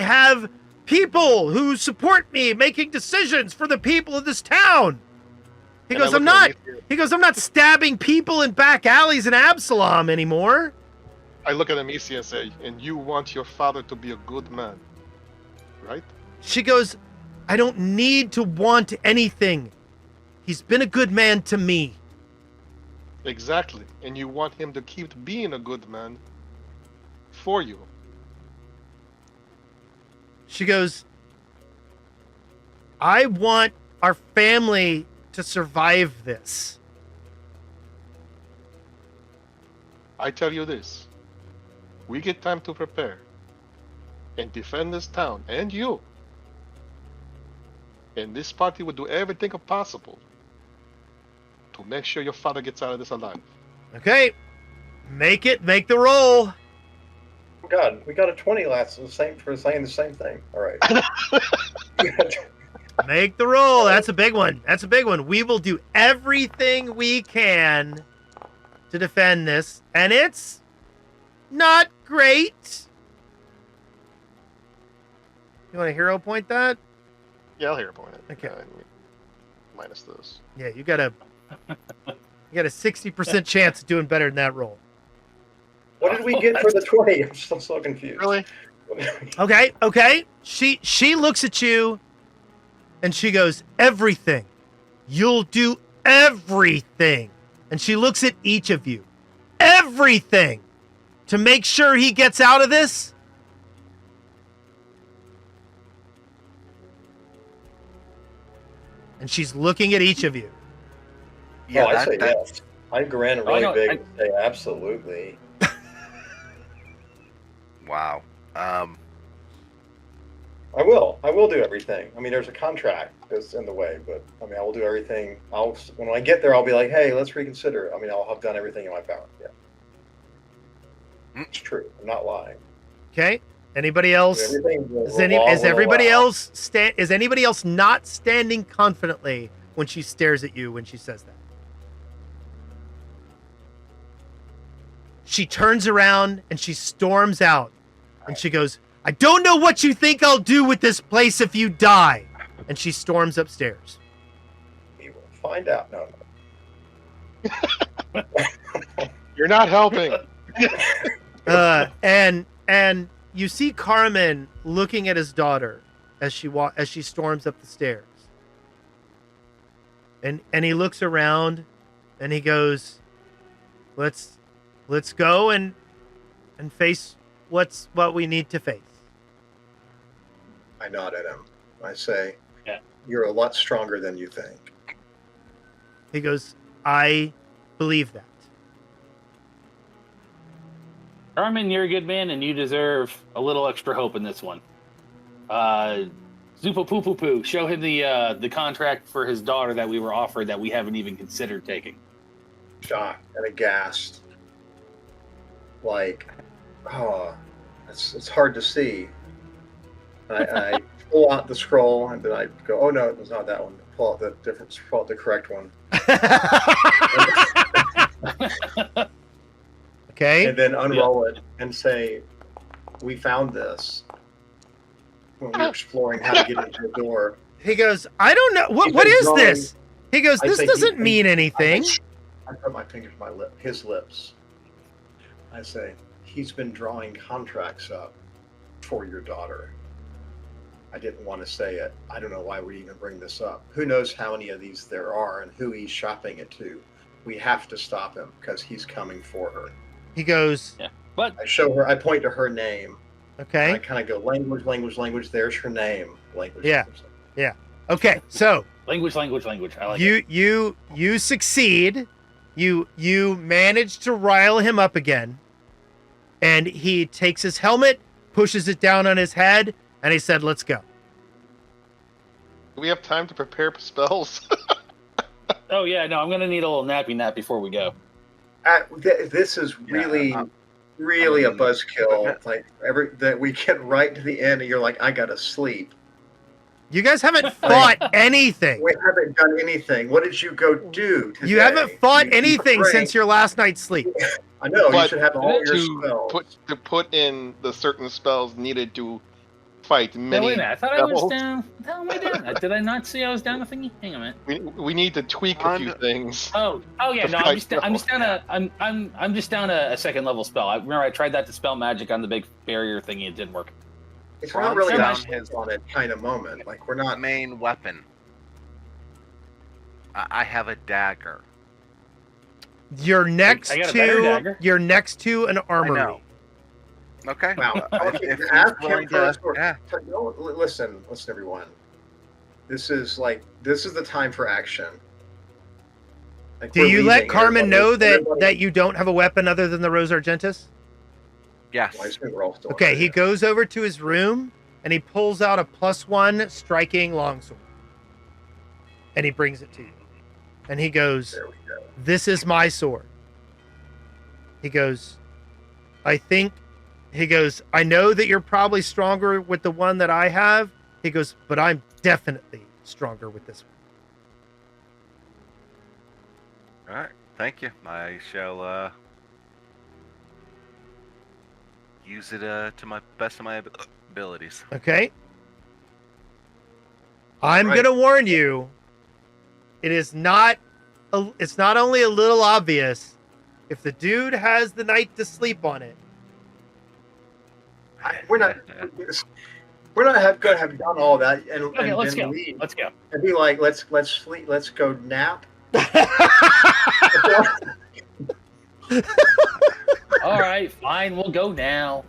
have people who support me making decisions for the people of this town. He goes, I'm not stabbing people in back alleys in Absalom anymore. I look at Amicia and say, and you want your father to be a good man, right? She goes, I don't need to want anything. He's been a good man to me. Exactly. And you want him to keep being a good man for you. She goes, I want our family to survive this. I tell you this. We get time to prepare and defend this town and you. And this party will do everything possible to make sure your father gets out of this alive. Okay. Make the roll. Oh God, we got a 20 last for saying the same thing. All right. Make the roll. That's a big one. We will do everything we can to defend this. And it's not great. You want to hero point that? Yeah, I'll hero point it. Okay. Minus those. Yeah, you got a 60% chance of doing better than that roll. What did we get for the 20? I'm still so confused. Really? Okay. She looks at you and she goes, everything. You'll do everything. And she looks at each of you. Everything to make sure he gets out of this. And she's looking at each of you. Yeah, I say yes. I grin really big and say absolutely. Wow. I will do everything. I mean, there's a contract that's in the way, but I mean, I will do everything. When I get there, I'll be like, hey, let's reconsider. I mean, I'll have done everything in my power. Yeah. It's true. I'm not lying. Okay. Anybody else? Is anybody else not standing confidently when she stares at you when she says that? She turns around and she storms out and she goes, I don't know what you think I'll do with this place if you die. And she storms upstairs. We will find out. No. You're not helping. And you see Carmen looking at his daughter as she storms up the stairs. And he looks around and he goes, Let's go and face what we need to face. I nod at him. I say, yeah. You're a lot stronger than you think. He goes, I believe that. Carmen, you're a good man, and you deserve a little extra hope in this one. Zupa Poo Poo Poo, show him the contract for his daughter that we were offered that we haven't even considered taking. Shocked and aghast. Like, oh, it's hard to see. I pull out the scroll, and then I go, oh no, it was not that one. Pull out the correct one. Okay. And then unroll it and say, we found this when we were exploring how to get into the door. He goes, I don't know. What been is drawing- this? He goes, I this say doesn't he- mean anything. I put my fingers to his lips. I say, he's been drawing contracts up for your daughter. I didn't want to say it. I don't know why we even bring this up. Who knows how many of these there are and who he's shopping it to. We have to stop him because he's coming for her. He goes, But I show her, I point to her name. okay. I kind of go, language, there's her name. Language. Yeah. Okay. So language. I like it. you succeed. You manage to rile him up again. And he takes his helmet, pushes it down on his head, and he said, let's go. Do we have time to prepare spells? Oh yeah, no, I'm gonna need a little nappy nap before we go. This is really, really a buzzkill. Like that we get right to the end and you're like, I gotta sleep. You guys haven't fought anything. We haven't done anything. What did you go do today? You haven't fought You anything prayed. since your last night's sleep. I know, you But should have all your to spells. put in the certain spells needed to fight No, many wait a minute. I thought I was devils. down. What the hell am I down? Did I not see I was down a thingy? Hang on a minute. We need to tweak a few things. Oh yeah. To No, fight I'm just down devils. I'm just down a second level spell. I remember I tried that to spell magic on the big barrier thingy. It didn't work. It's not really Down a his- on it kind of moment. Like we're not. Main weapon. I have a dagger. You're next I got a better dagger. to an armory. know. Okay. Wow. If he's Ask him willing for a to- sword. yeah. No, listen, everyone. This is the time for action. Like, Do we're you let leaving. Carmen know Everybody- that you don't have a weapon other than the Rose Argentis? Yes. Well, I assume we're all still Okay, in he there. goes over to his room and he pulls out a +1 striking longsword. And he brings it to you. And he goes, There we go. this is my sword. He goes, I know that you're probably stronger with the one that I have. He goes, but I'm definitely stronger with this one. All right. Thank you. I shall use it to my best of my abilities. Okay? I'm Right. going to warn you. It's not only a little obvious. If the dude has the night to sleep on it, We're not going to have done all that and Okay, let's then go. leave Let's go. and be like, let's sleep, let's go nap. All right, fine. We'll go now.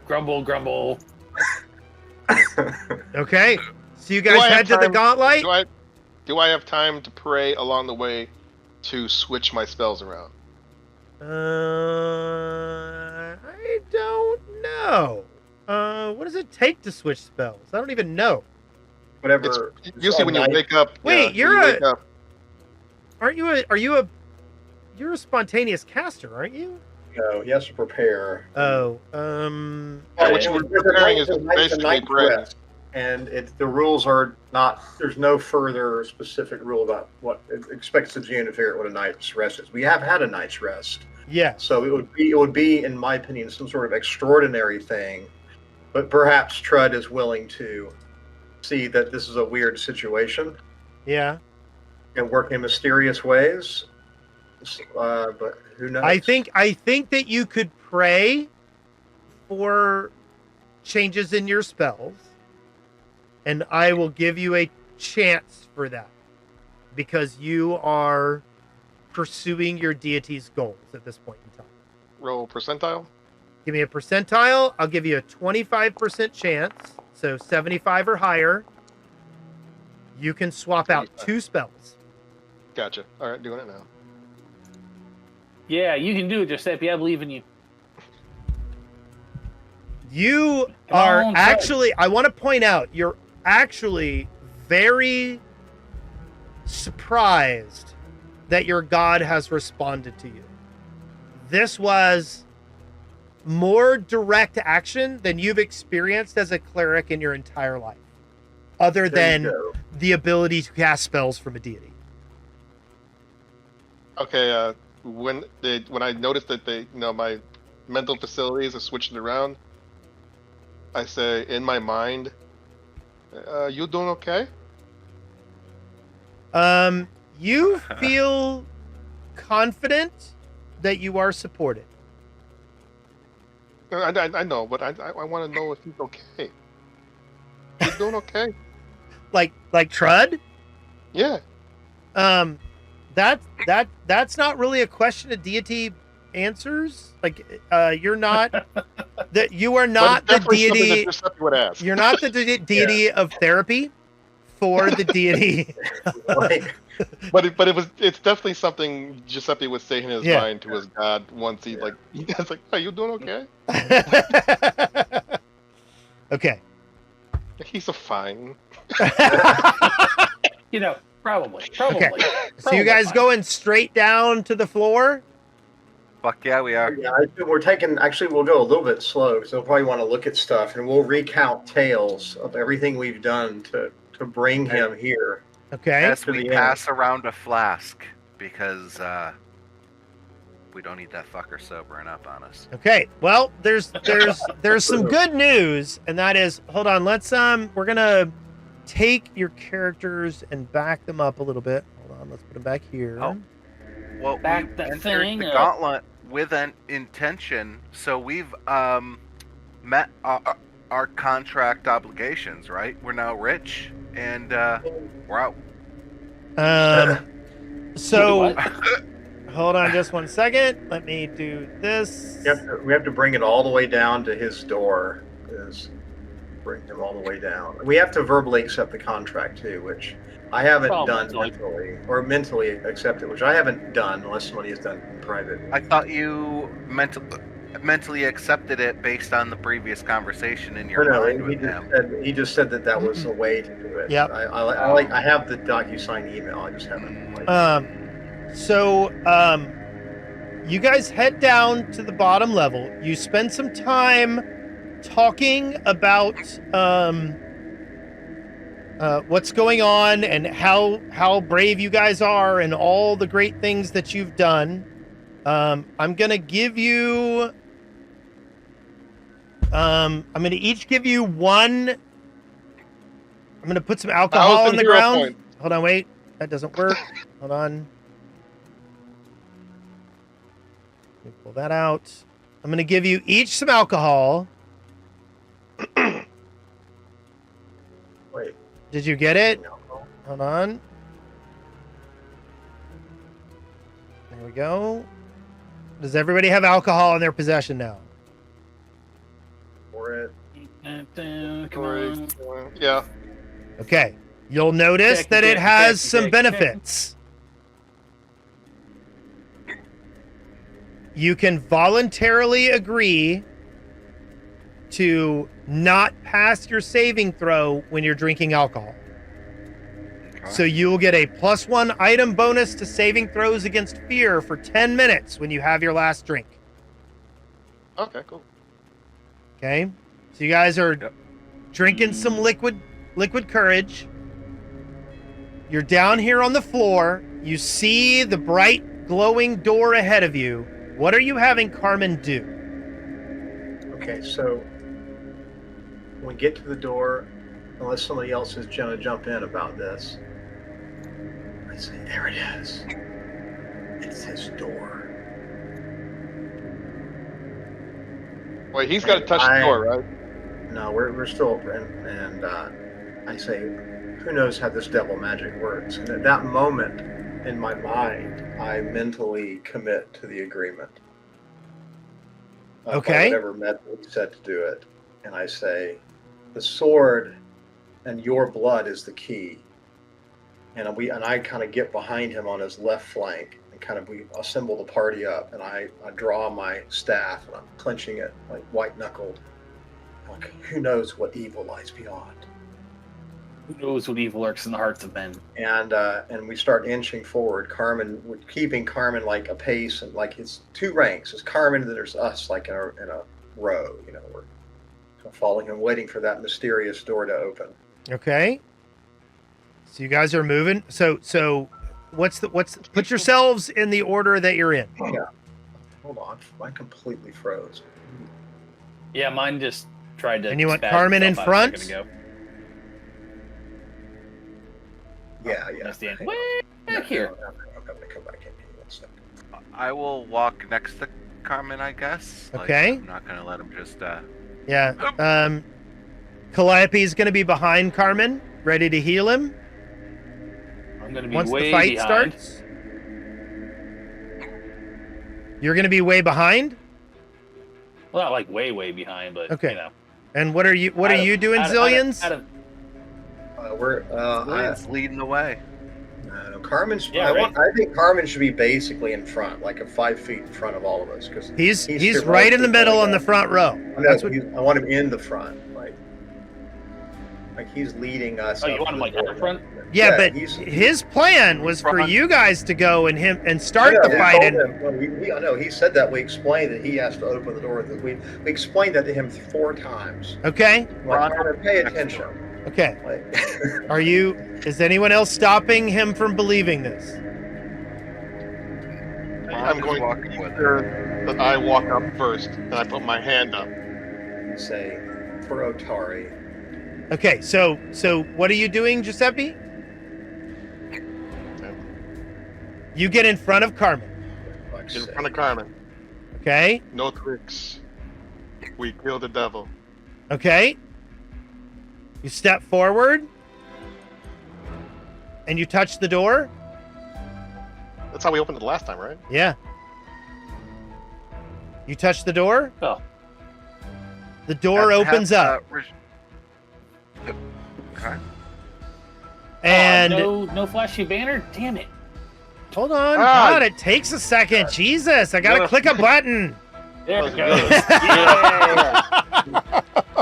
Grumble. okay? So you Do guys I have head to the time- Gauntlight? Do I have time to pray along the way to switch my spells around? I don't know. What does it take to switch spells? I don't even know. Whatever. It's usually when you night. wake up. Wait, when you're you a- wake up, You're a spontaneous caster, aren't you? No, he has to prepare. Oh, what you were preparing is basically bread. And the rules are not. There's no further specific rule about what it expects the GM to figure out what a night's rest is. We have had a night's rest, yes. so it would be, in my opinion, some sort of extraordinary thing. But perhaps Trud is willing to see that this is a weird situation Yeah. and work in mysterious ways. But who knows? I think that you could pray for changes in your spells, and I will give you a chance for that because you are pursuing your deity's goals at this point in time. roll percentile. Give me a percentile. I'll give you a 25% chance, so 75 or higher. You can swap out 2 spells. Gotcha. All right, doing it now. Yeah, you can do it, Giuseppe. I believe in you. You Come are on, actually, I want to point out, you're actually very surprised that your god has responded to you. This was more direct action than you've experienced as a cleric in your entire life, other There you than go. the ability to cast spells from a deity. Okay, when I noticed that my mental facilities are switching around, I say in my mind, "You doing okay?" You feel confident that you are supported. I know, but I want to know if he's okay. You doing okay? Like Trud? Yeah. That's not really a question a deity answers. Like, you're not that you are But not it's the definitely something deity. that Giuseppe would ask. You're not the deity of therapy for the deity. Like, It's definitely something Giuseppe would say in his Yeah. mind to his god once he like it's like, "Are you doing okay?" Okay. He's a fine. Probably. Okay. So you guys going straight down to the floor? Fuck yeah, we are. yeah, we'll go a little bit slow because they'll probably want to look at stuff, and we'll recount tales of everything we've done to bring him here. Okay. As To we the pass around a flask, because we don't need that fucker sobering up on us. Okay. Well, there's some good news, and that is, hold on, let's we're gonna take your characters and back them up a little bit. Hold on, let's put them back here. Oh. Well, Back we that entered thing the up. gauntlet with an intention, so we've met our contract obligations, right? We're now rich, and we're out. So What? hold on just one second. Let me do this. We have to bring it all the way down to his door. Bring him all the way down. We have to verbally accept the contract too, which I haven't Well, done mentally accept it, which I haven't done unless somebody has done in private. I thought you mentally accepted it based on the previous conversation in your mind with him. He just said that was a way to do it. Yep. I have the DocuSign email. I just haven't. You guys head down to the bottom level. You spend some time talking about what's going on and how brave you guys are and all the great things that you've done. I'm gonna give you I'm gonna each give you one. I'm gonna put some alcohol on the ground. Point. Hold on, wait. That doesn't work. Hold on. Let me pull that out. I'm gonna give you each some alcohol. Wait. Did you get it? No. Hold on. There we go. Does everybody have alcohol in their possession now? For it. Come on. Yeah. Okay. You'll notice that it has some benefits. You can voluntarily agree to not pass your saving throw when you're drinking alcohol. So you will get a +1 item bonus to saving throws against fear for 10 minutes when you have your last drink. Okay, cool. Okay? So you guys are drinking some liquid courage. You're down here on the floor. You see the bright glowing door ahead of you. What are you having Carmen do? Okay, so when we get to the door, unless somebody else is going to jump in about this, I say, there it is. It's his door. Wait, he's got to touch the door, right? No, we're still open, and I say, who knows how this devil magic works? And at that moment, in my mind, I mentally commit to the agreement. Okay. Whatever method we set to do it, and I say, the sword and your blood is the key. And I kind of get behind him on his left flank, and we assemble the party up, and I draw my staff, and I'm clenching it like white knuckled, Like, who knows what evil lies beyond? Who knows what evil lurks in the hearts of men? And we start inching forward. Carmen, we're keeping Carmen like a pace, and like it's two ranks. It's Carmen, and there's us like in a row. You know, we're following him, waiting for that mysterious door to open. Okay. So you guys are moving. So put yourselves in the order that you're in. Yeah. Hold on, mine completely froze. Yeah, mine just tried to. And you want spaz Carmen in itself out a front? second ago. Yeah. That's the end. Hang Way on. back here. I'm going to come back in here. 1 second. I will walk next to Carmen, I guess. Like, Okay. I'm not gonna let him just. Yeah. Calliope's going to be behind Carmen, ready to heal him I'm gonna be once way the fight behind. starts. You're going to be way behind. Well, not like way behind, but Okay. you know. And what are you doing, Zillions? Zillion's leading the way. No, Carmen's. Yeah, I think Carmen should be basically in front, like 5 feet in front of all of us, because He's right in the middle on the front row. That's what. I want him in the front, like he's leading us. Oh, you up want him to like the out door. front? Yeah, but he's- his plan was for you guys to go and start I know, the we fight. told And him- well, I know he said that. We explained that he has to open the door. We explained that to him 4 times. okay, Like, Carmen, pay attention. okay. Like, Is anyone else stopping him from believing this? I'm going to make sure that I walk up first and I put my hand up. say for Otari. Okay, so what are you doing, Giuseppe? You get in front of Carmen. Like, In say, front of Carmen. Okay, No tricks. We kill the devil. okay. You step forward, and you touch the door. That's how we opened it last time, right? Yeah. You touch the door. Oh. The door opens up, Okay. and no flashy banner. Damn it! hold on. Ah. God, it takes a second. Jesus, I gotta Yeah. click a button. There Oh, it goes. good. Yeah.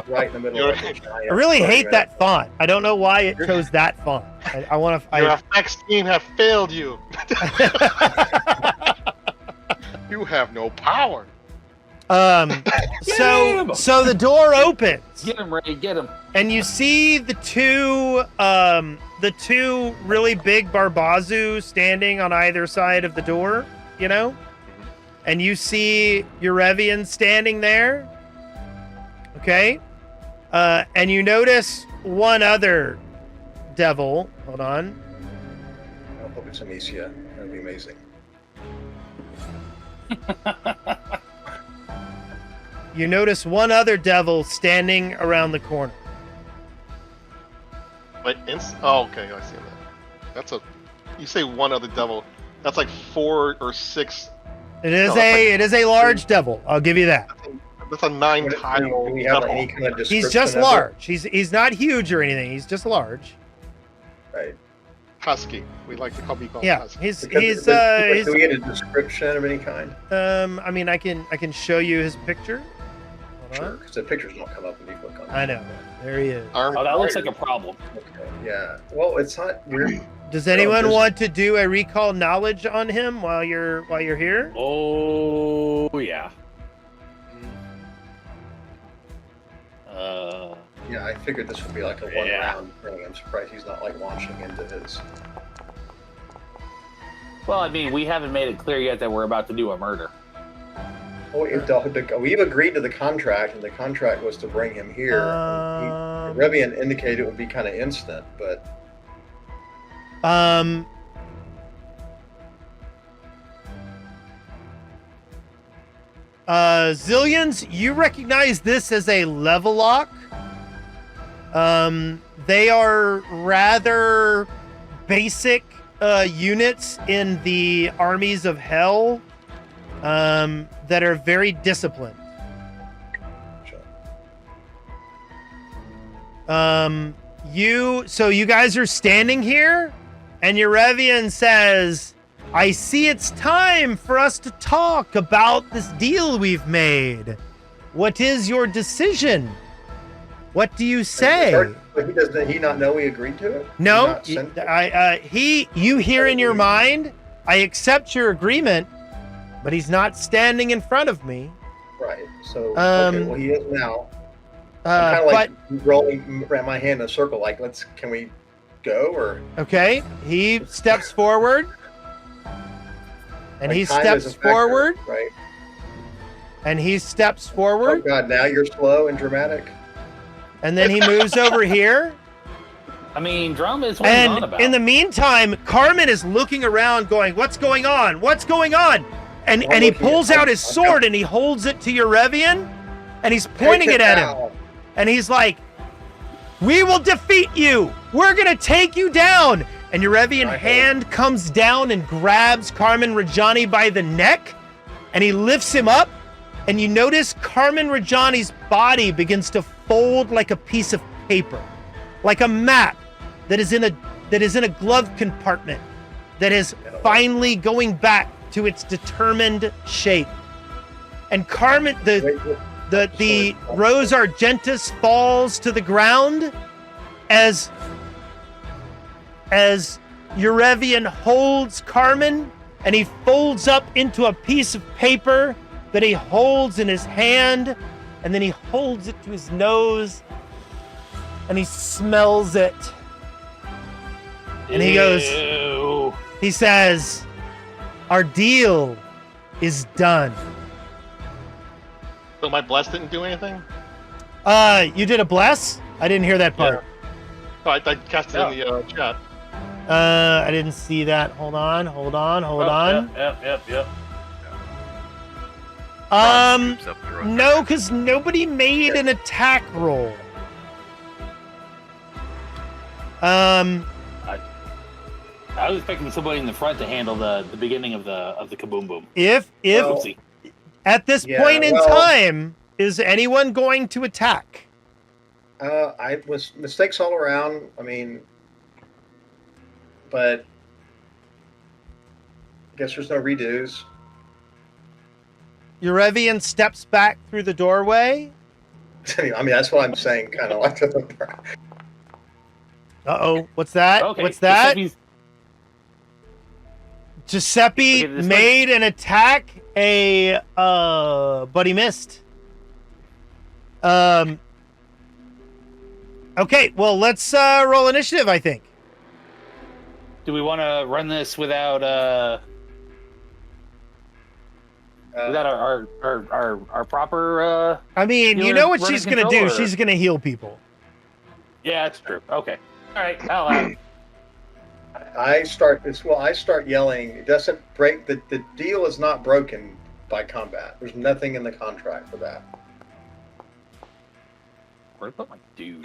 right in the middle of the giant I really hate 30-minute that font. I don't know why it chose that font. I want to. Your effects team have failed you. You have no power. So the door opens, Get him, Ray. Get him. and you see the two really big Barbazu standing on either side of the door. You know, and you see Urevian standing there. Okay, and you notice one other devil. Hold on. I hope it's Amicia. That'd be amazing. You notice one other devil standing around the corner. Wait, oh, okay, I see that. That's a. You say one other devil. That's like 4 or 6. It is No, that's it is a large devil. I'll give you that. That's a 9 tile Do we have devil. any kind of description? He's just of it? large. He's not huge or anything. He's just large. Right. Husky. We like to be called Yeah, husky. he's Because do we get a description of any kind? I mean, I can show you his picture. Hold Sure, on. because the pictures don't come up when you click on them. I know. There he is. Oh, that looks like a problem. Okay. Yeah. Well, it's not weird. Does anyone there's- want to do a recall knowledge on him while you're here? Oh yeah. Yeah, I figured this would be like a one Yeah. round thing. I'm surprised he's not like launching into his. Well, I mean, we haven't made it clear yet that we're about to do a murder. Oh, we've agreed to the contract, and the contract was to bring him here. Revian indicated it would be kind of instant, but Zillions, you recognize this as a level lock. They are rather basic units in the armies of hell that are very disciplined. You guys are standing here, and Urevian says, I see it's time for us to talk about this deal we've made. What is your decision? What do you say? But does he not know we agreed to it? No, Did he not send- you hear in your mind, I accept your agreement, but he's not standing in front of me. Right. So okay, well, he is now. I'm kind of like rolling my hand in a circle. Like, can we go or? Okay, he steps forward, and Like, he time steps is a factor, forward, right? and he steps Oh forward, God! Now you're slow and dramatic. and then he moves over here. I mean, drama is what he's on And about. in the meantime, Carmen is looking around, going, "What's going on? What's going on?" And I'm he looking pulls at- out his sword and he holds it to Urevian, and he's pointing it at him. down. And he's like, "We will defeat you. We're gonna take you down." And Urevian Right. hand comes down and grabs Carmen Rajani by the neck, and he lifts him up. And you notice Carmen Rajani's body begins to fold like a piece of paper, like a map that is in a glove compartment that is finally going back to its determined shape. And Carmen, the Rose Argentus falls to the ground as Urevian holds Carmen, and he folds up into a piece of paper that he holds in his hand, and then he holds it to his nose, and he smells it. And he goes, Ew. he says, "Our deal is done." So my bless didn't do anything? You did a bless? I didn't hear that part. Oh, I cast it in the chat. I didn't see that. Hold on. Yep. Ron scoops up the road. No, because nobody made an attack roll. I was expecting somebody in the front to handle the beginning of the kaboom boom. If Well, Oopsie. at this Yeah, point in well- time, is anyone going to attack? I was mistakes all around. I mean, but I guess there's no redos. Urevian steps back through the doorway. I mean, that's what I'm saying. Kind of like. Uh-oh, what's that? Okay. What's that? Giuseppe's- Giuseppe Okay, this made an attack, but he missed. Okay, well, let's roll initiative, I think. Do we want to run this without our proper? I mean, you You're know what running she's gonna do. control, or- She's gonna heal people. Yeah, that's true. Okay. All right. I'll I start yelling. It doesn't break. The deal is not broken by combat. There's nothing in the contract for that. Where did I put my dude?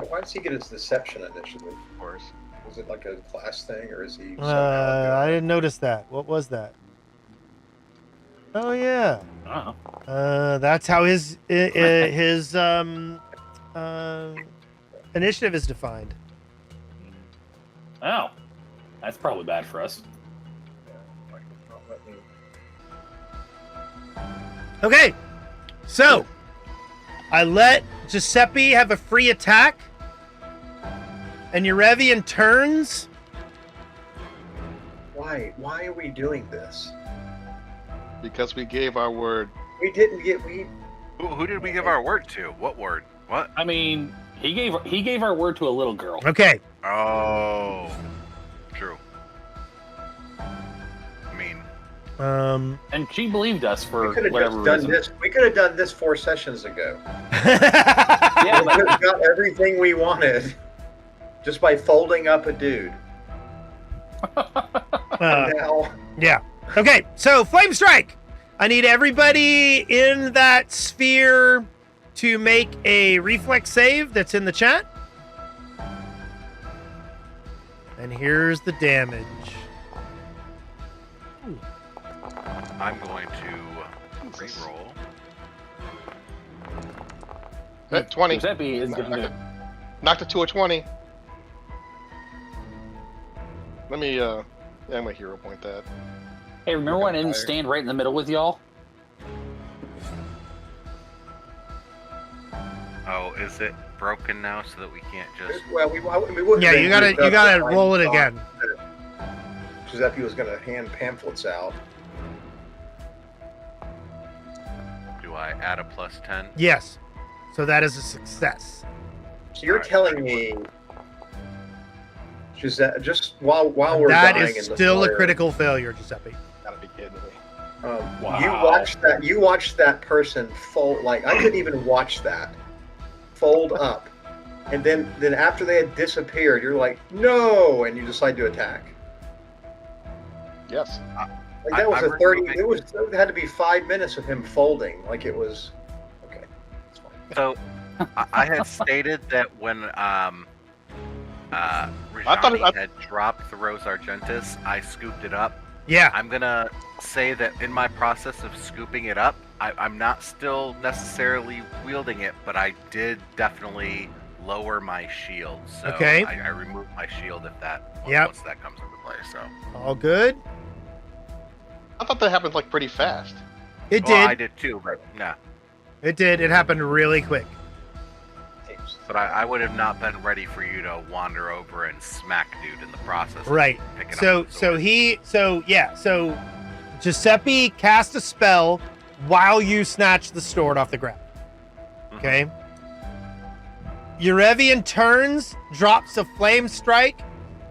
Why does he get his deception initiative? Of course. Was it like a class thing, or is he? I didn't notice that. What was that? Oh yeah. I don't know. That's how his initiative is defined. Oh, that's probably bad for us. Okay, so I let Giuseppe have a free attack, and Urevian turns. Why? Why are we doing this? Because we gave our word. We didn't get. Who did we give our word to? What word? What? I mean, he gave our word to a little girl. Okay, Oh, true. I mean, And she believed us for We could have whatever just done reason. this. We could have done this 4 sessions ago. Yeah, We could have got everything we wanted just by folding up a dude. Now, yeah. Okay, so Flame Strike. I need everybody in that sphere to make a reflex save that's in the chat. And here's the damage. I'm going to re-roll. 20. Giuseppe is going to. Knocked it to a 20. Let me, I'm gonna hero point that. Hey, remember when I didn't stand right in the middle with y'all? So is it broken now so that we can't just? Well, we wouldn't. Yeah, you gotta roll it again. Giuseppe was gonna hand pamphlets out. Do I add a +10? Yes. So that is a success. So you're Alright, telling me, Giuseppe, just while we're That dying is in the still a fire, critical failure, Giuseppe. Gotta be kidding me. Wow. You watched that person fold. Like I couldn't even watch that fold up, and then after they had disappeared, you're like, no, and you decide to attack. Yes. Like that was I'm a 30. removing- It had to be 5 minutes of him folding. Like it was. Okay, that's fine. So I had stated that when thought Rajani had dropped the Rose Argentis, I scooped it up. Yeah. I'm gonna say that in my process of scooping it up, I'm not still necessarily wielding it, but I did definitely lower my shield. So Okay. I removed my shield if that Yep. once that comes into play. So All good. I thought that happened like pretty fast. It well, I did. did too, but yeah. It did. It happened really quick. But I would have not been ready for you to wander over and smack dude in the process. of Right. picking So up the sword. so Giuseppe cast a spell while you snatch the sword off the ground. Okay. Urevian turns, drops a flame strike,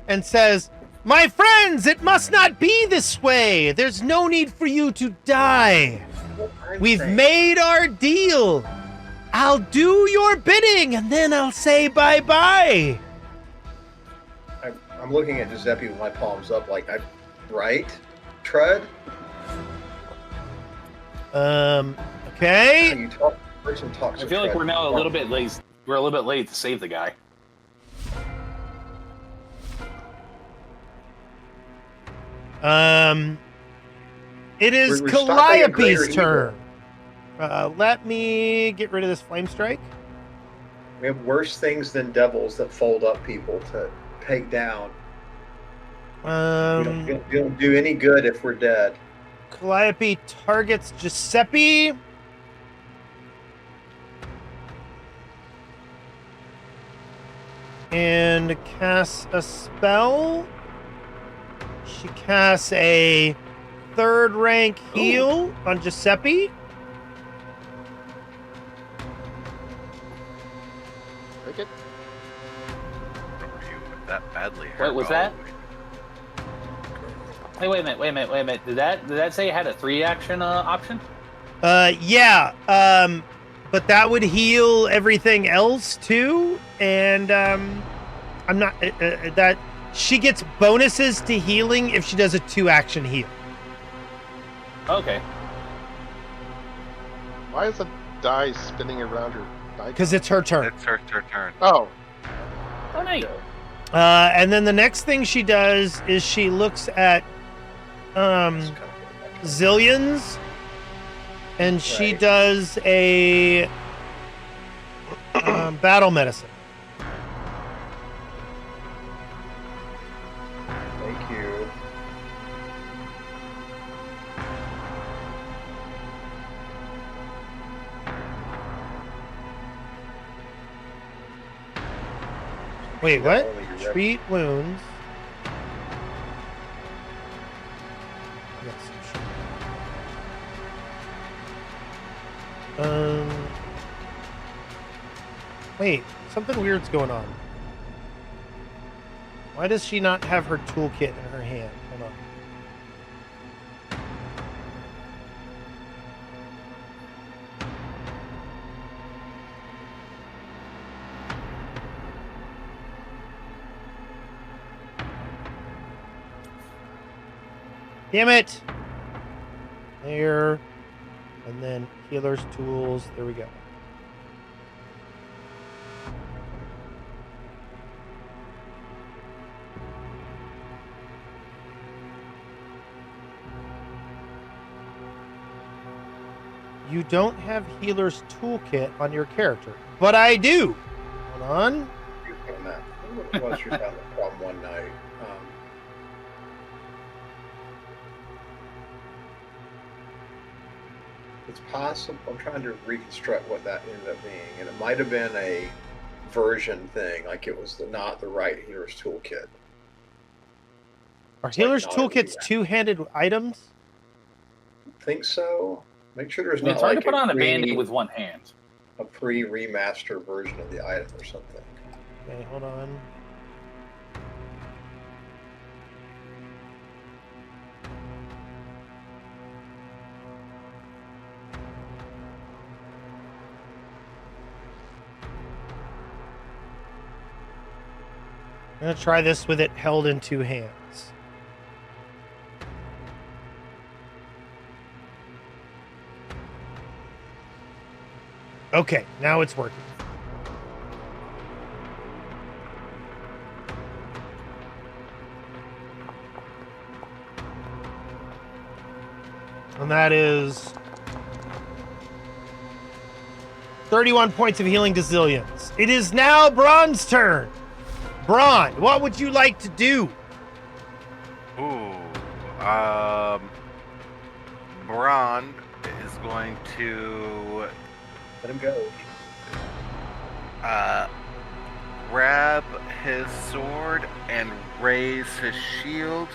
and says, "My friends, it must not be this way. There's no need for you to die. We've made our deal. I'll do your bidding, and then I'll say bye-bye." I'm looking at Giuseppe with my palms up, like right, Tread. Okay. You talk. Person talks. I to feel like Tread. we're now a little bit late. We're a little bit late to save the guy. It is We're stopping a greater Calliope's evil. turn. Let me get rid of this flame strike. We have worse things than devils that fold up people to take down. We don't do any good if we're dead. Calliope targets Giuseppe. And casts a spell. She casts a 3rd rank heal on Giuseppe. Take it. Remember you with that badly hurt. What was that? Hey, wait a minute. Did that say it had a 3-action option? Yeah. But that would heal everything else too. And I'm not that she gets bonuses to healing if she does a 2-action heal. Okay. Why is the die spinning around her? Because it's her turn. It's her turn. Oh, Oh, nice. And then the next thing she does is she looks at Zillions, and she Right. does a battle medicine. Thank you. Wait, what? Only your rep- Treat wounds. Yes. Sure. Wait, something weird's going on. Why does she not have her toolkit in her hand? Hold on. Damn it! There. And then healer's tools. There we go. You don't have healer's toolkit on your character, but I do. Hold on. on that. What it was you're having a problem one night. It's possible. I'm trying to reconstruct what that ended up being, and it might have been a version thing, like it was not the right healer's toolkit. Are It's like healer's not a toolkits two-handed items? Think so. Make sure there's I mean, not it's hard like to put on a pre- band-aid with one hand. a pre-remaster version of the item or something. Okay, hold on. I'm going to try this with it held in two hands. Okay, now it's working. And that is 31 points of healing to Zillions. It is now Braun's turn. Braun, what would you like to do? Ooh, Braun is going to Let him go. grab his sword and raise his shield,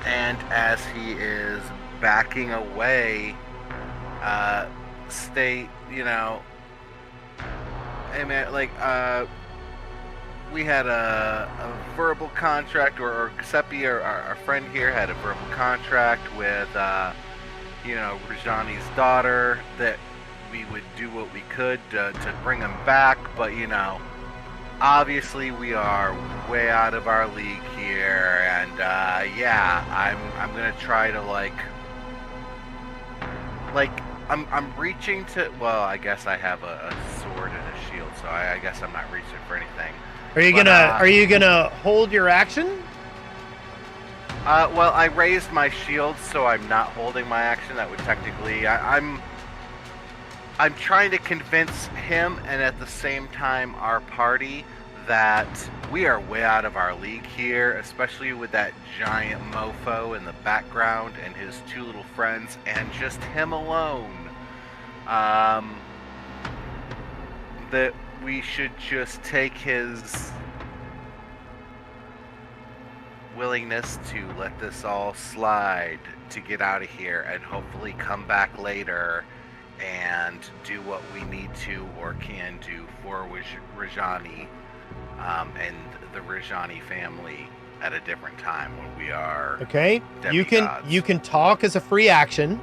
and as he is backing away, state, hey man, like, we had a verbal contract, or Giuseppe, our friend here, had a verbal contract with, Rajani's daughter, that we would do what we could to bring him back, but, obviously we are way out of our league here, and, I'm gonna try to, I'm reaching to, well, I guess I have a sword and a shield, so I guess I'm not reaching for anything. Are you gonna hold your action? Well, I raised my shield, so I'm not holding my action. That would technically, I'm trying to convince him, and at the same time our party, that we are way out of our league here, especially with that giant mofo in the background and his two little friends, and just him alone. That we should just take his willingness to let this all slide to get out of here, and hopefully come back later and do what we need to or can do for Rajani and the Rajani family at a different time when we are Okay. demigods. You can talk as a free action.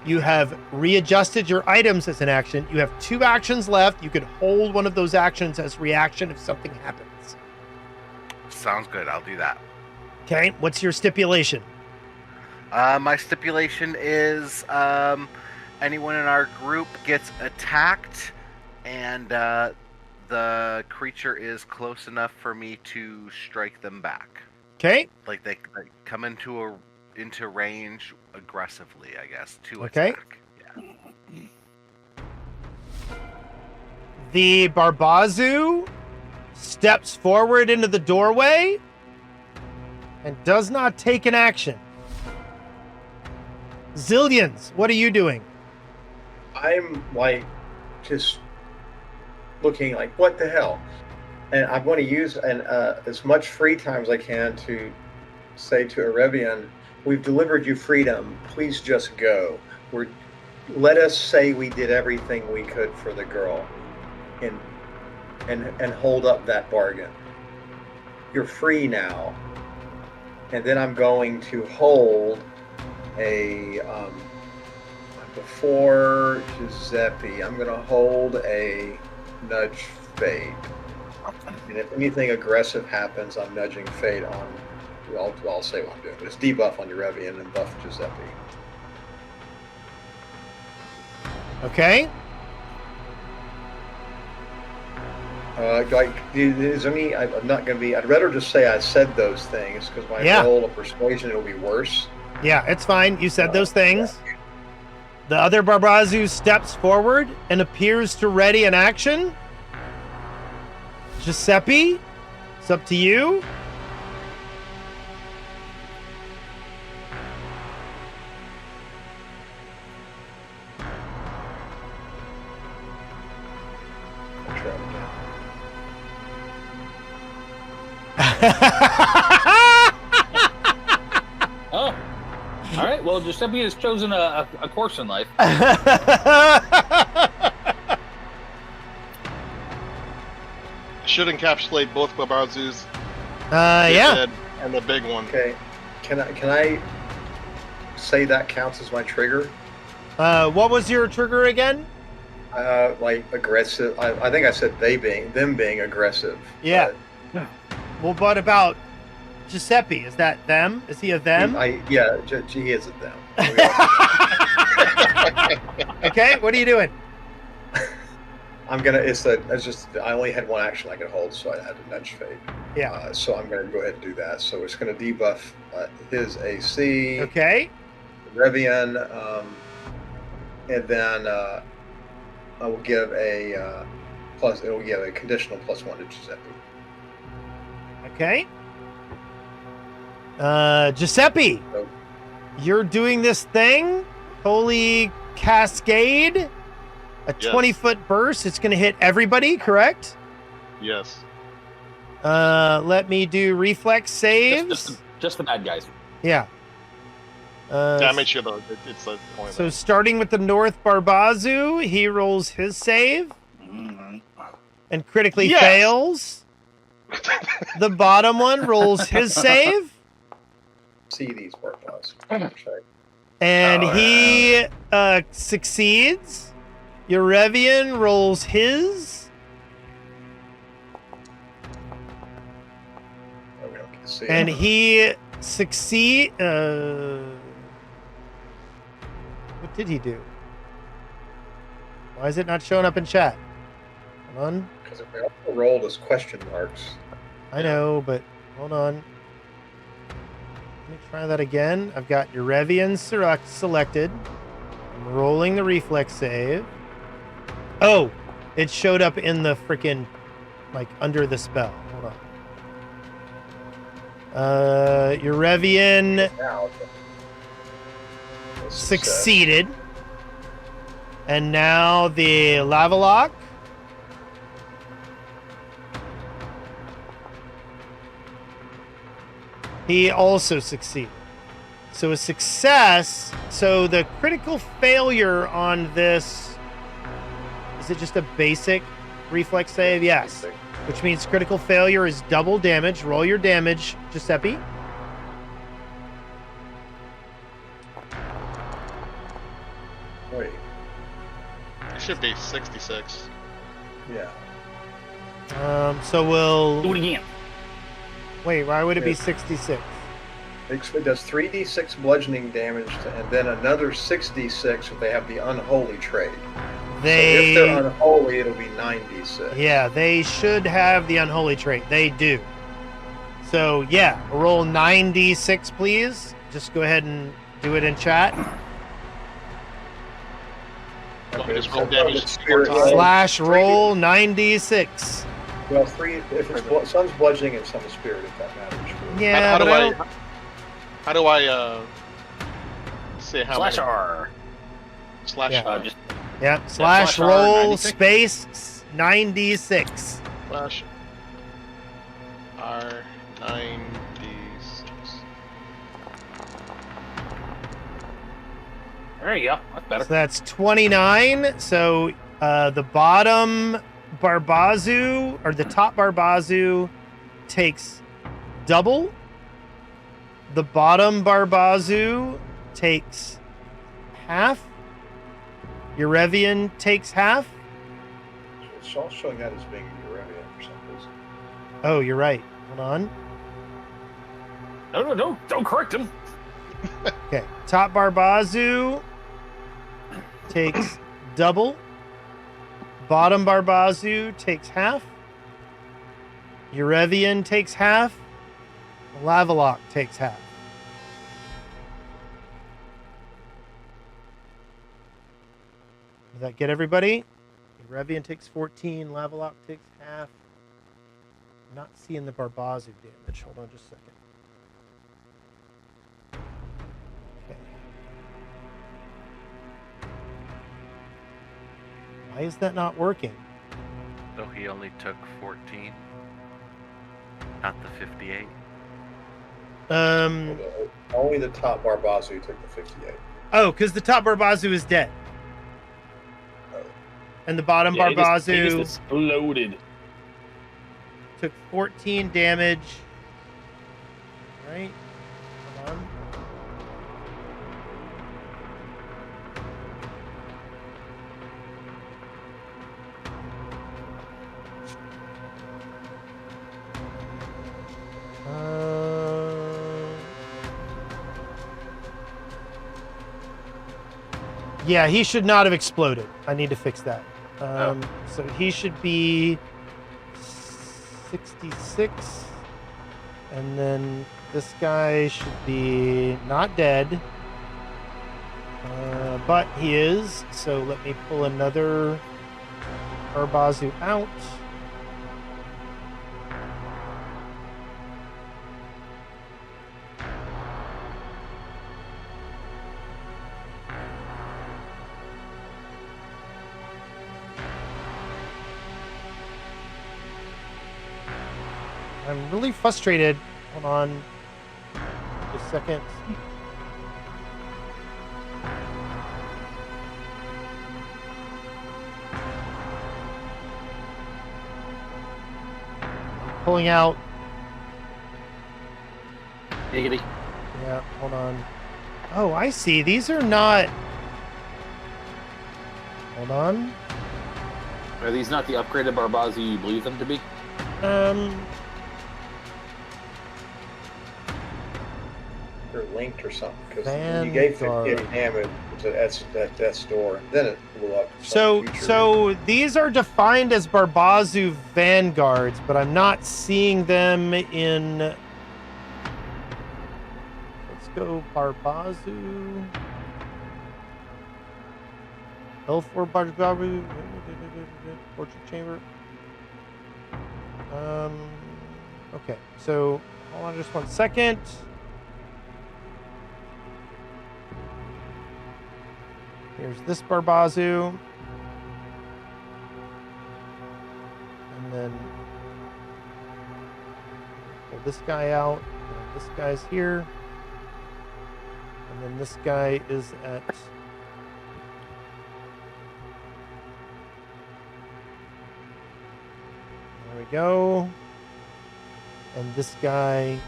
You have readjusted your items as an action. You have 2 actions left. You could hold one of those actions as reaction if something happens. Sounds good. I'll do that. Okay. What's your stipulation? My stipulation is anyone in our group gets attacked, and the creature is close enough for me to strike them back. Okay. Like they come into range aggressively, I guess, to Okay. attack. Yeah. The Barbazu steps forward into the doorway and does not take an action. Zillions, what are you doing? I'm just looking like, what the hell? And I'm going to use as much free time as I can to say to Urevian, we've delivered you freedom. Please just go. Let us say we did everything we could for the girl, and hold up that bargain. You're free now. And then I'm going to hold a before Giuseppe. I'm going to hold a nudge fade. And if anything aggressive happens, I'm nudging fade on. I'll say what I'm doing. But it's debuff on Urevian and buff Giuseppe. Okay. Is there any? I'm not going to be. I'd rather just say I said those things because my roll of persuasion it'll be worse. Yeah, it's fine. You said those things. Yeah. The other Barbazu steps forward and appears to ready an action. Giuseppe, it's up to you. Oh, all right. Well, Giuseppe has chosen a course in life. Should encapsulate both Babazu's Yeah. head and the big one. Okay. Can I say that counts as my trigger? What was your trigger again? Like aggressive. I think I said them being aggressive. Yeah. Well, what about Giuseppe? Is that them? Is he a them? He is a them. Okay, what are you doing? I'm gonna. I only had one action I could hold, so I had to nudge fate. Yeah. So I'm gonna go ahead and do that. So it's gonna debuff his AC. Okay. Urevian, and then I will give a plus. It will give a conditional +1 to Giuseppe. Okay. Giuseppe, So, you're doing this thing. Holy Cascade. A Yes. 20-foot burst. It's going to hit everybody, correct? Yes. Let me do reflex saves. Just the bad guys. Yeah. Damage here though. It's a point. So starting with the North Barbazu, he rolls his save and critically Yes. fails. The bottom one rolls his save see these purples. and he succeeds. Urevian rolls his. Oh, we don't get to see And it. he succeed. What did he do? Why is it not showing up in chat? Hold on. Because if we also rolled as question marks. I know, but hold on. Let me try that again. I've got Urevian selected. I'm rolling the reflex save. Oh, it showed up in the freaking, like, under the spell. Hold on. Urevian Now, succeeded. And now the lava lock. He also succeeded. So a success. So the critical failure on this, is it just a basic reflex save? Yes. Which means critical failure is double damage. Roll your damage, Giuseppe. Wait. It should be 66. Yeah. So we'll Do it again. wait. Why would it be Yeah. 66? It does 3d6 bludgeoning damage, and then another 6d6 if they have the unholy trait. So if they're unholy, it'll be 9d6. Yeah, they should have the unholy trait. They do. So yeah, roll 9d6, please. Just go ahead and do it in chat. Want me to just roll so damage the spirit one time? Slash roll 9d6. Well, if it's some's bludgeoning and some's spirit, if that matters. Yeah, How but do I I? don't- How do I say how Slash many? R. Slash Yeah. R. Just yeah, slash slash R, roll 96? space 9d6. Slash R9D6. there you go. That's better. So that's 29. So the bottom Barbazu, or the top Barbazu, takes double. The bottom Barbazu takes half. Urevian takes half. It's all showing that as being Urevian for some reason. Oh, you're right. Hold on. No, don't correct him. Okay. Top Barbazu takes double. Bottom Barbazu takes half. Urevian takes half. Lavalock takes half. Does that get everybody? Urevian takes 14. Lavalock takes half. I'm not seeing the Barbazu damage. Hold on just a second. Okay. Why is that not working? So he only took 14. Not the 58. Only the top Barbazu took the 58. Oh, because the top Barbazu is dead. And the bottom Yeah, he just Barbazu exploded. took 14 damage. Right? Hold on. Yeah, he should not have exploded. I need to fix that. So he should be 66. And then this guy should be not dead. But he is. So let me pull another Barbazu out. I'm really frustrated. Hold on just a second. Pulling out. Giggity. Yeah, hold on. Oh, I see. These are not... Hold on. Are these not the upgraded Barbazi you believe them to be? They're linked or something, because when you gave 58 damage at death's door, and then it blew up. So these are defined as Barbazu vanguards, but I'm not seeing them in... Let's go Barbazu. L4 Barbazu. Torture chamber. Okay, so hold on just 1 second. Here's this Barbazu. And then pull this guy out. And this guy's here. And then this guy is at... There we go. And this guy...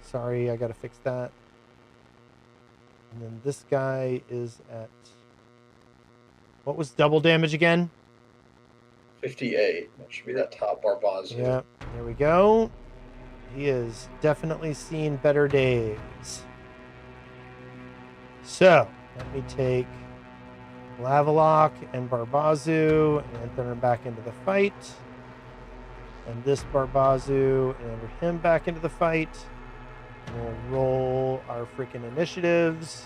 Sorry, I gotta fix that. And then this guy is at... What was double damage again? 58. That should be that top Barbazu. Yeah, there we go. He has definitely seen better days. So, let me take Lavalock and Barbazu and enter him back into the fight. And this Barbazu and enter him back into the fight. We'll roll our freaking initiatives.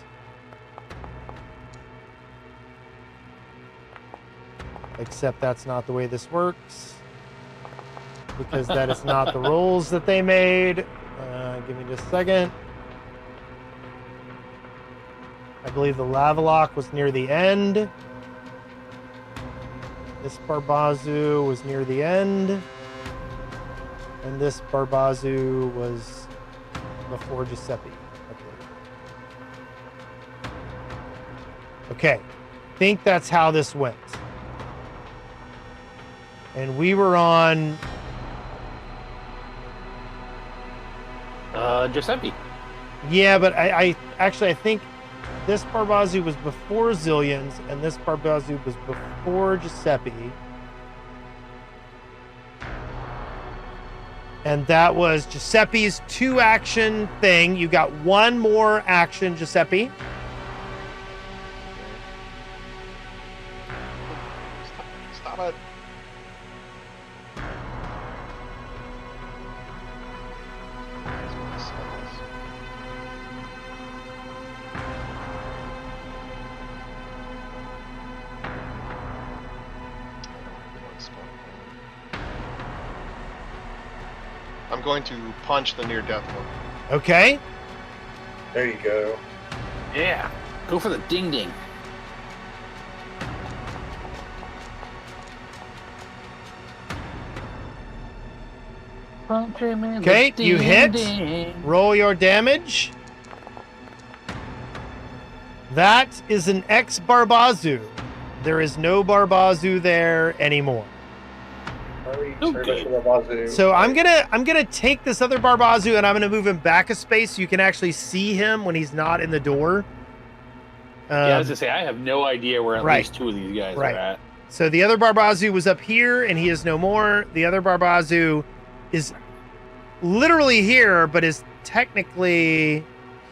Except that's not the way this works. Because that is not the rolls that they made. Give me just a second. I believe the Lavalock was near the end. This Barbazu was near the end. And this Barbazu was before Giuseppe, I believe. Okay, I think that's how this went. And we were on... Giuseppe. Yeah, but I think this Barbazu was before Zillions, and this Barbazu was before Giuseppe. And that was Giuseppe's 2-action thing. You got one more action, Giuseppe. Stop it. I'm going to punch the near-death one. Okay. There you go. Yeah. Go for the ding ding. Okay, you hit. Roll your damage. That is an ex-Barbazu. There is no Barbazu there anymore. So I'm gonna take this other Barbazu and I'm gonna move him back a space so you can actually see him when he's not in the door. Yeah, I was gonna say I have no idea where at least two of these guys are at. So the other Barbazu was up here and he is no more. The other Barbazu is literally here, but is technically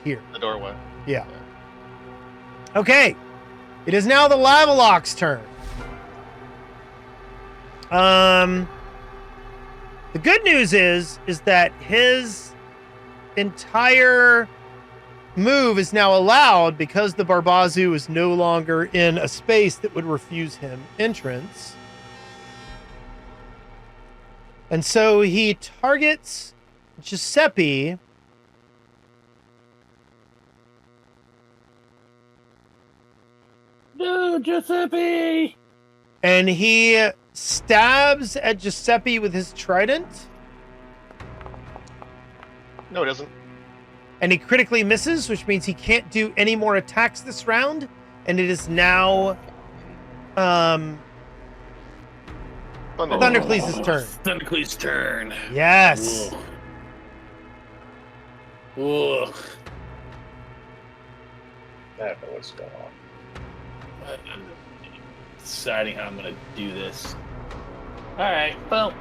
here. The doorway. Yeah. Okay. It is now the Lavalock's turn. The good news is that his entire move is now allowed because the Barbazu is no longer in a space that would refuse him entrance. And so he targets Giuseppe. No, Giuseppe! And he stabs at Giuseppe with his trident. No, it doesn't. And he critically misses, which means he can't do any more attacks this round. And it is now Thundercleese's turn. Thundercleese's turn. Yes. Ugh. I don't know what's going on. I'm deciding how I'm going to do this. Alright, well.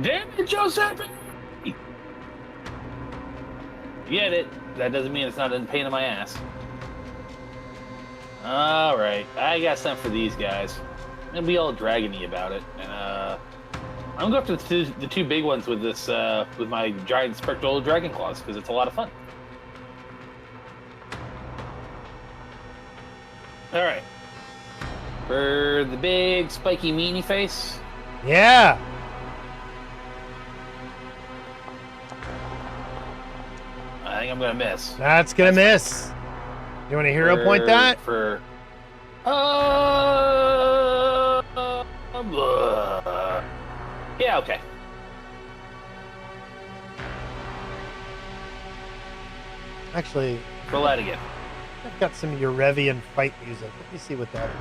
Damn it, Giuseppe! Get it. That doesn't mean it's not a pain in my ass. Alright, I got something for these guys. I'm going to be all dragony about it. And, I'm going to go after the two big ones with this, with my giant spectral dragon claws, because it's a lot of fun. Alright. For the big, spiky, meanie face. Yeah. I think I'm going to miss. That's going to miss. You want to hero point that? Yeah, okay. Actually, Roll that again. I've got some Urevian fight music. Let me see what that is.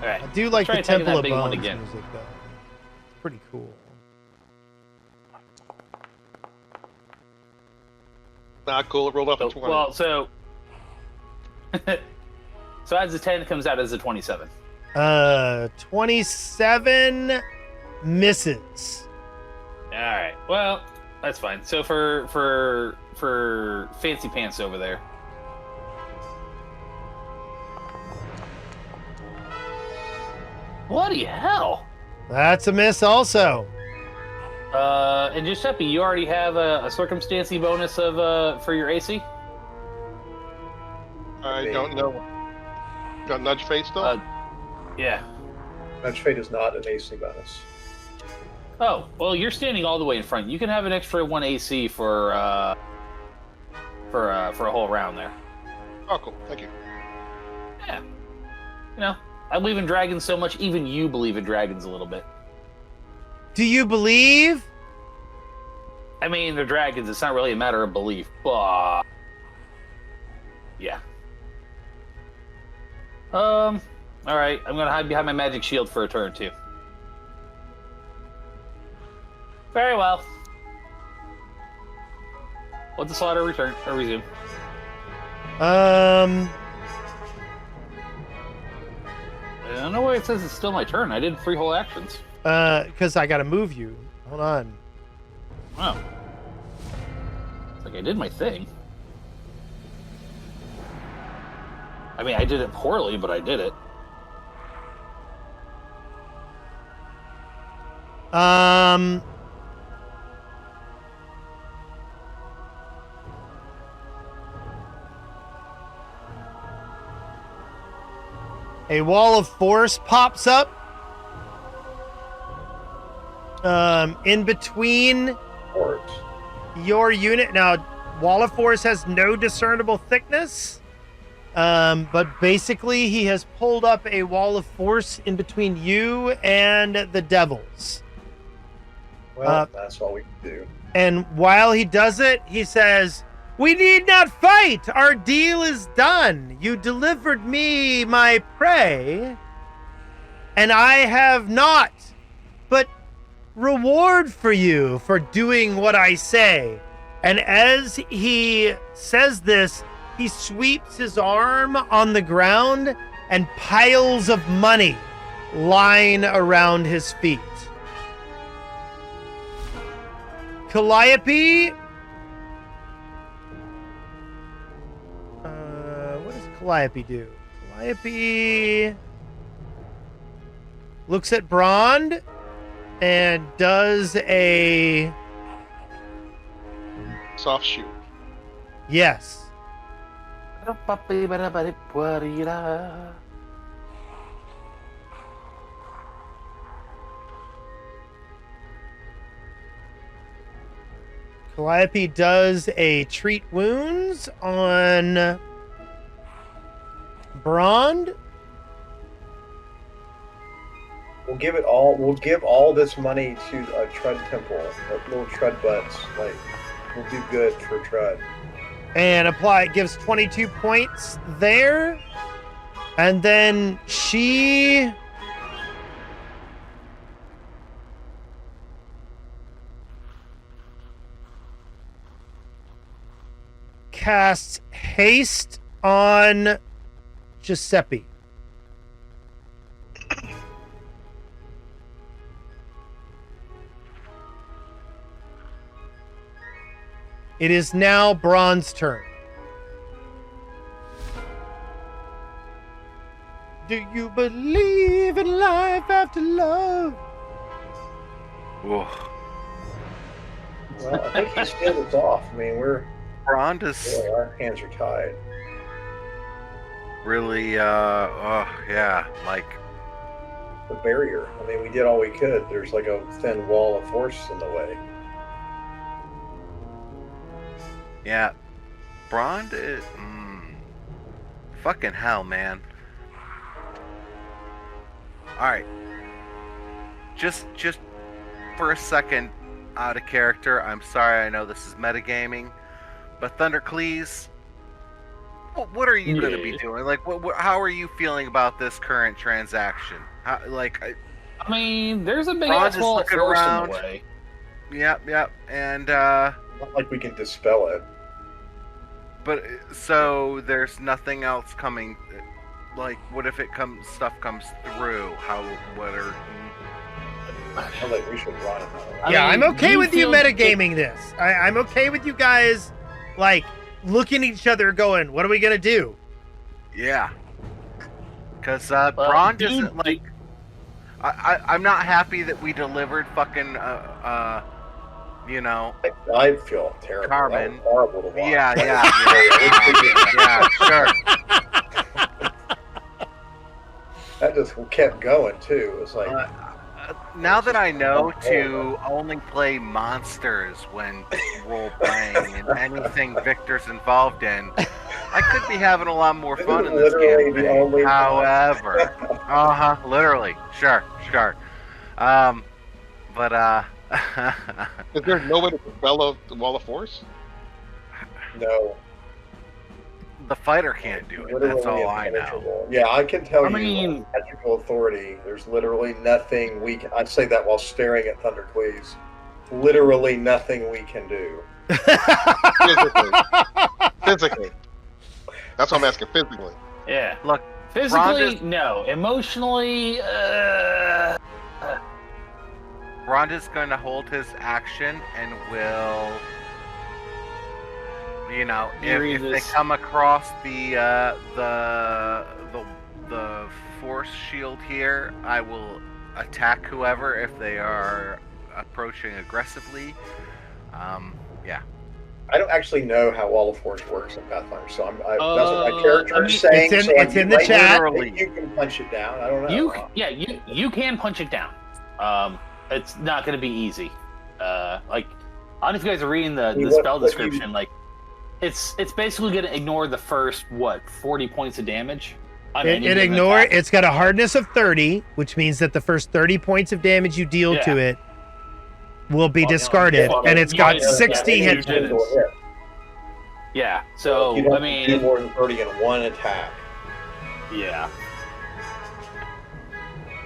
All right. I do like the Temple of Bones again. music, though. It's pretty cool. Not cool. It rolled up to 20. Well, so as the 10 comes out as a 27. 27 misses. All right. Well, that's fine. So for Fancy Pants over there. Bloody hell! That's a miss also. And Giuseppe, you already have a circumstancy bonus of for your AC? I don't know. Got nudge face though? Yeah. Nudge Fate is not an AC bonus. Oh, well, you're standing all the way in front. You can have an extra 1 AC for a whole round there. Oh, cool. Thank you. Yeah. You know, I believe in dragons so much, even you believe in dragons a little bit. Do you believe? I mean, they're dragons. It's not really a matter of belief, but yeah. All right. I'm gonna hide behind my magic shield for a turn too. Very well. Let the slaughter return or resume. I don't know why it says it's still my turn. I did 3 whole actions. Because I gotta move you. Hold on. Oh. It's like I did my thing. I mean, I did it poorly, but I did it. A wall of force pops up. In between your unit. Now, wall of force has no discernible thickness. But basically, he has pulled up a wall of force in between you and the devils. Well, that's all we can do. And while he does it, he says, "We need not fight. Our deal is done. You delivered me my prey, and I have not but reward for you for doing what I say." And as he says this, he sweeps his arm on the ground and piles of money line around his feet. Calliope, what does Calliope do? Calliope looks at Brond and does a Soft shoe. yes. Calliope does a treat wounds on Brond. We'll give it all. We'll give all this money to Trud Temple, little Trud butts. Like, we'll do good for Trud. And apply, it gives 22 points there. And then she casts haste on Giuseppe. It is now Brond's turn. Do you believe in life after love? Whoa. Well, I think he still is off. I mean, Brond is really, our hands are tied. really, yeah, like, The barrier. I mean, we did all we could. There's like a thin wall of force in the way. yeah. Brond is, fucking hell, man. Alright. Just for a second, out of character, I'm sorry, I know this is metagaming, but Thundercleese, what are you going to be doing? Like, how are you feeling about this current transaction? How, like, I mean, there's a big Ron ass just wall of looking force in around. the way. yep, and, Not like we can dispel it. but, so, there's nothing else coming, like, what if stuff comes through? I feel like we should run it. Yeah, I mean, I'm okay you with you feel- metagaming this. I'm okay with you guys, like, looking at each other going, what are we going to do? Yeah. Because Brond isn't like. I'm not happy that we delivered fucking you know. I feel terrible. Carmen. That was horrible to watch. Yeah, sure. That just kept going too. It was like Now that I know to only play monsters when role playing and anything Victor's involved in, I could be having a lot more fun in this Literally the campaign. only However, literally, sure. But Is there no way to develop the wall of force? no. the fighter can't do it. Literally That's all I know. impenetrable. Yeah, I can tell I you, mean- magical authority. There's literally nothing we can. I say that while staring at Thundercleese. Literally nothing we can do. Physically. That's what I'm asking. Physically. Yeah. Look, Physically, Rhonda's- no. Emotionally, Rhonda's going to hold his action and will, you know, if they come across the force shield here, I will attack whoever if they are approaching aggressively. Yeah. I don't actually know how Wall of Force works in Pathfinder, so that's what my character I mean, is saying. it's in- so I it's can in the write chat. it. Maybe you can punch it down. I don't know. you can punch it down. It's not going to be easy. Like, I don't know if you guys are reading the spell description. Like, it's basically going to ignore the first 40 points of damage. It's got a hardness of 30, which means that the first 30 points of damage you deal to it will be discarded, and it's got 60 hit points. Yeah, so you don't do more than 30 in one attack. Yeah.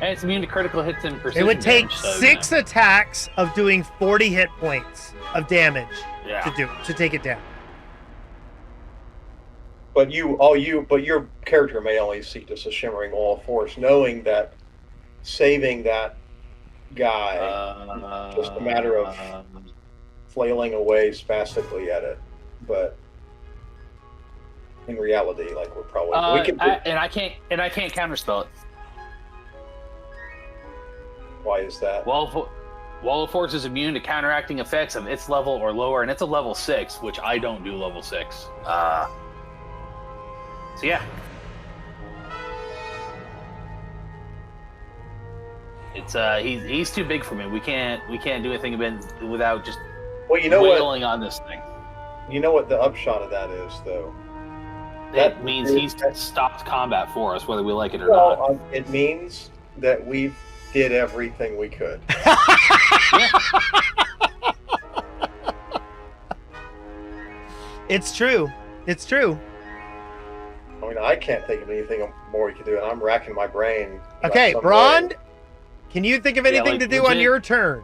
And it's immune to critical hits and precision. It would take damage, so, 6 attacks of doing 40 hit points of damage to take it down. But your character may only see just a shimmering wall of force, knowing that saving that guy just a matter of flailing away spastically at it. But in reality, like we're probably I can't counterspell it. Why is that? Wall of Force is immune to counteracting effects of its level or lower, and it's a level 6, which I don't do level 6. So yeah. It's he's too big for me. We can't do anything without just wailing on this thing. You know what the upshot of that is, though? That means he's stopped combat for us, whether we like it or not. It means that we did everything we could. It's true. It's true. I mean, I can't think of anything more we could do, and I'm racking my brain. Okay, Brond, can you think of anything to do on your turn?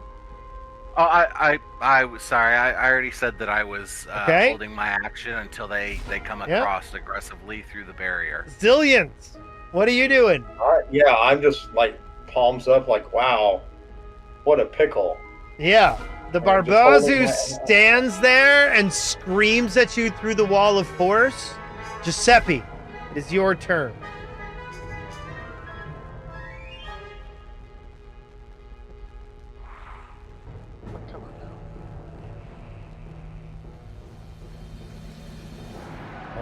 Oh, I was sorry. I already said that I was holding my action until they come across aggressively through the barrier. Zillions, what are you doing? Yeah, I'm just like palms up, like wow, what a pickle. Yeah, the Barbazu stands there and screams at you through the wall of force. Giuseppe, it is your turn.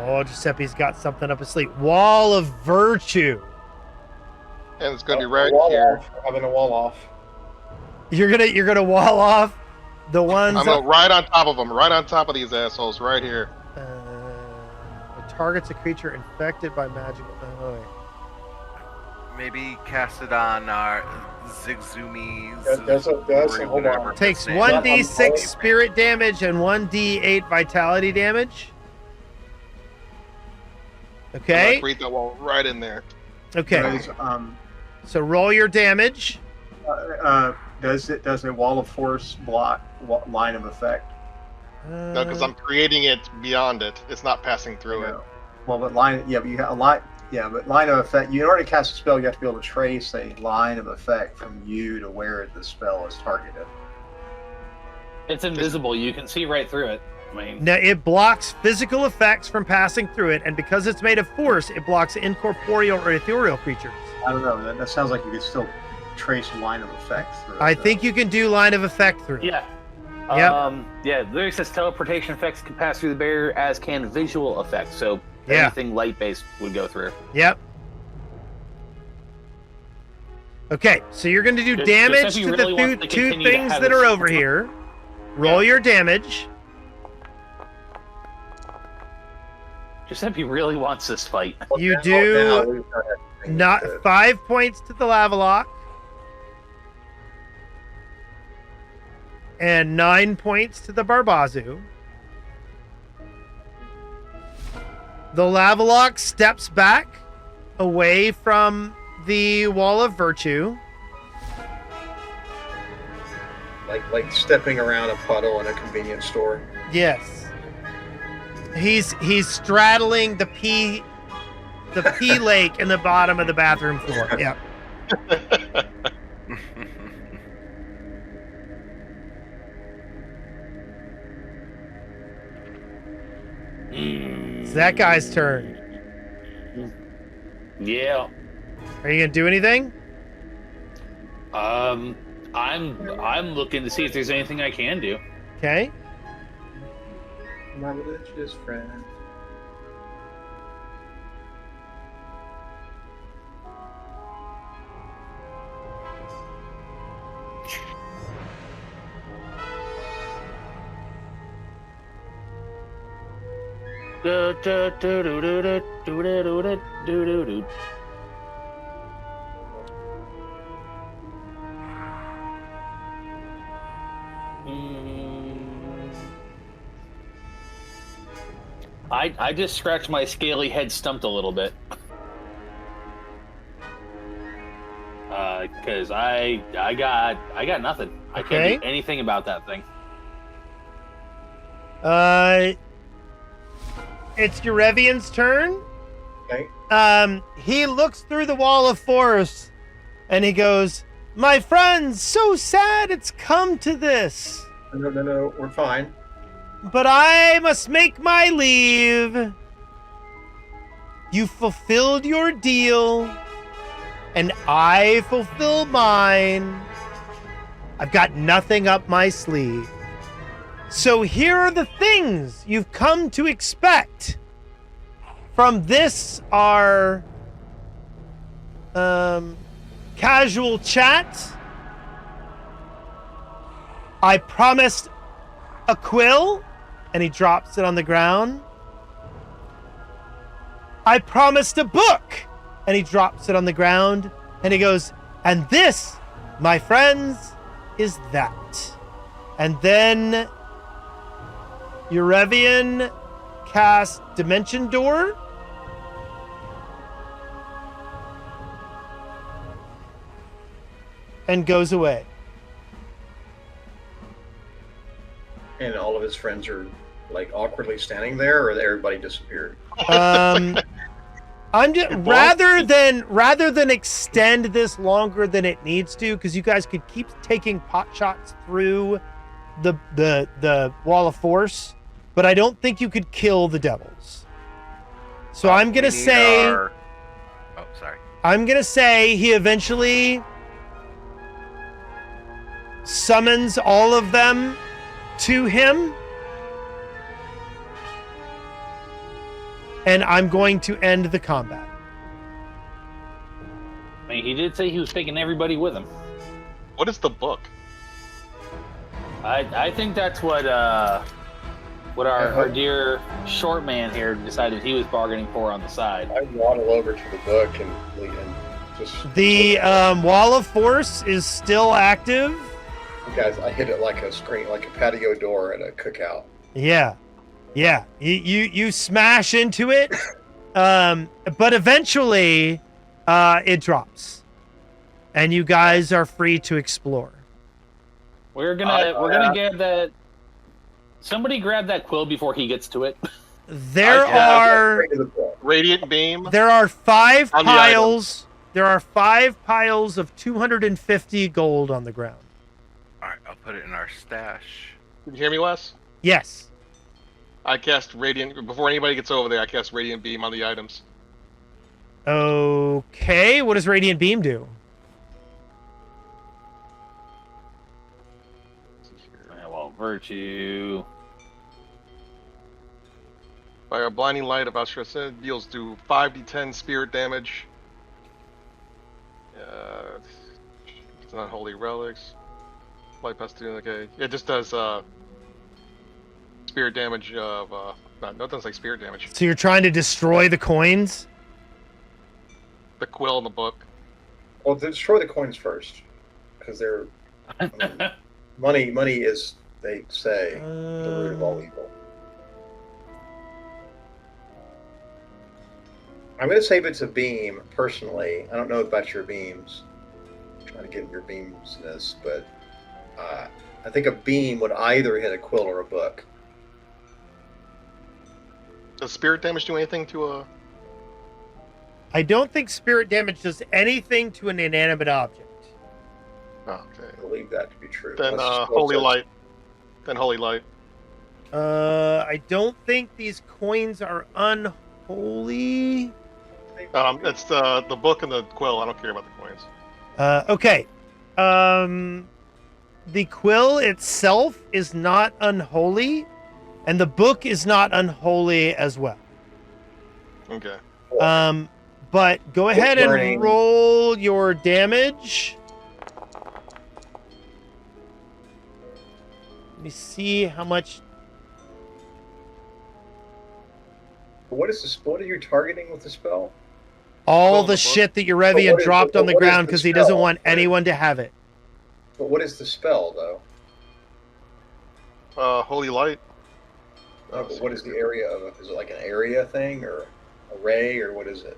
Oh, Giuseppe's got something up his sleeve. Wall of Virtue. And it's gonna be right here. Having a wall off. You're gonna wall off the ones. I'm gonna right on top of them, right on top of these assholes, right here. It targets a creature infected by magical. Oh, wait. Maybe cast it on our Zigzumi. Hold on. Takes 1d6 spirit damage and 1d8 vitality damage. Okay. Read that wall right in there. Okay. So roll your damage. Does a wall of force block line of effect? No, because I'm creating it beyond it. It's not passing through it. Well, but line, but you have a line. Yeah, but line of effect. You in order to cast a spell, you have to be able to trace a line of effect from you to where the spell is targeted. It's invisible. You can see right through it. Now, it blocks physical effects from passing through it, and because it's made of force, it blocks incorporeal or ethereal creatures. I don't know. That sounds like you could still trace line of effect through it. I think you can do line of effect through it. Yeah. Yep. Literally says teleportation effects can pass through the barrier, as can visual effects. So anything light-based would go through. Yep. Okay, so you're going to do damage to the two things that are over here. Roll your damage. Giuseppe really wants this fight. You do 5 points to the lava lock and 9 points to the Barbazu. The lava lock steps back away from the wall of virtue. Like stepping around a puddle in a convenience store. Yes. He's straddling the pee lake in the bottom of the bathroom floor. Yeah. It's that guy's turn. Yeah. Are you gonna do anything? I'm looking to see if there's anything I can do. Okay. My religious friend. I just scratched my scaly head stumped a little bit. Because I got nothing. I can't do anything about that thing. It's Urevian's turn. Okay. He looks through the wall of force and he goes, "My friends, so sad it's come to this. No, we're fine. But I must make my leave. You fulfilled your deal, and I fulfill mine. I've got nothing up my sleeve. So here are the things you've come to expect from this, our casual chat. I promised a quill," and he drops it on the ground. "I promised a book," and he drops it on the ground, and he goes, "And this, my friends, is that." And then Urevian casts Dimension Door. And goes away. And all of his friends are like awkwardly standing there, or everybody disappeared. I'm just rather than extend this longer than it needs to, because you guys could keep taking pot shots through the wall of force, but I don't think you could kill the devils. So I'm gonna say, I'm gonna say he eventually summons all of them to him, and I'm going to end the combat. I mean, he did say he was taking everybody with him. What is the book? I think that's what our dear short man here decided he was bargaining for on the side. I waddle over to the book and just... The wall of force is still active. Guys, I hit it like a screen, like a patio door at a cookout. Yeah. You smash into it, but eventually it drops, and you guys are free to explore. We're gonna get that. Somebody grab that quill before he gets to it. There are Radiant Beam. There are 5 piles. There are 5 piles of 250 gold on the ground. All right, I'll put it in our stash. Did you hear me, Wes? Yes. I cast Radiant before anybody gets over there. I cast Radiant Beam on the items. Okay, what does Radiant Beam do? Well, virtue. By a blinding light of Australia deals do 5d10 spirit damage. It's not holy relics. Light past 2, okay. It just does spirit damage of no, it doesn't say spirit damage. So you're trying to destroy the coins? The quill in the book. Well, destroy the coins first, because they're money is, they say, the root of all evil. I'm going to say if it's a beam, personally. I don't know about your beams. I'm trying to get your beamsness, but I think a beam would either hit a quill or a book. Does spirit damage do anything to a... I don't think spirit damage does anything to an inanimate object. Oh, okay. I believe that to be true. Then holy light. Then holy light. I don't think these coins are unholy. It's the book and the quill. I don't care about the coins. Okay. The quill itself is not unholy, and the book is not unholy as well. Okay. But go ahead and roll your damage. Let me see how much. what is this? What are you targeting with the spell? All Well, the the book- shit that But Urevian what is dropped the- on the what is ground the because he doesn't spell? want anyone to have it. But what is the spell, though? Holy light. But what is the area of it? Is it like an area thing or a ray or what is it?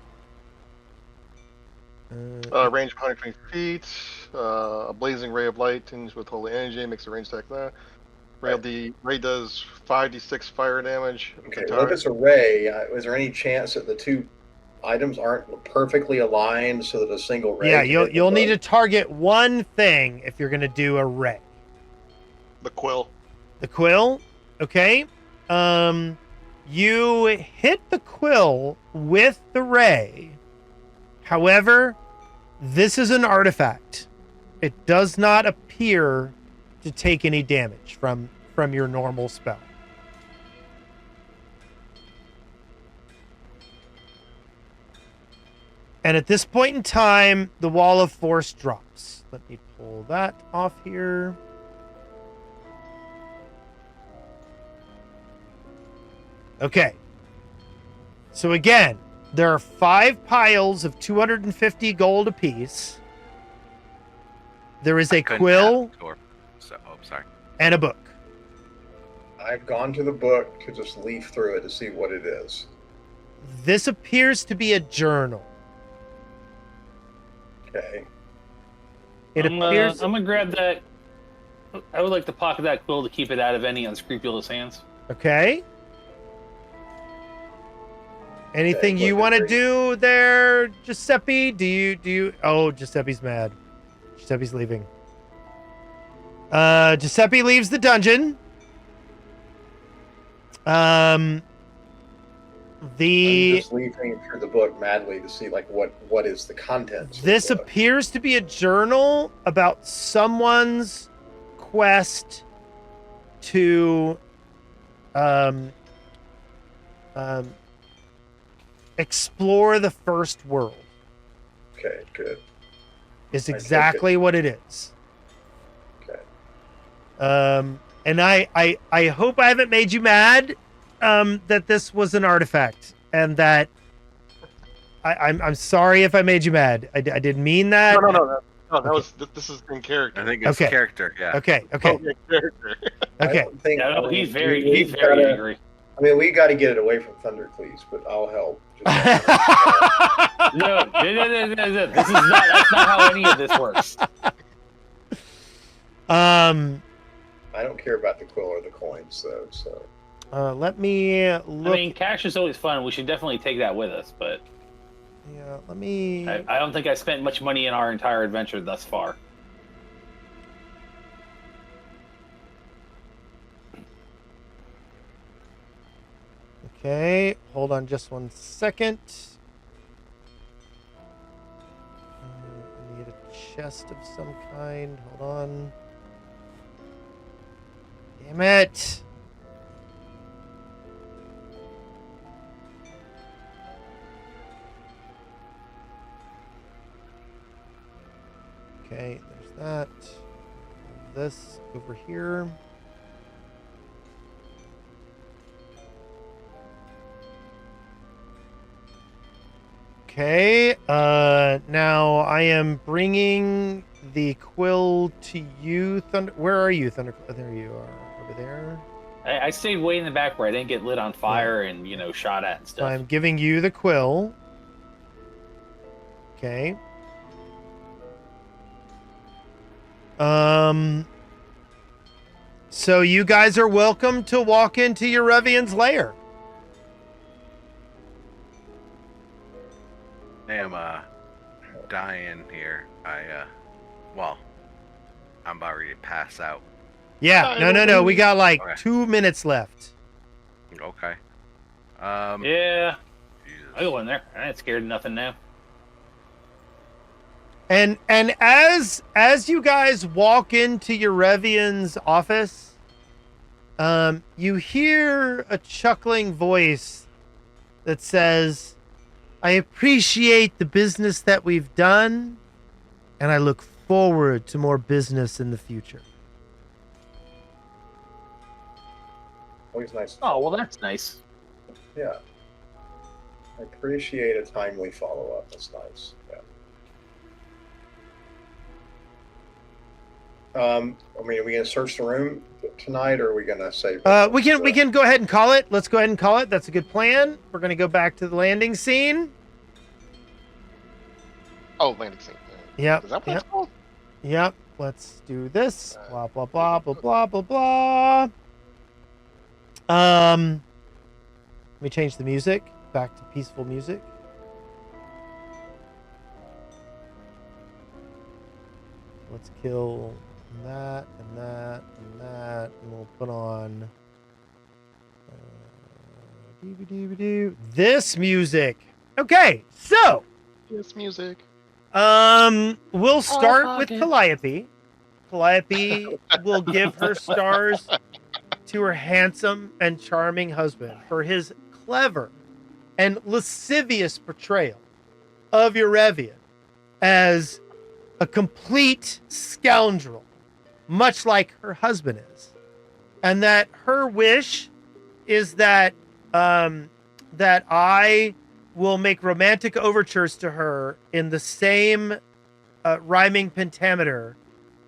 Range of 120 feet. A blazing ray of light tinged with holy energy makes a range attack there. Ray does 5d6 fire damage. Okay, to well, if target. it's a ray, is there any chance that the two items aren't perfectly aligned so that a single ray? Yeah, can hit you'll them need to both? target one thing if you're gonna do a ray. The quill. The quill, okay. You hit the quill with the ray. However, this is an artifact. It does not appear to take any damage from your normal spell. And at this point in time, the wall of force drops. Let me pull that off here. Okay. So again, there are 5 piles of 250 gold apiece. There is a Couldn't quill have the door. So, sorry. and a book. I've gone to the book to just leaf through it to see what it is. This appears to be a journal. Okay. It appears. I'm gonna grab that. I would like to pocket that quill to keep it out of any unscrupulous hands. Okay. Anything Okay, you what want to degree? do there, Giuseppe? Do you? Oh, Giuseppe's mad. Giuseppe's leaving. Giuseppe leaves the dungeon. I'm The just leafing through the book madly to see like what is the contents. of this the book. appears to be a journal about someone's quest to explore the first world. Okay, good. Is take it. exactly what it is. Okay. And I hope I haven't made you mad that this was an artifact and that I'm sorry if I made you mad. I didn't mean that. No. That Okay. was. This is in character. I think it's Okay. character, yeah. Okay. Oh, yeah, character. I Okay. don't think- Yeah, no, I mean, he's very we gotta- angry. I mean, we got to get it away from Thundercleese, but I'll help. No. This is not. That's not how any of this works. I don't care about the quill or the coins, though. So Let me look. I mean, cash is always fun. We should definitely take that with us, but Yeah, let me. I don't think I spent much money in our entire adventure thus far. Okay, hold on just one second. I need a chest of some kind. Hold on. Damn it. Okay, there's that. This over here. Okay, now I am bringing the quill to you, Thunder. Where are you, Thunder? There you are, over there. I stayed way in the back where I didn't get lit on fire and shot at and So stuff. I'm giving you the quill. Okay. So you guys are welcome to walk into Urevian's lair. I am dying here. Well, I'm about ready to pass out. Yeah, no. We got like Okay. 2 minutes left. Okay. Yeah, Jesus. I go in there. I ain't scared of nothing now. And as you guys walk into Urevian's office, you hear a chuckling voice that says, "I appreciate the business that we've done, and I look forward to more business in the future." always nice. Oh well, that's nice. Yeah. I appreciate a timely follow-up. That's nice. Yeah. I mean, are we going to search the room tonight, or are we going to save? We can go ahead and call it. Let's go ahead and call it. That's a good plan. We're going to go back to the landing scene. Oh, landing scene. Yep. Is that what it's called? Yep. Let's do this. Blah blah blah blah blah blah blah. Let me change the music back to peaceful music. Let's kill that and that and that, and we'll put on this music. Okay, so Yes, music. we'll start with Calliope. Calliope will give her stars to her handsome and charming husband for his clever and lascivious portrayal of Urevian as a complete scoundrel, much like her husband is, and that her wish is that that I will make romantic overtures to her in the same rhyming pentameter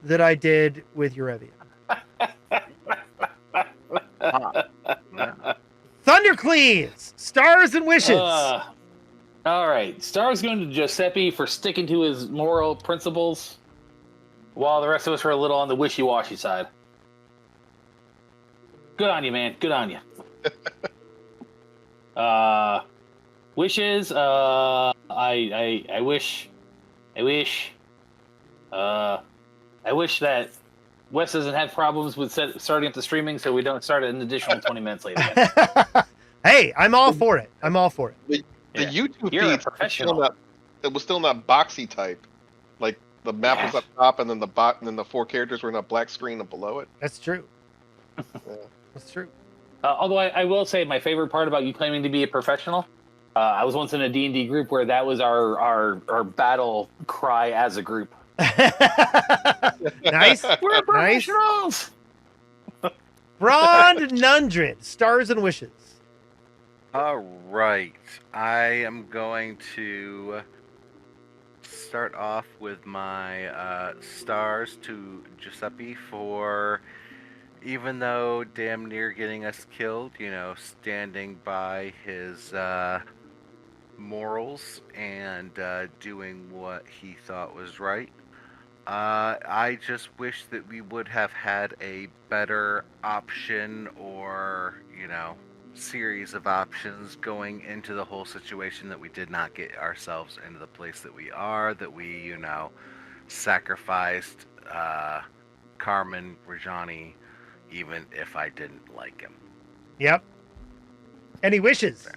that I did with Urevian. Thundercleaves, stars and wishes. All right, stars going to Giuseppe for sticking to his moral principles, while the rest of us are a little on the wishy-washy side. Good on you, man. Good on you. Wishes. I wish that Wes doesn't have problems with starting up the streaming, so we don't start it an additional 20 minutes later. Hey, I'm all for it. I'm all for it. The YouTube You're a feed professional. it was still not boxy type. Like the map was up top, and then the 4 characters were in a black screen below it. That's true. That's true. Although I will say my favorite part about you claiming to be a professional, I was once in a D&D group where that was our battle cry as a group. Nice. We're Nice. professionals! Brond Nundred, stars and wishes. All right. I am going to start off with my stars to Giuseppe for, even though damn near getting us killed, standing by his morals and doing what he thought was right. I just wish that we would have had a better option, or, series of options going into the whole situation, that we did not get ourselves into the place that we are, that we, sacrificed Carmen Rajani, even if I didn't like him. Yep. Any wishes?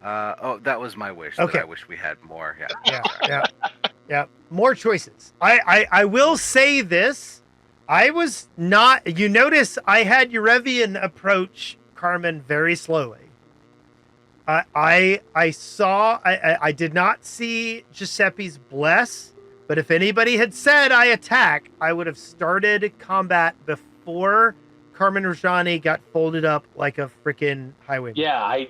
That was my wish. Okay. That I wish we had more. Yeah. Yeah. More choices. I will say this. I was not. You notice I had Urevian approach Carmen very slowly. I saw. I did not see Giuseppe's bless. But if anybody had said I attack, I would have started combat before Carmen Rajani got folded up like a freaking highwayman. Yeah, I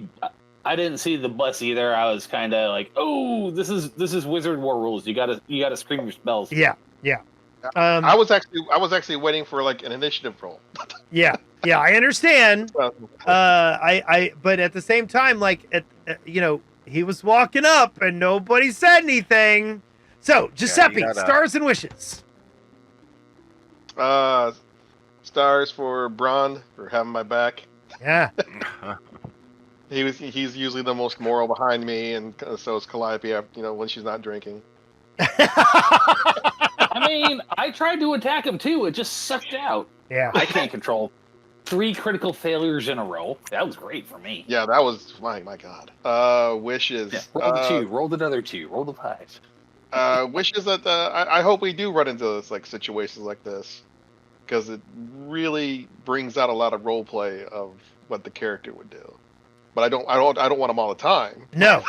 didn't see the bless either. I was kind of like, oh, this is Wizard War rules. You gotta scream your spells. Yeah. I was actually waiting for like an initiative roll. Yeah, I understand. But at the same time, like, he was walking up and nobody said anything. So, Giuseppe, stars and wishes. Stars for Braun for having my back. Yeah. He's usually the most moral behind me, and so is Calliope. When she's not drinking. I mean, I tried to attack him too. It just sucked out. Yeah. I can't control 3 critical failures in a row. That was great for me. Yeah, that was my god. Wishes. Yeah, roll the 2. Roll another 2. Roll the 5. Wishes that I hope we do run into situations like this, because it really brings out a lot of role play of what the character would do. But I don't want them all the time. No.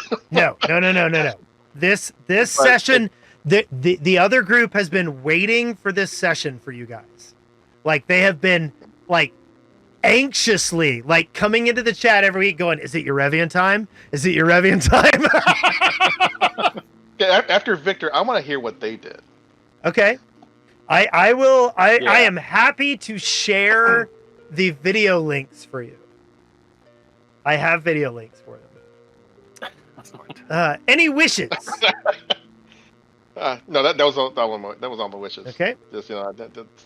This session, the other group has been waiting for this session for you guys. Like, they have been like anxiously, like coming into the chat every week going, is it Urevian time? Is it Urevian time? Yeah, after Victor, I want to hear what they did. Okay. I will, I Yeah. am happy to share the video links for you. I have video links for them. Any wishes? No, that was on my wishes. Okay. Just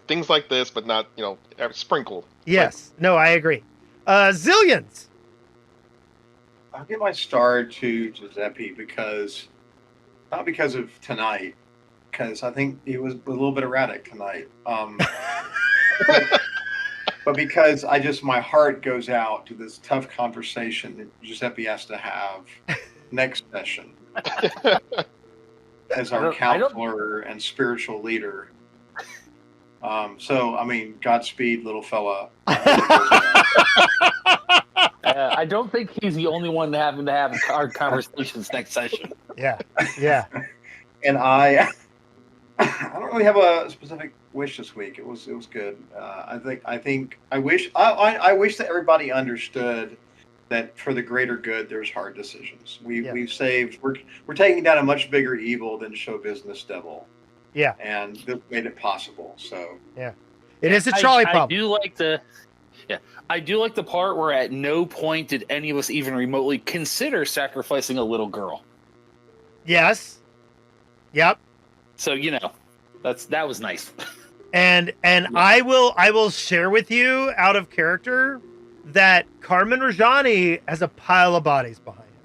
things like this, but not sprinkled. Yes. No, I agree. Zillions. I'll give my star to Giuseppe not because of tonight, because I think he was a little bit erratic tonight. But because my heart goes out to this tough conversation that Giuseppe has to have next session as our counselor and spiritual leader. So, I mean, Godspeed, little fella. I don't think he's the only one having to have hard conversations next session. Yeah. And I don't really have a specific wish this week. It was good. I wish that everybody understood that for the greater good, there's hard decisions. We're taking down a much bigger evil than show business devil. Yeah. And this made it possible. So yeah, it is a trolley problem. I do like the part where at no point did any of us even remotely consider sacrificing a little girl. Yes. Yep. So that was nice. And I will share with you out of character that Carmen Rajani has a pile of bodies behind him.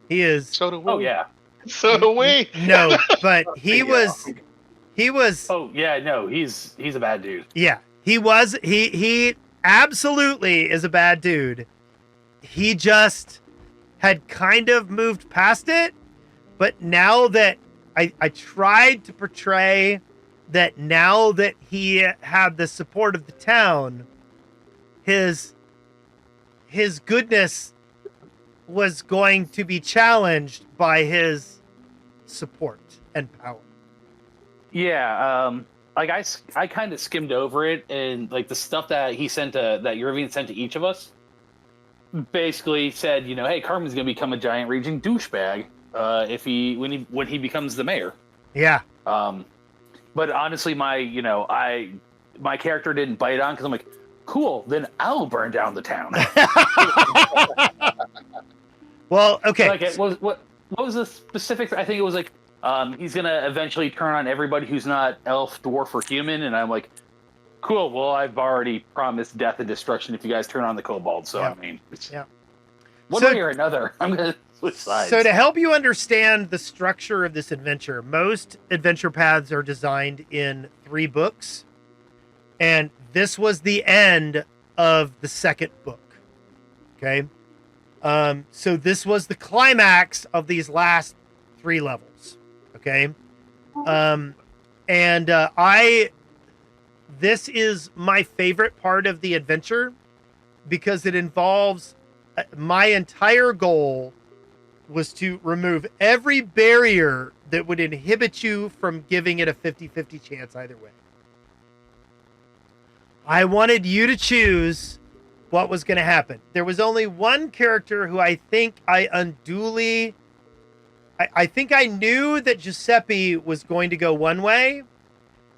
He is. So do we. Oh yeah. So do we. No, but he was. Oh yeah, no, he's a bad dude. Yeah, he was. He absolutely is a bad dude. He just had kind of moved past it, but now that I tried to portray that now that he had the support of the town, his goodness was going to be challenged by his support and power. Yeah, I kind of skimmed over it, and like the stuff that he sent that Urevian sent to each of us basically said, hey, Carmen's gonna become a giant raging douchebag when he becomes the mayor. Yeah. But honestly, my character didn't bite on because I'm like, cool, then I'll burn down the town. Well, okay. Like, what was the specific? I think it was like he's gonna eventually turn on everybody who's not elf, dwarf, or human, and I'm like, cool. Well, I've already promised death and destruction if you guys turn on the kobold. So yeah. I mean, one So- way or another, I'm gonna switch sides. So to help you understand the structure of this adventure, most adventure paths are designed in 3 books, and this was the end of the second book. Okay. So this was the climax of these last 3 levels. Okay. This is my favorite part of the adventure because it involves my entire goal was to remove every barrier that would inhibit you from giving it a 50-50 chance either way. I wanted you to choose what was going to happen. There was only one character who I think I think I knew that Giuseppe was going to go one way.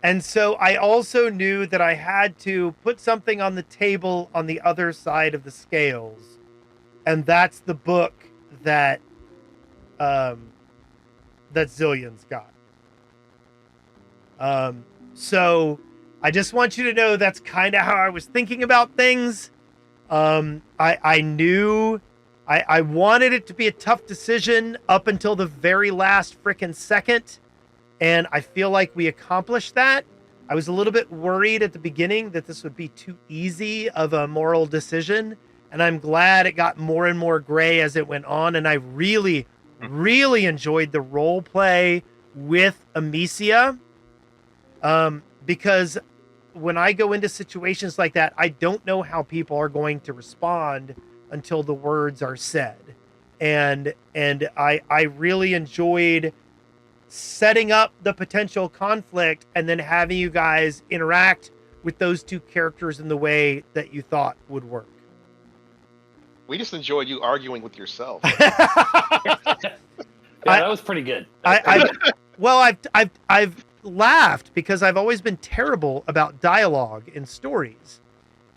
And so I also knew that I had to put something on the table on the other side of the scales. And that's the book that Zillion's got. So I just want you to know that's kind of how I was thinking about things. I knew I wanted it to be a tough decision up until the very last frickin' second. And I feel like we accomplished that. I was a little bit worried at the beginning that this would be too easy of a moral decision. And I'm glad it got more and more gray as it went on. And I really, really enjoyed the role play with Amicia. Because when I go into situations like that, I don't know how people are going to respond until the words are said. And I really enjoyed setting up the potential conflict and then having you guys interact with those two characters in the way that you thought would work? We just enjoyed you arguing with yourself. Yeah, that was pretty good. I've laughed because I've always been terrible about dialogue in stories.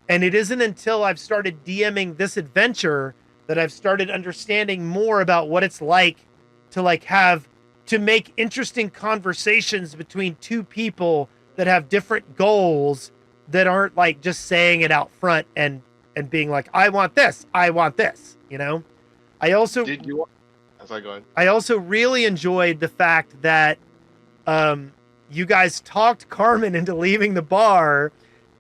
And it isn't until I've started DMing this adventure that I've started understanding more about what it's like to make interesting conversations between two people that have different goals that aren't like just saying it out front and being like, I want this, you know? I also go ahead. I also really enjoyed the fact that you guys talked Carmen into leaving the bar,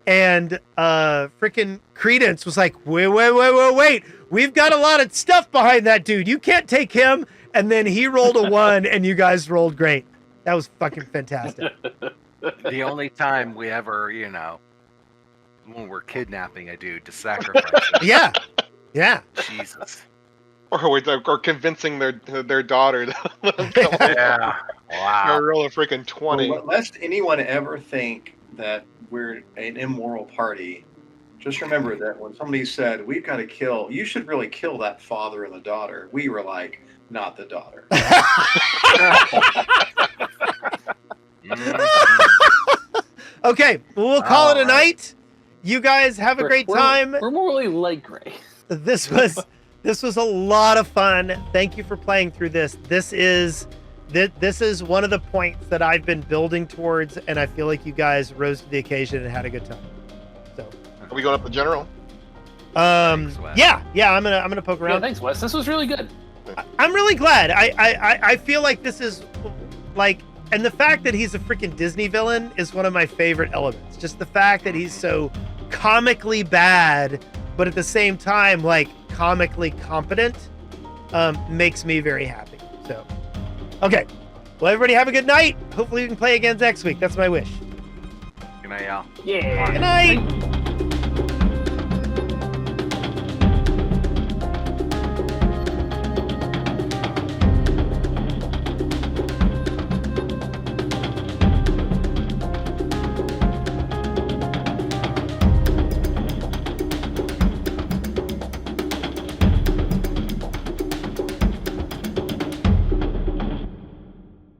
and freaking Credence was like, wait, we've got a lot of stuff behind that dude. You can't take him. And then he rolled a 1, and you guys rolled great. That was fucking fantastic. The only time we ever, when we're kidnapping a dude to sacrifice him. Yeah. Jesus. Or convincing their daughter to let them come Yeah. Wow. or roll a freaking 20. Well, lest anyone ever think that we're an immoral party, just remember that when somebody said, we've got to kill, you should really kill that father and the daughter, we were like, not the daughter. Okay, we'll call it a night. You guys have a great time. We're more really light gray. This was a lot of fun. Thank you for playing through this. This is one of the points that I've been building towards, and I feel like you guys rose to the occasion and had a good time. So, Are we going up the general? Thanks, Wes. yeah, I'm gonna poke Yeah, around. thanks, Wes. This was really good. I'm really glad. I feel like this is like, and the fact that he's a freaking Disney villain is one of my favorite elements. Just the fact that he's so comically bad, but at the same time, like, comically competent, makes me very happy. So, okay. Well, everybody have a good night. Hopefully we can play again next week. That's my wish. Good night, y'all. Yeah. Good night.